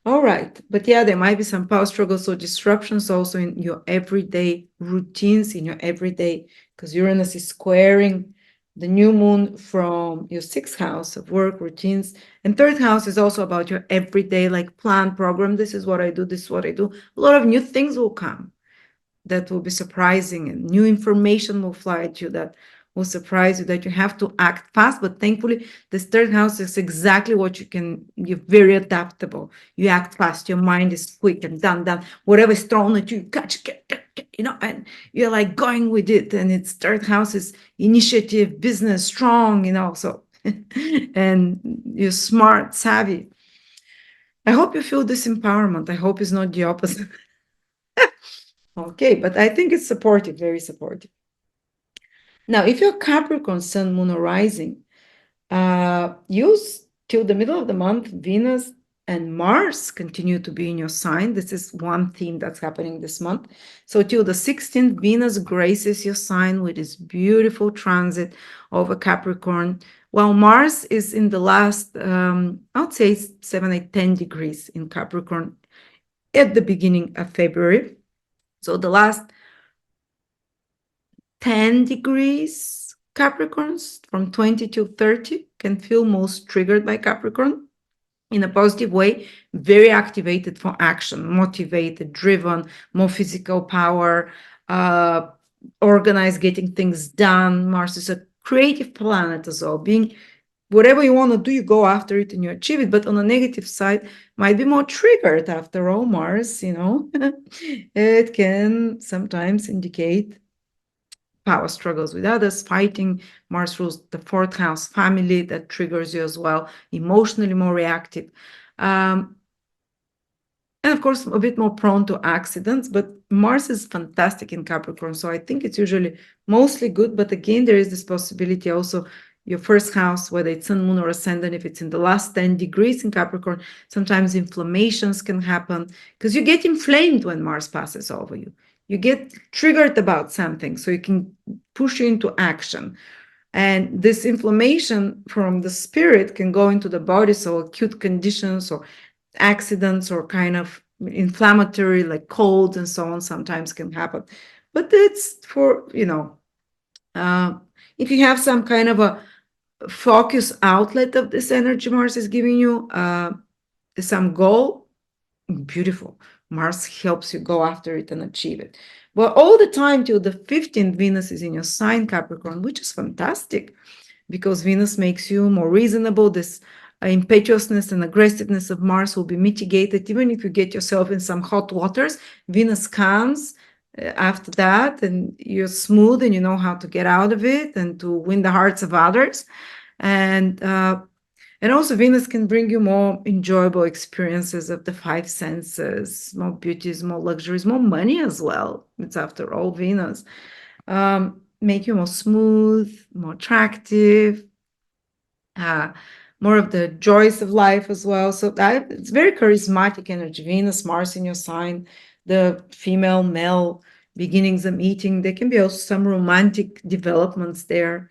All right. But yeah, there might be some power struggles or disruptions also in your everyday routines, in your everyday, because Uranus is squaring the new moon from your sixth house of work routines. And third house is also about your everyday, like plan, program. This is what I do. This is what I do. A lot of new things will come that will be surprising, and new information will fly at you that will surprise you, that you have to act fast. But thankfully, this third house is exactly what you can. You're very adaptable. You act fast. Your mind is quick and done. Whatever is thrown at you, you catch, and you're like going with it. And its third house is initiative, business, strong, so and you're smart, savvy. I hope you feel this empowerment. I hope it's not the opposite. Okay, but I think it's supportive, very supportive. Now, if you're Capricorn, Sun, Moon, or Rising, use till the middle of the month, Venus and Mars continue to be in your sign. This is one theme that's happening this month. So till the 16th, Venus graces your sign with this beautiful transit over Capricorn, while Mars is in the last, I'd say 7, 8, 10 degrees in Capricorn at the beginning of February. So the last 10 degrees Capricorns from 20 to 30 can feel most triggered by Capricorn in a positive way, very activated for action, motivated, driven, more physical power, organized, getting things done. Mars is a creative planet as well, being whatever you want to do, you go after it and you achieve it. But on the negative side, might be more triggered after all, Mars, it can sometimes indicate power struggles with others, fighting. Mars rules the fourth house, family, that triggers you as well, emotionally more reactive. And of course, a bit more prone to accidents, but Mars is fantastic in Capricorn. So I think it's usually mostly good. But again, there is this possibility also your first house, whether it's Sun, Moon, or Ascendant, if it's in the last 10 degrees in Capricorn, sometimes inflammations can happen because you get inflamed when Mars passes over you. You get triggered about something, so it can push you into action. And this inflammation from the spirit can go into the body, so acute conditions or accidents or kind of inflammatory, like colds and so on, sometimes can happen. But it's for, if you have some kind of a focus outlet of this energy Mars is giving you, some goal, beautiful. Mars helps you go after it and achieve it. But all the time till the 15th, Venus is in your sign, Capricorn, which is fantastic because Venus makes you more reasonable. This impetuousness and aggressiveness of Mars will be mitigated. Even if you get yourself in some hot waters, Venus calms after that, and you're smooth and you know how to get out of it and to win the hearts of others. And also Venus can bring you more enjoyable experiences of the five senses, more beauties, more luxuries, more money as well. It's after all Venus. Make you more smooth, more attractive, more of the joys of life as well. So it's very charismatic energy. Venus, Mars in your sign, the female, male beginnings of meeting. There can be also some romantic developments there.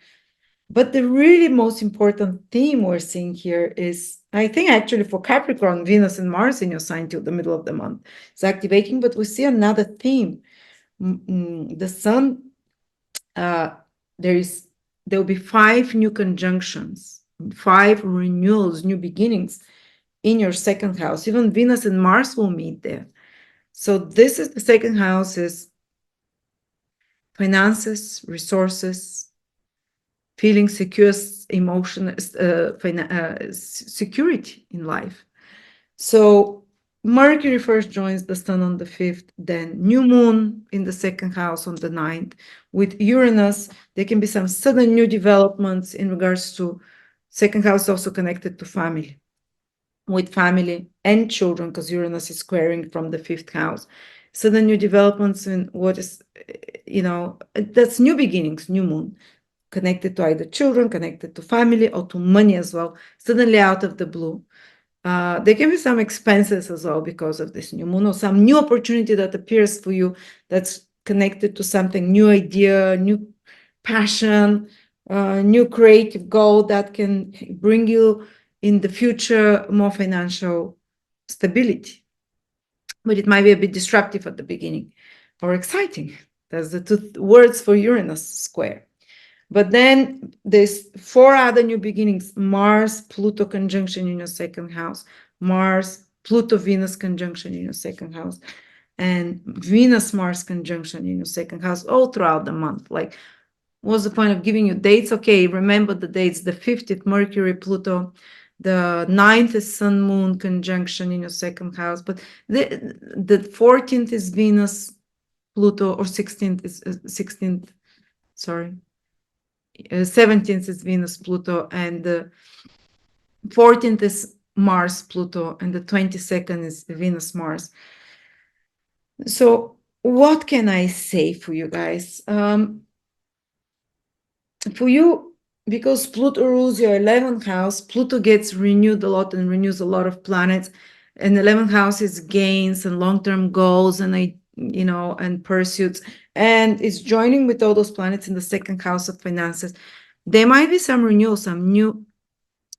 But the really most important theme we're seeing here is, I think actually for Capricorn, Venus and Mars in your sign till the middle of the month is activating, but we see another theme. The Sun, there'll be 5 new conjunctions, 5 renewals, new beginnings in your second house. Even Venus and Mars will meet there. So this is the second house, is finances, resources, feeling secure, emotion, security in life. So Mercury first joins the Sun on the 5th, then new moon in the second house on the 9th. With Uranus, there can be some sudden new developments in regards to second house, also connected to family, with family and children, because Uranus is squaring from the 5th house. Sudden new developments in what is, that's new beginnings, new moon, connected to either children, connected to family, or to money as well, suddenly out of the blue. There can be some expenses as well because of this new moon, or some new opportunity that appears for you that's connected to something, new idea, new passion, new creative goal that can bring you in the future more financial stability. But it might be a bit disruptive at the beginning or exciting. That's the two words for Uranus square. But then there's 4 other new beginnings: Mars, Pluto conjunction in your second house, Mars, Pluto, Venus conjunction in your second house, and Venus, Mars conjunction in your second house all throughout the month. Like, what's the point of giving you dates? Okay, remember the dates: the 50th, Mercury, Pluto, the 9th is Sun, Moon conjunction in your second house, but the 14th is Venus, Pluto, or 16th is 16th, sorry. 17th is Venus, Pluto, and the 14th is Mars, Pluto, and the 22nd is Venus, Mars. So what can I say for you guys? For you, because Pluto rules your 11th house, Pluto gets renewed a lot and renews a lot of planets. And 11th house is gains and long-term goals and and pursuits, and it's joining with all those planets in the second house of finances. There might be some renewal, some new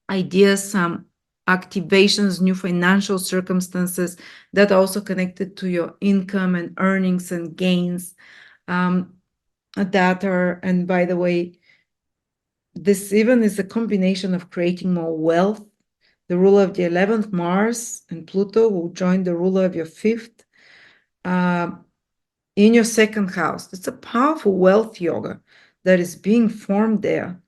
ideas, some activations, new financial circumstances that are also connected to your income and earnings and gains, and by the way, this even is a combination of creating more wealth. The ruler of the 11th, Mars, and Pluto will join the ruler of your 5th in your second house. It's a powerful wealth yoga that is being formed there.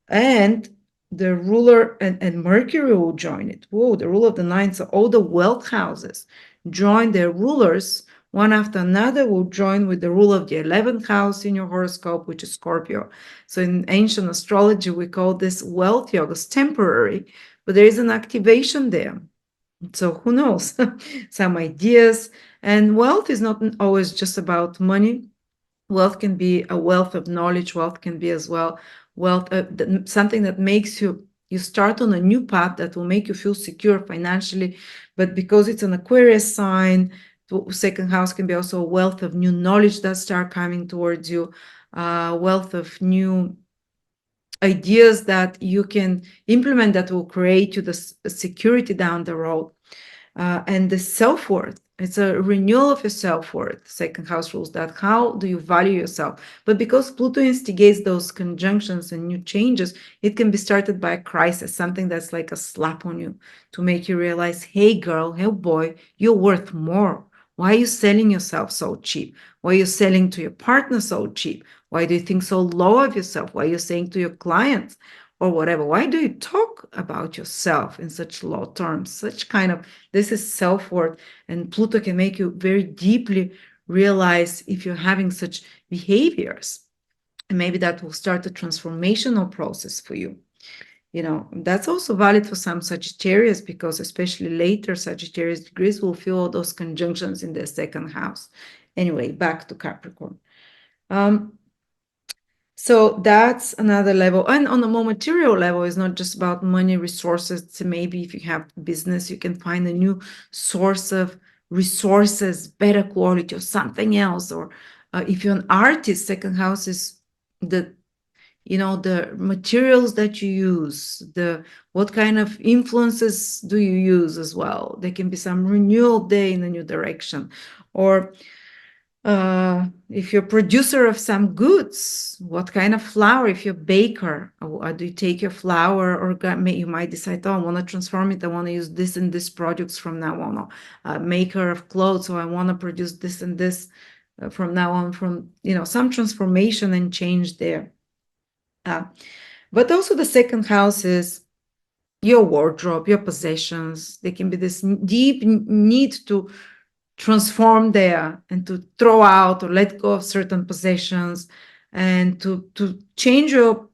And the ruler and Mercury will join it. Whoa, the ruler of the 9th. So all the wealth houses join their rulers. One after another will join with the ruler of the 11th house in your horoscope, which is Scorpio. So in ancient astrology, we call this wealth yogas temporary, but there is an activation there. So who knows? Some ideas. And wealth is not always just about money. Wealth can be a wealth of knowledge. Wealth can be as well wealth, something that makes you start on a new path that will make you feel secure financially. But because it's an Aquarius sign, second house can be also a wealth of new knowledge that start coming towards you, wealth of new ideas that you can implement that will create you the security down the road. And the self-worth, it's a renewal of your self-worth. Second house rules that. How do you value yourself? But because Pluto instigates those conjunctions and new changes, it can be started by a crisis, something that's like a slap on you to make you realize, hey girl, hey boy, you're worth more. Why are you selling yourself so cheap? Why are you selling to your partner so cheap? Why do you think so low of yourself? Why are you saying to your clients or whatever? Why do you talk about yourself in such low terms? Such kind of, this is self-worth, and Pluto can make you very deeply realize if you're having such behaviors, and maybe that will start a transformational process for you. That's also valid for some Sagittarius, because especially later Sagittarius degrees will feel all those conjunctions in their second house. Anyway, back to Capricorn. So that's another level. And on a more material level, it's not just about money, resources. So maybe if you have business, you can find a new source of resources, better quality or something else. Or if you're an artist, second house is the materials that you use, what kind of influences do you use as well. There can be some renewal day in a new direction. Or if you're a producer of some goods, what kind of flour? If you're a baker, or do you take your flour, or you might decide, I want to transform it. I want to use this and this products from now on. Or maker of clothes, so I want to produce this and this from now on. From some transformation and change there. But also the second house is your wardrobe, your possessions. There can be this deep need to transform there and to throw out or let go of certain possessions, and to change your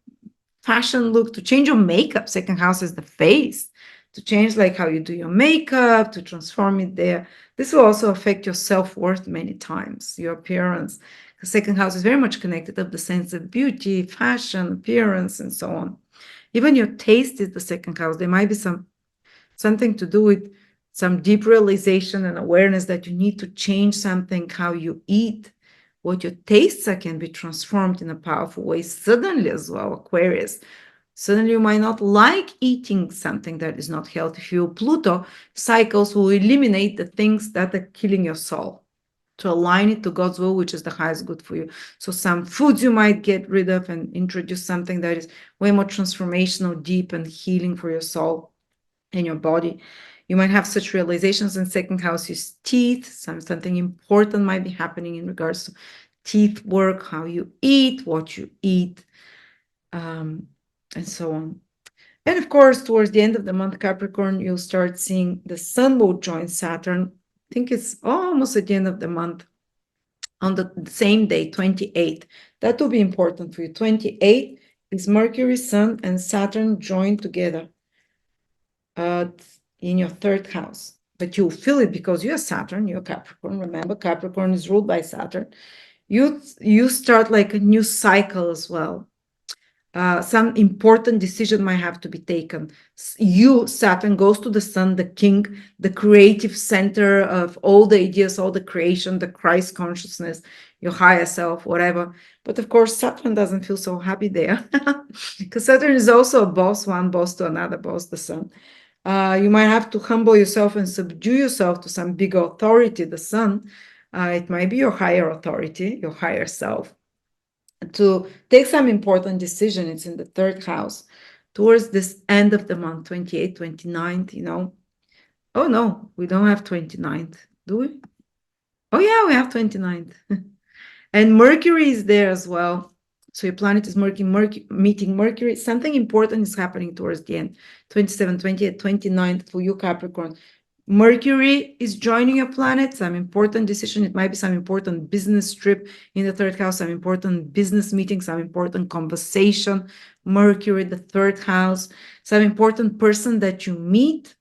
fashion look, to change your makeup. Second house is the face, to change like how you do your makeup, to transform it there. This will also affect your self-worth many times, your appearance. The second house is very much connected to the sense of beauty, fashion, appearance, and so on. Even your taste is the second house. There might be something to do with some deep realization and awareness that you need to change something, how you eat, what your tastes are, can be transformed in a powerful way suddenly as well, Aquarius. Suddenly you might not like eating something that is not healthy for you. Pluto cycles will eliminate the things that are killing your soul to align it to God's will, which is the highest good for you. So some foods you might get rid of and introduce something that is way more transformational, deep, and healing for your soul and your body. You might have such realizations in second house is teeth. Something important might be happening in regards to teeth work, how you eat, what you eat, and so on. And of course, towards the end of the month, Capricorn, you'll start seeing the Sun will join Saturn. I think it's almost at the end of the month on the same day, 28th. That will be important for you. 28th is Mercury, Sun, and Saturn joined together in your third house. But you'll feel it because you're Saturn, you're Capricorn. Remember, Capricorn is ruled by Saturn. You start like a new cycle as well. Some important decision might have to be taken. Saturn goes to the Sun, the king, the creative center of all the ideas, all the creation, the Christ consciousness, your higher self, whatever. But of course, Saturn doesn't feel so happy there because Saturn is also a boss, one boss to another boss, the Sun. You might have to humble yourself and subdue yourself to some bigger authority, the Sun. It might be your higher authority, your higher self, to take some important decision. It's in the third house towards this end of the month, 28th, 29th, Oh, no, we don't have 29th, do we? Oh, yeah, we have 29th. And Mercury is there as well. So your planet is meeting Mercury. Something important is happening towards the end, 27th, 28th, 29th for you, Capricorn. Mercury is joining your planet, some important decision. It might be some important business trip in the third house, some important business meeting, some important conversation. Mercury, the third house, some important person that you meet,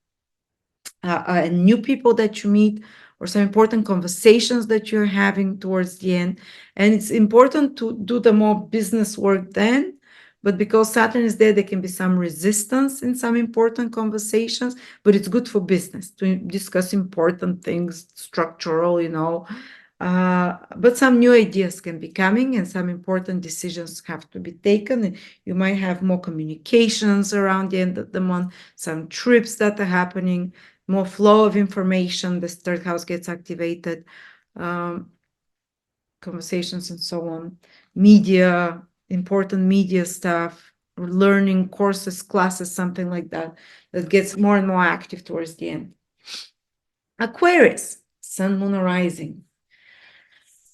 new people that you meet, or some important conversations that you're having towards the end. And it's important to do the more business work then. But because Saturn is there, there can be some resistance in some important conversations, but it's good for business to discuss important things, structural, but some new ideas can be coming and some important decisions have to be taken. And you might have more communications around the end of the month, some trips that are happening, more flow of information. The third house gets activated, conversations and so on, media, important media stuff, learning courses, classes, something like that, that gets more and more active towards the end. Aquarius, Sun, Moon, Rising.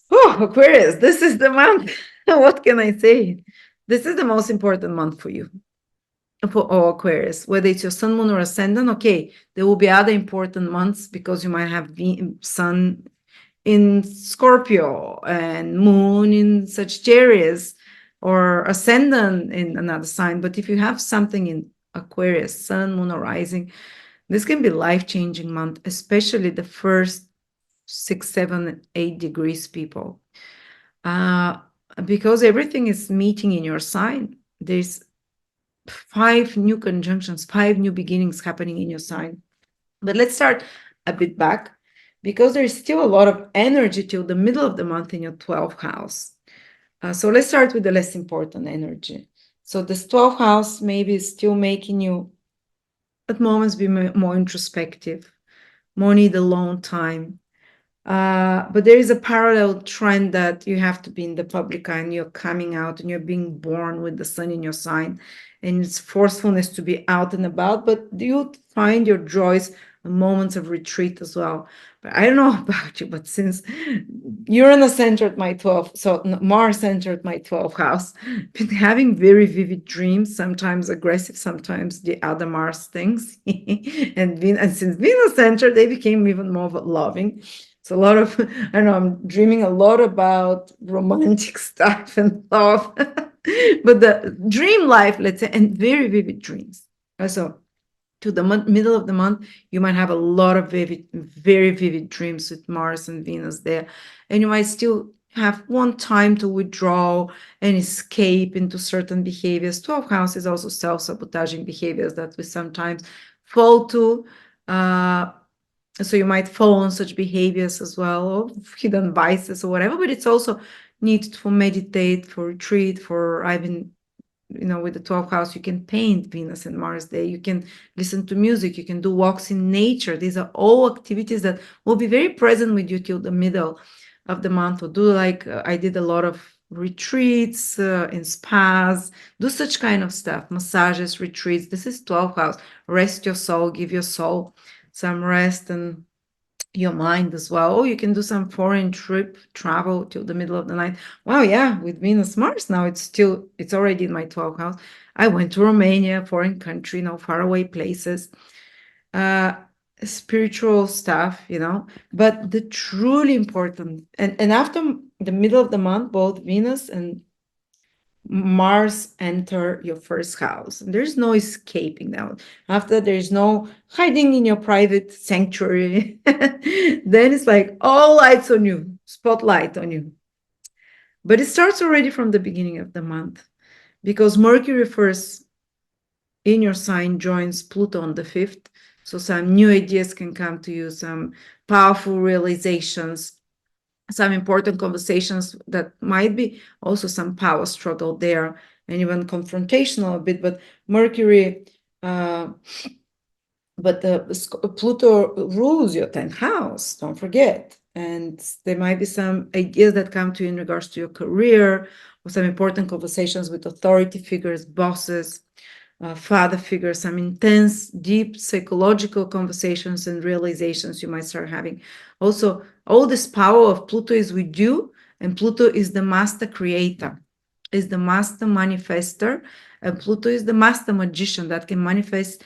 Oh, Aquarius, this is the month. What can I say? This is the most important month for you, for all Aquarius, whether it's your Sun, Moon, or Ascendant. Okay, there will be other important months because you might have Sun in Scorpio and Moon in Sagittarius or Ascendant in another sign. But if you have something in Aquarius, Sun, Moon, or Rising, this can be life-changing month, especially the first 6, 7, 8 degrees people. Because everything is meeting in your sign. There's 5 new conjunctions, 5 new beginnings happening in your sign. But let's start a bit back because there is still a lot of energy till the middle of the month in your 12th house. So let's start with the less important energy. So this 12th house maybe is still making you at moments be more introspective, more need alone time. But there is a parallel trend that you have to be in the public eye and you're coming out and you're being born with the sun in your sign, and it's forcefulness to be out and about, but you find your joys and moments of retreat as well. But I don't know about you, but since Uranus entered my 12th, so Mars entered my 12th house, been having very vivid dreams, sometimes aggressive, sometimes the other Mars things. and since Venus entered, they became even more loving. It's a lot of, I don't know, I'm dreaming a lot about romantic stuff and love, but the dream life, let's say, and very vivid dreams. So to the middle of the month, you might have a lot of very vivid dreams with Mars and Venus there. And you might still have one time to withdraw and escape into certain behaviors. 12th house is also self-sabotaging behaviors that we sometimes fall to. So you might fall on such behaviors as well, or hidden vices or whatever, but it's also need for meditate, for retreat, for I've been with the 12th house, you can paint Venus and Mars there. You can listen to music. You can do walks in nature. These are all activities that will be very present with you till the middle of the month. Or do like I did a lot of retreats in spas, do such kind of stuff, massages, retreats. This is 12th house. Rest your soul, give your soul some rest and your mind as well. Or you can do some foreign trip, travel till the middle of the night. Wow, yeah, with Venus Mars now, it's already in my 12th house. I went to Romania, foreign country, faraway places, spiritual stuff, but the truly important, and after the middle of the month, both Venus and Mars enter your first house. And there's no escaping now. After there's no hiding in your private sanctuary. Then it's like all lights on you, spotlight on you. But it starts already from the beginning of the month because Mercury first in your sign joins Pluto on the 5th. So some new ideas can come to you, some powerful realizations, some important conversations that might be also some power struggle there and even confrontational a bit, but Mercury, Pluto rules your 10th house, don't forget. And there might be some ideas that come to you in regards to your career or some important conversations with authority figures, bosses, father figures, some intense, deep psychological conversations and realizations you might start having. Also, all this power of Pluto is with you, and Pluto is the master creator, is the master manifester, and Pluto is the master magician that can manifest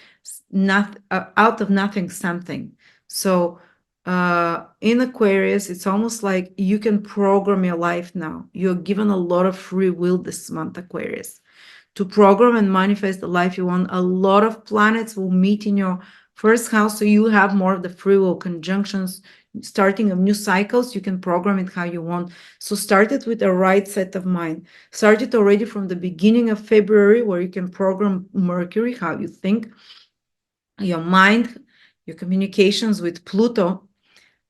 out of nothing something. So in Aquarius, it's almost like you can program your life now. You're given a lot of free will this month, Aquarius, to program and manifest the life you want. A lot of planets will meet in your first house, so you have more of the free will conjunctions, starting of new cycles. You can program it how you want. So start it with the right set of mind. Start it already from the beginning of February, where you can program Mercury, how you think, your mind, your communications with Pluto.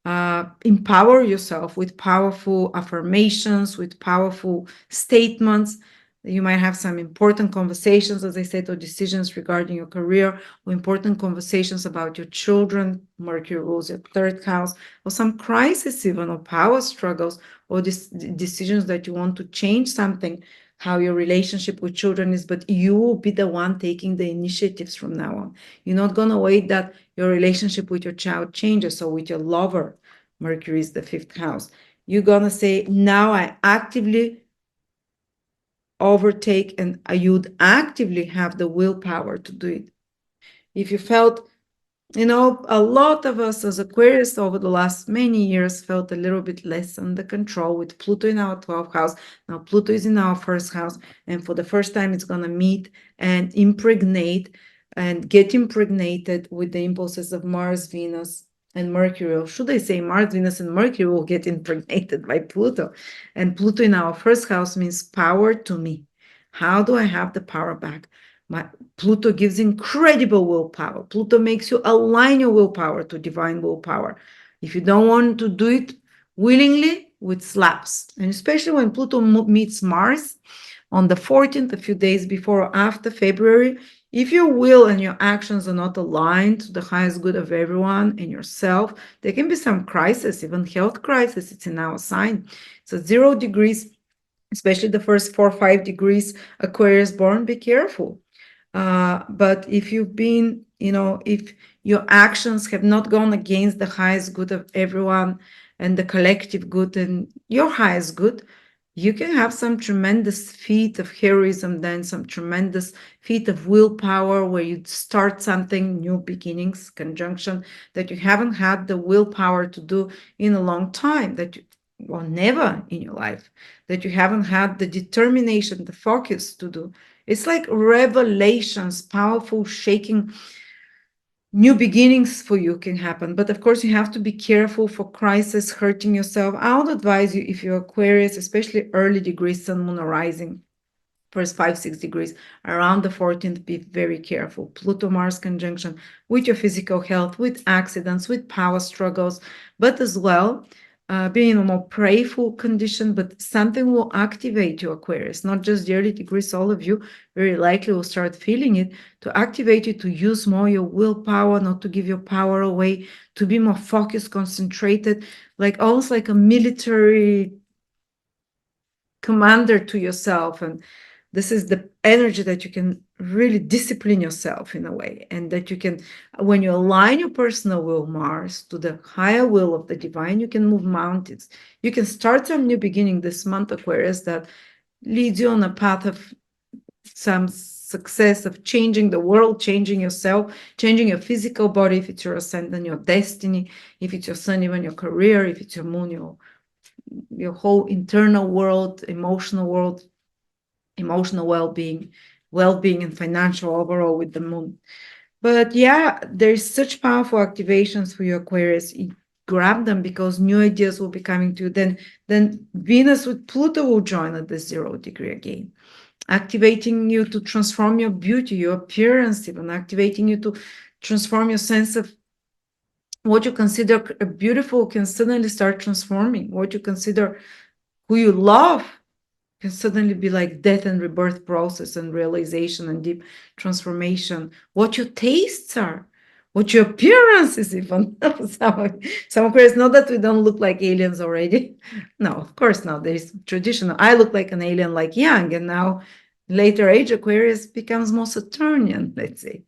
Empower yourself with powerful affirmations, with powerful statements. You might have some important conversations, as I said, or decisions regarding your career, or important conversations about your children. Mercury rules your 3rd house, or some crisis even, or power struggles, or decisions that you want to change something, how your relationship with children is, but you will be the one taking the initiatives from now on. You're not going to wait that your relationship with your child changes, or with your lover. Mercury is the 5th house. You're going to say, now I actively overtake, and you'd actively have the willpower to do it. If you felt, a lot of us as Aquarius over the last many years felt a little bit less under control with Pluto in our 12th house. Now Pluto is in our 1st house, and for the first time it's going to meet and impregnate and get impregnated with the impulses of Mars, Venus, and Mercury. Or should I say Mars, Venus, and Mercury will get impregnated by Pluto. And Pluto in our 1st house means power to me. How do I have the power back? Pluto gives incredible willpower. Pluto makes you align your willpower to divine willpower. If you don't want to do it willingly, with slaps. And especially when Pluto meets Mars on the 14th, a few days before or after February, if your will and your actions are not aligned to the highest good of everyone and yourself, there can be some crisis, even health crisis. It's in our sign. So 0 degrees, especially the first 4 or 5 degrees, Aquarius born, be careful. But if you've been, if your actions have not gone against the highest good of everyone and the collective good and your highest good, you can have some tremendous feat of heroism, then some tremendous feat of willpower where you start something, new beginnings, conjunction that you haven't had the willpower to do in a long time, that you, well, never in your life, that you haven't had the determination, the focus to do. It's like revelations, powerful, shaking, new beginnings for you can happen. But of course, you have to be careful for crisis, hurting yourself. I would advise you, if you're Aquarius, especially early degrees, Sun, Moon, or Rising, first 5, 6 degrees, around the 14th, be very careful. Pluto-Mars conjunction with your physical health, with accidents, with power struggles, but as well, being in a more prayerful condition, but something will activate you, Aquarius, not just the early degrees. All of you very likely will start feeling it, to activate you to use more your willpower, not to give your power away, to be more focused, concentrated, like almost like a military commander to yourself. And this is the energy that you can really discipline yourself in a way, and that you can, when you align your personal will, Mars, to the higher will of the divine, you can move mountains. You can start some new beginning this month, Aquarius, that leads you on a path of some success, of changing the world, changing yourself, changing your physical body, if it's your ascendant, your destiny, if it's your sun, even your career, if it's your moon, your whole internal world, emotional well-being and financial overall with the moon. But yeah, there's such powerful activations for your Aquarius. Grab them, because new ideas will be coming to you. Then Venus with Pluto will join at the 0 degree again, activating you to transform your beauty, your appearance, even activating you to transform your sense of what you consider beautiful can suddenly start transforming. What you consider who you love can suddenly be like death and rebirth process and realization and deep transformation. What your tastes are, what your appearance is, even. Some Aquarius, not that we don't look like aliens already. No, of course not. There's traditional. I look like an alien, like young, and now later age Aquarius becomes more Saturnian, let's say.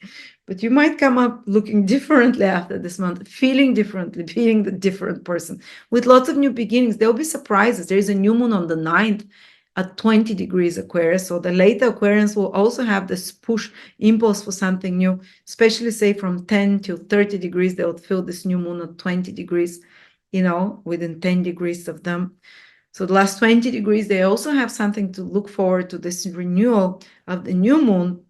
But you might come up looking differently after this month, feeling differently, being the different person with lots of new beginnings. There'll be surprises. There is a new moon on the 9th at 20 degrees Aquarius. So the later Aquarians will also have this push impulse for something new, especially say from 10 to 30 degrees, they will feel this new moon at 20 degrees, within 10 degrees of them. So the last 20 degrees, they also have something to look forward to, this renewal of the new moon,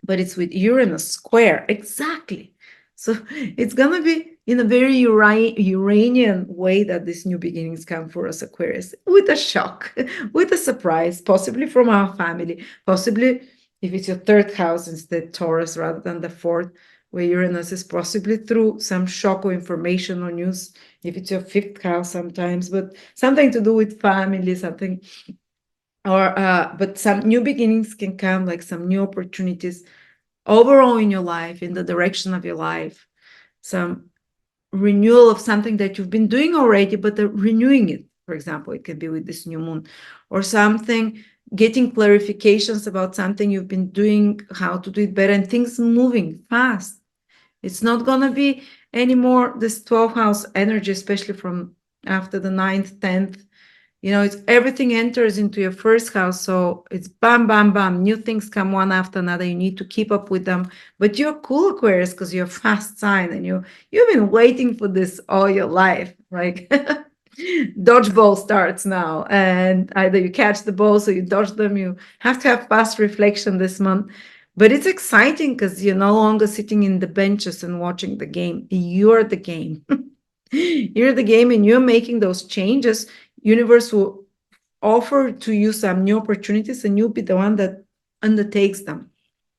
but it's with Uranus square. Exactly. So it's going to be in a very Uranian way that these new beginnings come for us, Aquarius, with a shock, with a surprise, possibly from our family, possibly if it's your 3rd house instead, Taurus, rather than the 4th, where Uranus is, possibly through some shock or information or news, if it's your 5th house sometimes, but something to do with family, something, but some new beginnings can come, like some new opportunities overall in your life, in the direction of your life, some renewal of something that you've been doing already, but renewing it. For example, it could be with this new moon, or something, getting clarifications about something you've been doing, how to do it better, and things moving fast. It's not going to be anymore this 12th house energy, especially from after the 9th, 10th. It's everything enters into your 1st house. So it's bam, bam, bam. New things come one after another. You need to keep up with them. But you're cool, Aquarius, because you're a fast sign, and you've been waiting for this all your life, right? Dodgeball starts now, and either you catch the balls or you dodge them. You have to have fast reflection this month. But it's exciting because you're no longer sitting in the benches and watching the game. You're the game. You're the game, and you're making those changes. Universe will offer to you some new opportunities, and you'll be the one that undertakes them.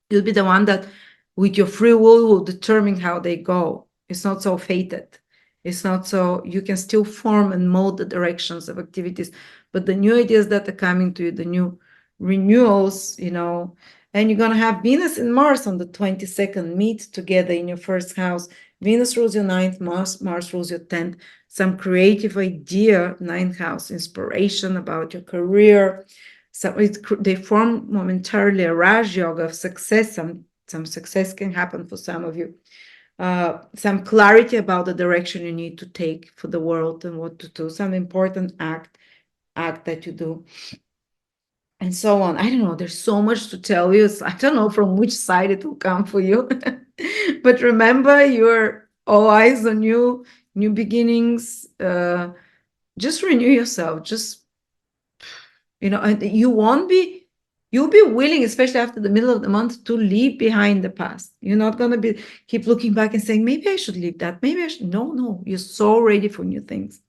You'll be the one that, with your free will determine how they go. It's not so fated. It's not so, you can still form and mold the directions of activities, but the new ideas that are coming to you, the new renewals, and you're going to have Venus and Mars on the 22nd meet together in your 1st house. Venus rules your 9th, Mars rules your 10th. Some creative idea, 9th house, inspiration about your career. So they form momentarily a Raj Yoga of success. Some success can happen for some of you. Some clarity about the direction you need to take for the world and what to do. Some important act that you do. And so on. I don't know. There's so much to tell you. So I don't know from which side it will come for you. But remember, you're all eyes on you, new beginnings. Just renew yourself. Just, and you'll be willing, especially after the middle of the month, to leave behind the past. You're not going to keep looking back and saying, maybe I should leave that. Maybe I should. No. You're so ready for new things.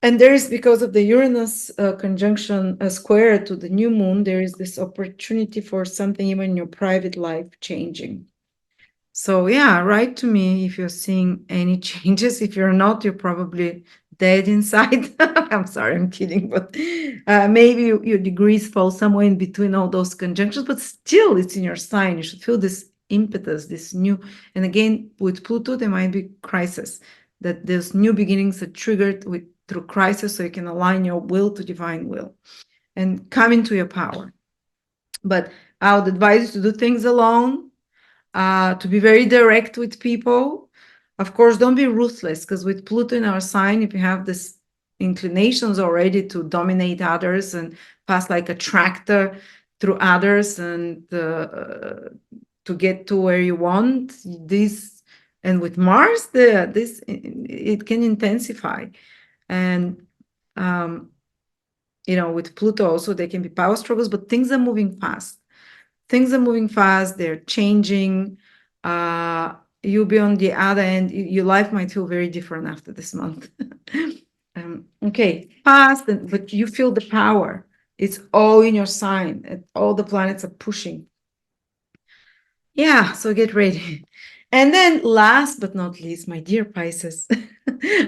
And there is, because of the Uranus conjunction square to the new moon, there is this opportunity for something even in your private life changing. So yeah, write to me if you're seeing any changes. If you're not, you're probably dead inside. I'm sorry, I'm kidding, but maybe your degrees fall somewhere in between all those conjunctions, but still it's in your sign. You should feel this impetus, this new, and again, with Pluto, there might be crisis, that there's new beginnings are triggered through crisis, so you can align your will to divine will and come into your power. But I would advise you to do things alone, to be very direct with people. Of course, don't be ruthless, because with Pluto in our sign, if you have this inclinations already to dominate others and pass like a tractor through others and to get to where you want, this, and with Mars there, this, it can intensify. And you know, with Pluto also, there can be power struggles, but things are moving fast. Things are moving fast, they're changing. You'll be on the other end. Your life might feel very different after this month. Okay, fast, but you feel the power. It's all in your sign, and all the planets are pushing. Yeah, so get ready. And then last but not least, my dear Pisces.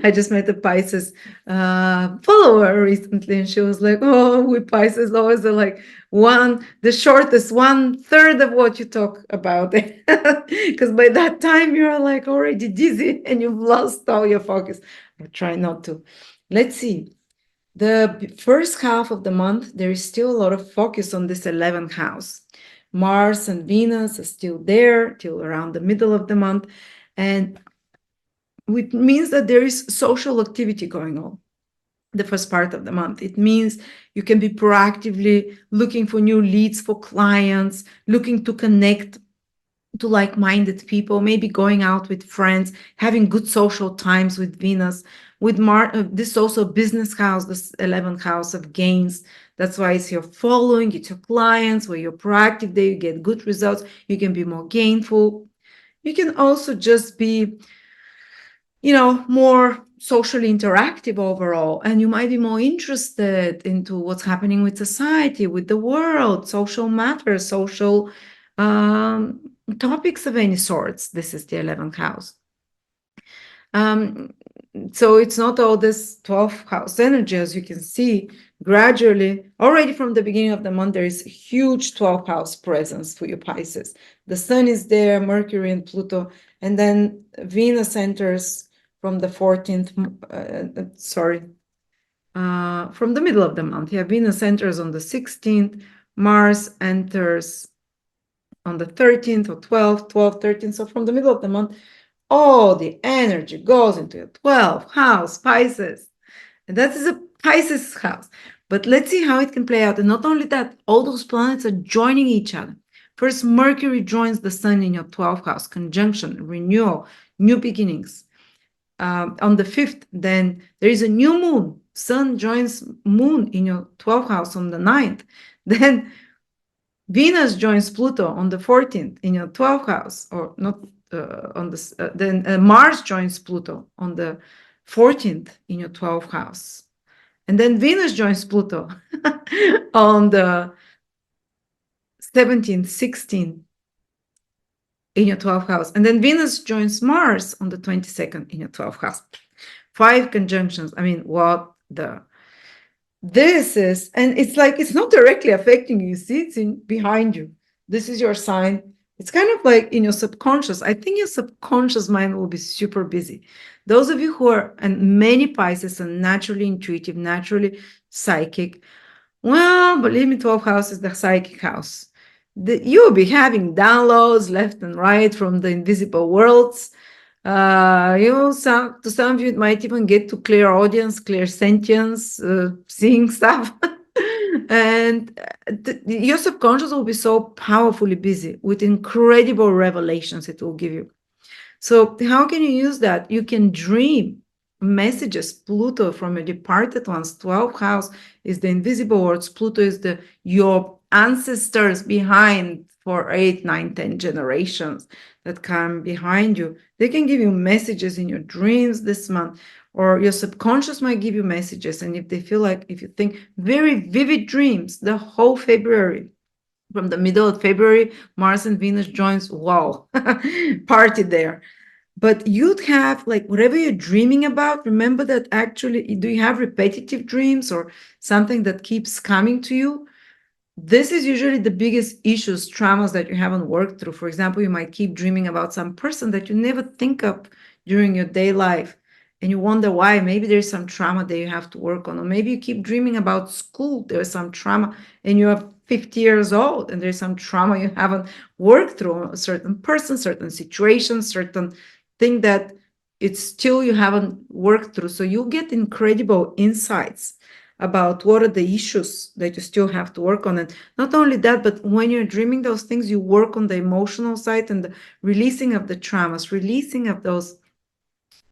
I just met a Pisces follower recently, and she was like, oh, we Pisces always are like the shortest 1/3 of what you talk about. Because by that time you're like already dizzy and you've lost all your focus. I try not to. Let's see. The first half of the month, there is still a lot of focus on this 11th house. Mars and Venus are still there till around the middle of the month. And it means that there is social activity going on the first part of the month. It means you can be proactively looking for new leads for clients, looking to connect to like-minded people, maybe going out with friends, having good social times with Venus. With Mars, this is also business house, this 11th house of gains. That's why it's your following, it's your clients, where you're proactive there, you get good results, you can be more gainful. You can also just be, you know, more socially interactive overall, and you might be more interested into what's happening with society, with the world, social matters, social topics of any sorts. This is the 11th house. So it's not all this 12th house energy, as you can see. Gradually, already from the beginning of the month, there is a huge 12th house presence for you Pisces. The sun is there, Mercury and Pluto, and then Venus enters from the 14th, from the middle of the month. Yeah, Venus enters on the 16th, Mars enters on the 13th or 12th, 13th. So from the middle of the month, all the energy goes into your 12th house, Pisces. And that is a Pisces house. But let's see how it can play out. And not only that, all those planets are joining each other. First, Mercury joins the sun in your 12th house, conjunction, renewal, new beginnings. On the 5th, then there is a new moon. Sun joins moon in your 12th house on the 9th. Then Venus joins Pluto on the 14th in your 12th house, or not on this. Then Mars joins Pluto on the 14th in your 12th house. And then Venus joins Pluto on the 17th, 16th in your 12th house. And then Venus joins Mars on the 22nd in your 12th house. 5 conjunctions. I mean, what the... This is, and it's like, it's not directly affecting you. See, it's behind you. This is your sign. It's kind of like in your subconscious. I think your subconscious mind will be super busy. Those of you who are, and many Pisces are naturally intuitive, naturally psychic. Well, believe me, 12th house is the psychic house. You'll be having downloads left and right from the invisible worlds. To some of you, it might even get to clear audience, clear sentience, seeing stuff. And your subconscious will be so powerfully busy with incredible revelations it will give you. So how can you use that? You can dream messages. Pluto from your departed ones. 12th house is the invisible worlds. Pluto is your ancestors behind for 8, 9, 10 generations that come behind you. They can give you messages in your dreams this month, or your subconscious might give you messages. And if they feel like, if you think very vivid dreams, the whole February, from the middle of February, Mars and Venus joins, wow, party there. But you'd have, like, whatever you're dreaming about, remember that actually, do you have repetitive dreams or something that keeps coming to you? This is usually the biggest issues, traumas that you haven't worked through. For example, you might keep dreaming about some person that you never think of during your day life, and you wonder why. Maybe there's some trauma that you have to work on. Or maybe you keep dreaming about school. There's some trauma, and you are 50 years old, and there's some trauma you haven't worked through, a certain person, certain situation, certain thing that it's still you haven't worked through. So you get incredible insights about what are the issues that you still have to work on. And not only that, but when you're dreaming those things, you work on the emotional side and the releasing of the traumas, releasing of those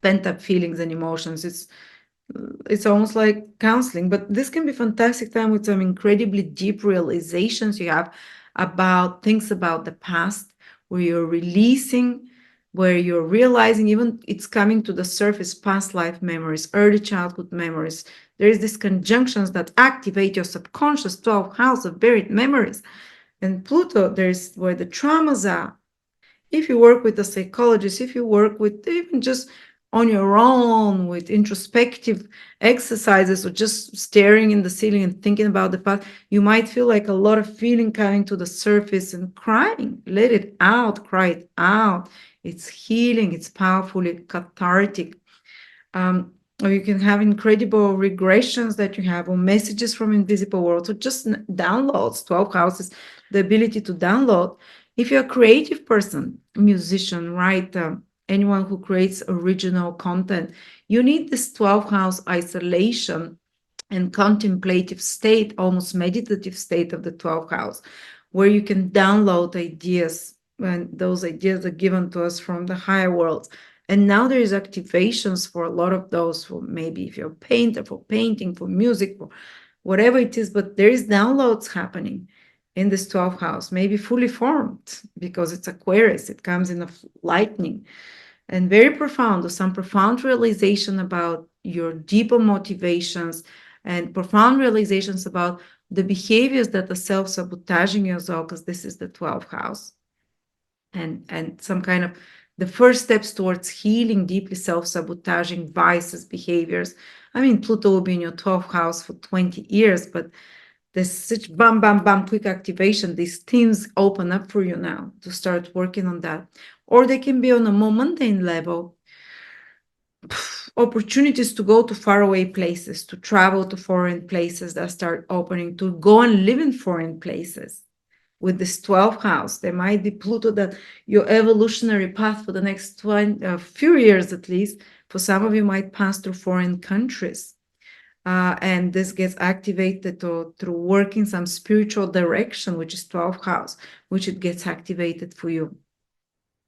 pent-up feelings and emotions. It's almost like counseling, but this can be fantastic time with some incredibly deep realizations you have about things about the past, where you're releasing, where you're realizing, even it's coming to the surface, past life memories, early childhood memories. There is these conjunctions that activate your subconscious 12th house of buried memories. And Pluto, there's where the traumas are. If you work with a psychologist, if you work with even just on your own with introspective exercises or just staring in the ceiling and thinking about the past, you might feel like a lot of feeling coming to the surface and crying. Let it out, cry it out. It's healing, it's powerfully cathartic. Or you can have incredible regressions that you have, or messages from invisible worlds, or just downloads. 12 houses, the ability to download. If you're a creative person, musician, writer, anyone who creates original content, you need this 12 house isolation and contemplative state, almost meditative state of the 12th house, where you can download ideas, and those ideas are given to us from the higher worlds. And now there is activations for a lot of those, for maybe if you're a painter, for painting, for music, for whatever it is, but there is downloads happening in this 12th house, maybe fully formed, because it's Aquarius, it comes in a lightning, and very profound, or some profound realization about your deeper motivations and profound realizations about the behaviors that are self-sabotaging you as well, because this is the 12th house. And some kind of the first steps towards healing deeply self-sabotaging vices, behaviors. I mean, Pluto will be in your 12th house for 20 years, but there's such bam, bam, bam, quick activation. These themes open up for you now to start working on that. Or they can be on a more mundane level. Opportunities to go to faraway places, to travel to foreign places that start opening, to go and live in foreign places. With this 12th house, there might be Pluto that your evolutionary path for the next few years at least, for some of you might pass through foreign countries. And this gets activated through working some spiritual direction, which is 12th house, which it gets activated for you.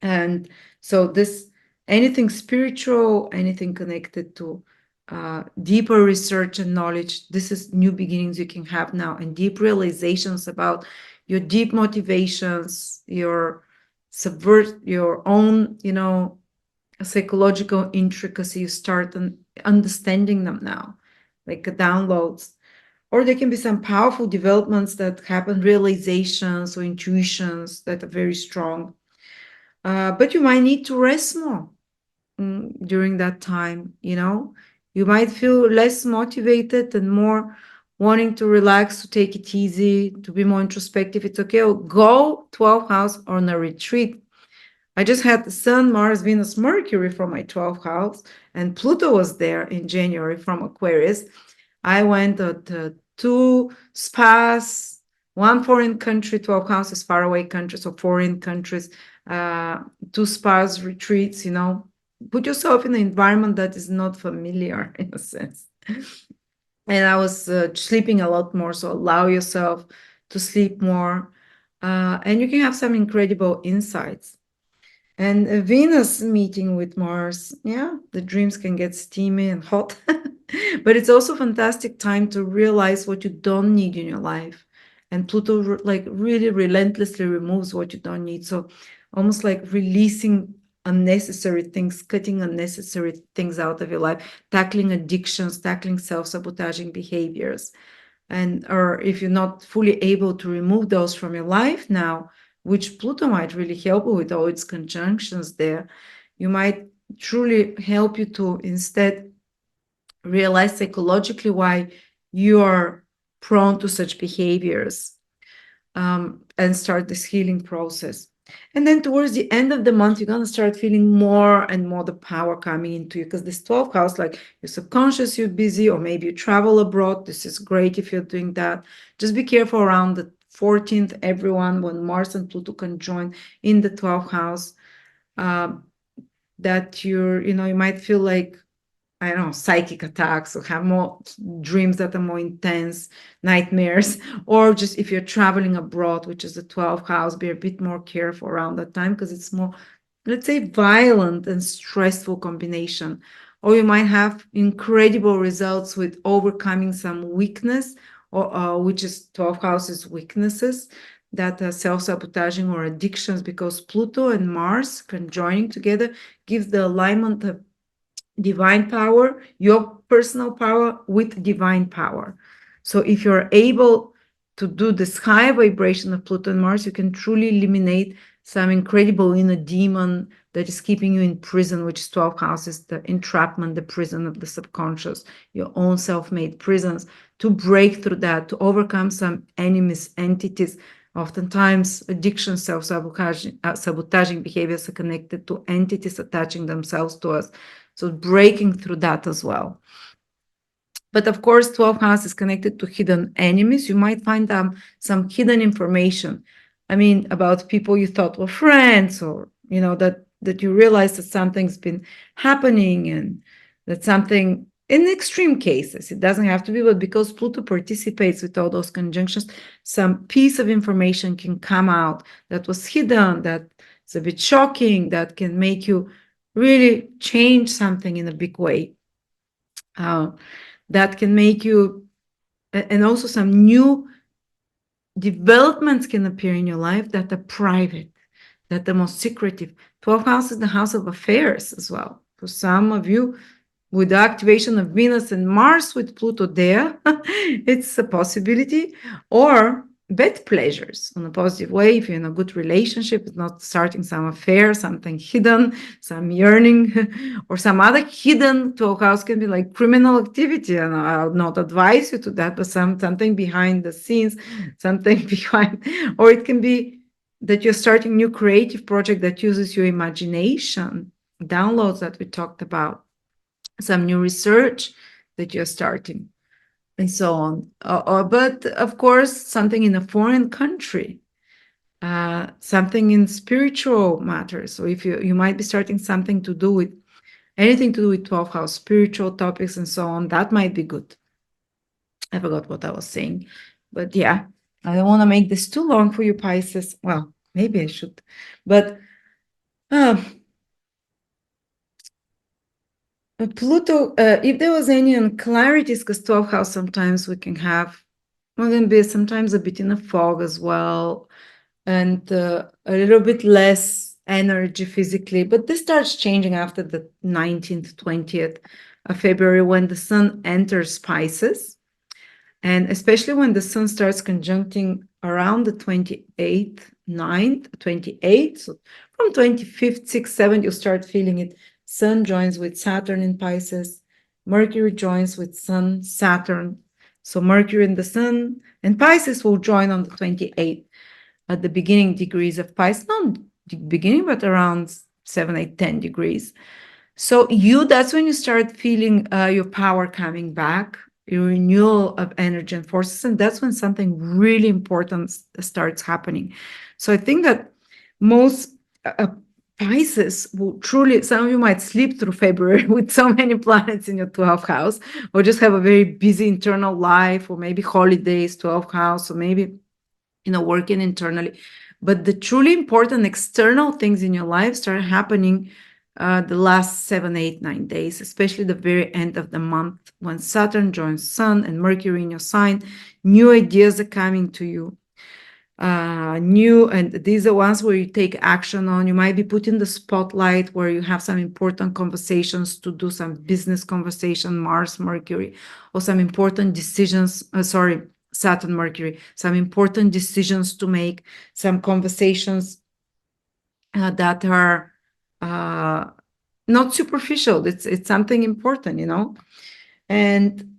And so this, anything spiritual, anything connected to deeper research and knowledge, this is new beginnings you can have now, and deep realizations about your deep motivations, your subvert your own, psychological intricacy. You start understanding them now, like downloads. Or there can be some powerful developments that happen, realizations or intuitions that are very strong. But you might need to rest more during that time, You might feel less motivated and more wanting to relax, to take it easy, to be more introspective. It's okay. Go 12th house on a retreat. I just had the Sun, Mars, Venus, Mercury from my 12th house, and Pluto was there in January from Aquarius. I went to 2 spas, 1 foreign country, 12 houses, faraway countries or foreign countries, 2 spas, retreats, Put yourself in an environment that is not familiar in a sense. And I was sleeping a lot more, so allow yourself to sleep more. And you can have some incredible insights. And a Venus meeting with Mars, the dreams can get steamy and hot. But it's also a fantastic time to realize what you don't need in your life. And Pluto really relentlessly removes what you don't need. So almost like releasing unnecessary things, cutting unnecessary things out of your life, tackling addictions, tackling self-sabotaging behaviors. Or if you're not fully able to remove those from your life now, which Pluto might really help you with all its conjunctions there, you might truly help you to instead realize psychologically why you are prone to such behaviors, and start this healing process. And then towards the end of the month, you're going to start feeling more and more the power coming into you, because this 12th house, like your subconscious, you're busy, or maybe you travel abroad. This is great if you're doing that. Just be careful around the 14th, everyone, when Mars and Pluto conjoin in the 12th house, that you might feel like, I don't know, psychic attacks, or have more dreams that are more intense, nightmares, or just if you're traveling abroad, which is the 12th house, be a bit more careful around that time, because it's more, let's say, violent and stressful combination. Or you might have incredible results with overcoming some weakness, or which is 12th house's weaknesses, that are self-sabotaging or addictions, because Pluto and Mars conjoining together gives the alignment of divine power, your personal power with divine power. So if you're able to do this high vibration of Pluto and Mars, you can truly eliminate some incredible inner demon that is keeping you in prison, which is 12 houses, the entrapment, the prison of the subconscious, your own self-made prisons, to break through that, to overcome some enemies, entities. Oftentimes, addiction, self-sabotaging behaviors are connected to entities attaching themselves to us. So breaking through that as well. But of course, 12th house is connected to hidden enemies. You might find some hidden information. I mean, about people you thought were friends, or, that you realize that something's been happening, and that something, in extreme cases, it doesn't have to be, but because Pluto participates with all those conjunctions, some piece of information can come out that was hidden, that's a bit shocking, that can make you really change something in a big way, that can make you, and also some new developments can appear in your life that are private, that are more secretive. 12th house is the house of affairs as well. For some of you, with the activation of Venus and Mars with Pluto there, it's a possibility. Or bed pleasures in a positive way. If you're in a good relationship, it's not starting some affair, something hidden, some yearning, or some other hidden. 12th house can be like criminal activity, and I'll not advise you to that, but something behind the scenes, something behind, or it can be that you're starting new creative project that uses your imagination, downloads that we talked about, some new research that you're starting, and so on. But of course, something in a foreign country, something in spiritual matters. So if you might be starting something to do with, anything to do with 12th house, spiritual topics and so on, that might be good. I forgot what I was saying, but yeah, I don't want to make this too long for you, Pisces. Well, maybe I should, but Pluto, if there was any unclarities, because 12th house, sometimes we can have, well, can be sometimes a bit in a fog as well, and a little bit less energy physically, but this starts changing after the 19th, 20th of February, when the sun enters Pisces, and especially when the sun starts conjuncting around the 28th, 9th, 28th, so from 25th, 6th, 7th, you'll start feeling it. Sun joins with Saturn in Pisces. Mercury joins with Sun, Saturn. So Mercury and the Sun and Pisces will join on the 28th at the beginning degrees of Pisces. Not the beginning, but around 7, 8, 10 degrees. So that's when you start feeling your power coming back, your renewal of energy and forces. And that's when something really important starts happening. So I think that most Pisces will truly, some of you might sleep through February with so many planets in your 12th house, or just have a very busy internal life, or maybe holidays, 12th house, or maybe, working internally. But the truly important external things in your life start happening the last 7, 8, 9 days, especially the very end of the month, when Saturn joins Sun and Mercury in your sign. New ideas are coming to you. And these are ones where you take action on. You might be put in the spotlight, where you have some important conversations to do, some business conversation, Mars, Mercury, or some important decisions, Saturn, Mercury, some important decisions to make, some conversations that are not superficial. It's something important, you know. And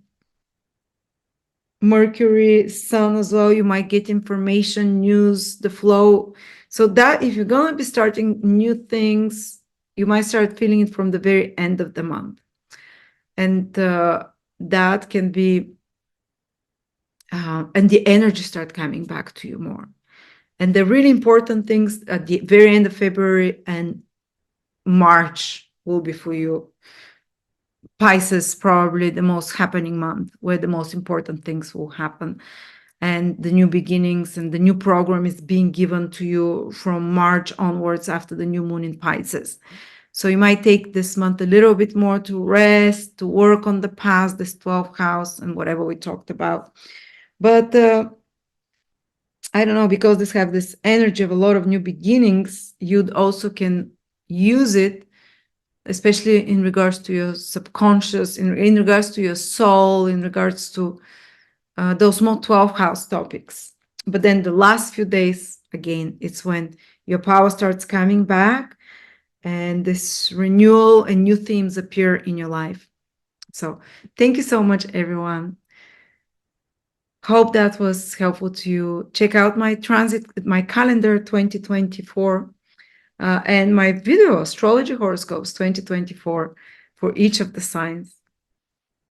Mercury, Sun as well, you might get information, news, the flow. So that if you're going to be starting new things, you might start feeling it from the very end of the month. And that can be, and the energy start coming back to you more. And the really important things at the very end of February and March will be for you. Pisces, probably the most happening month, where the most important things will happen. And the new beginnings and the new program is being given to you from March onwards after the new moon in Pisces. So you might take this month a little bit more to rest, to work on the past, this 12th house and whatever we talked about. But I don't know, because this have this energy of a lot of new beginnings, you'd also can use it, especially in regards to your subconscious, in regards to your soul, in regards to those more 12th house topics. But then the last few days, again, it's when your power starts coming back and this renewal and new themes appear in your life. So thank you so much, everyone. Hope that was helpful to you. Check out my calendar 2024 and my video, Astrology Horoscopes 2024 for each of the signs.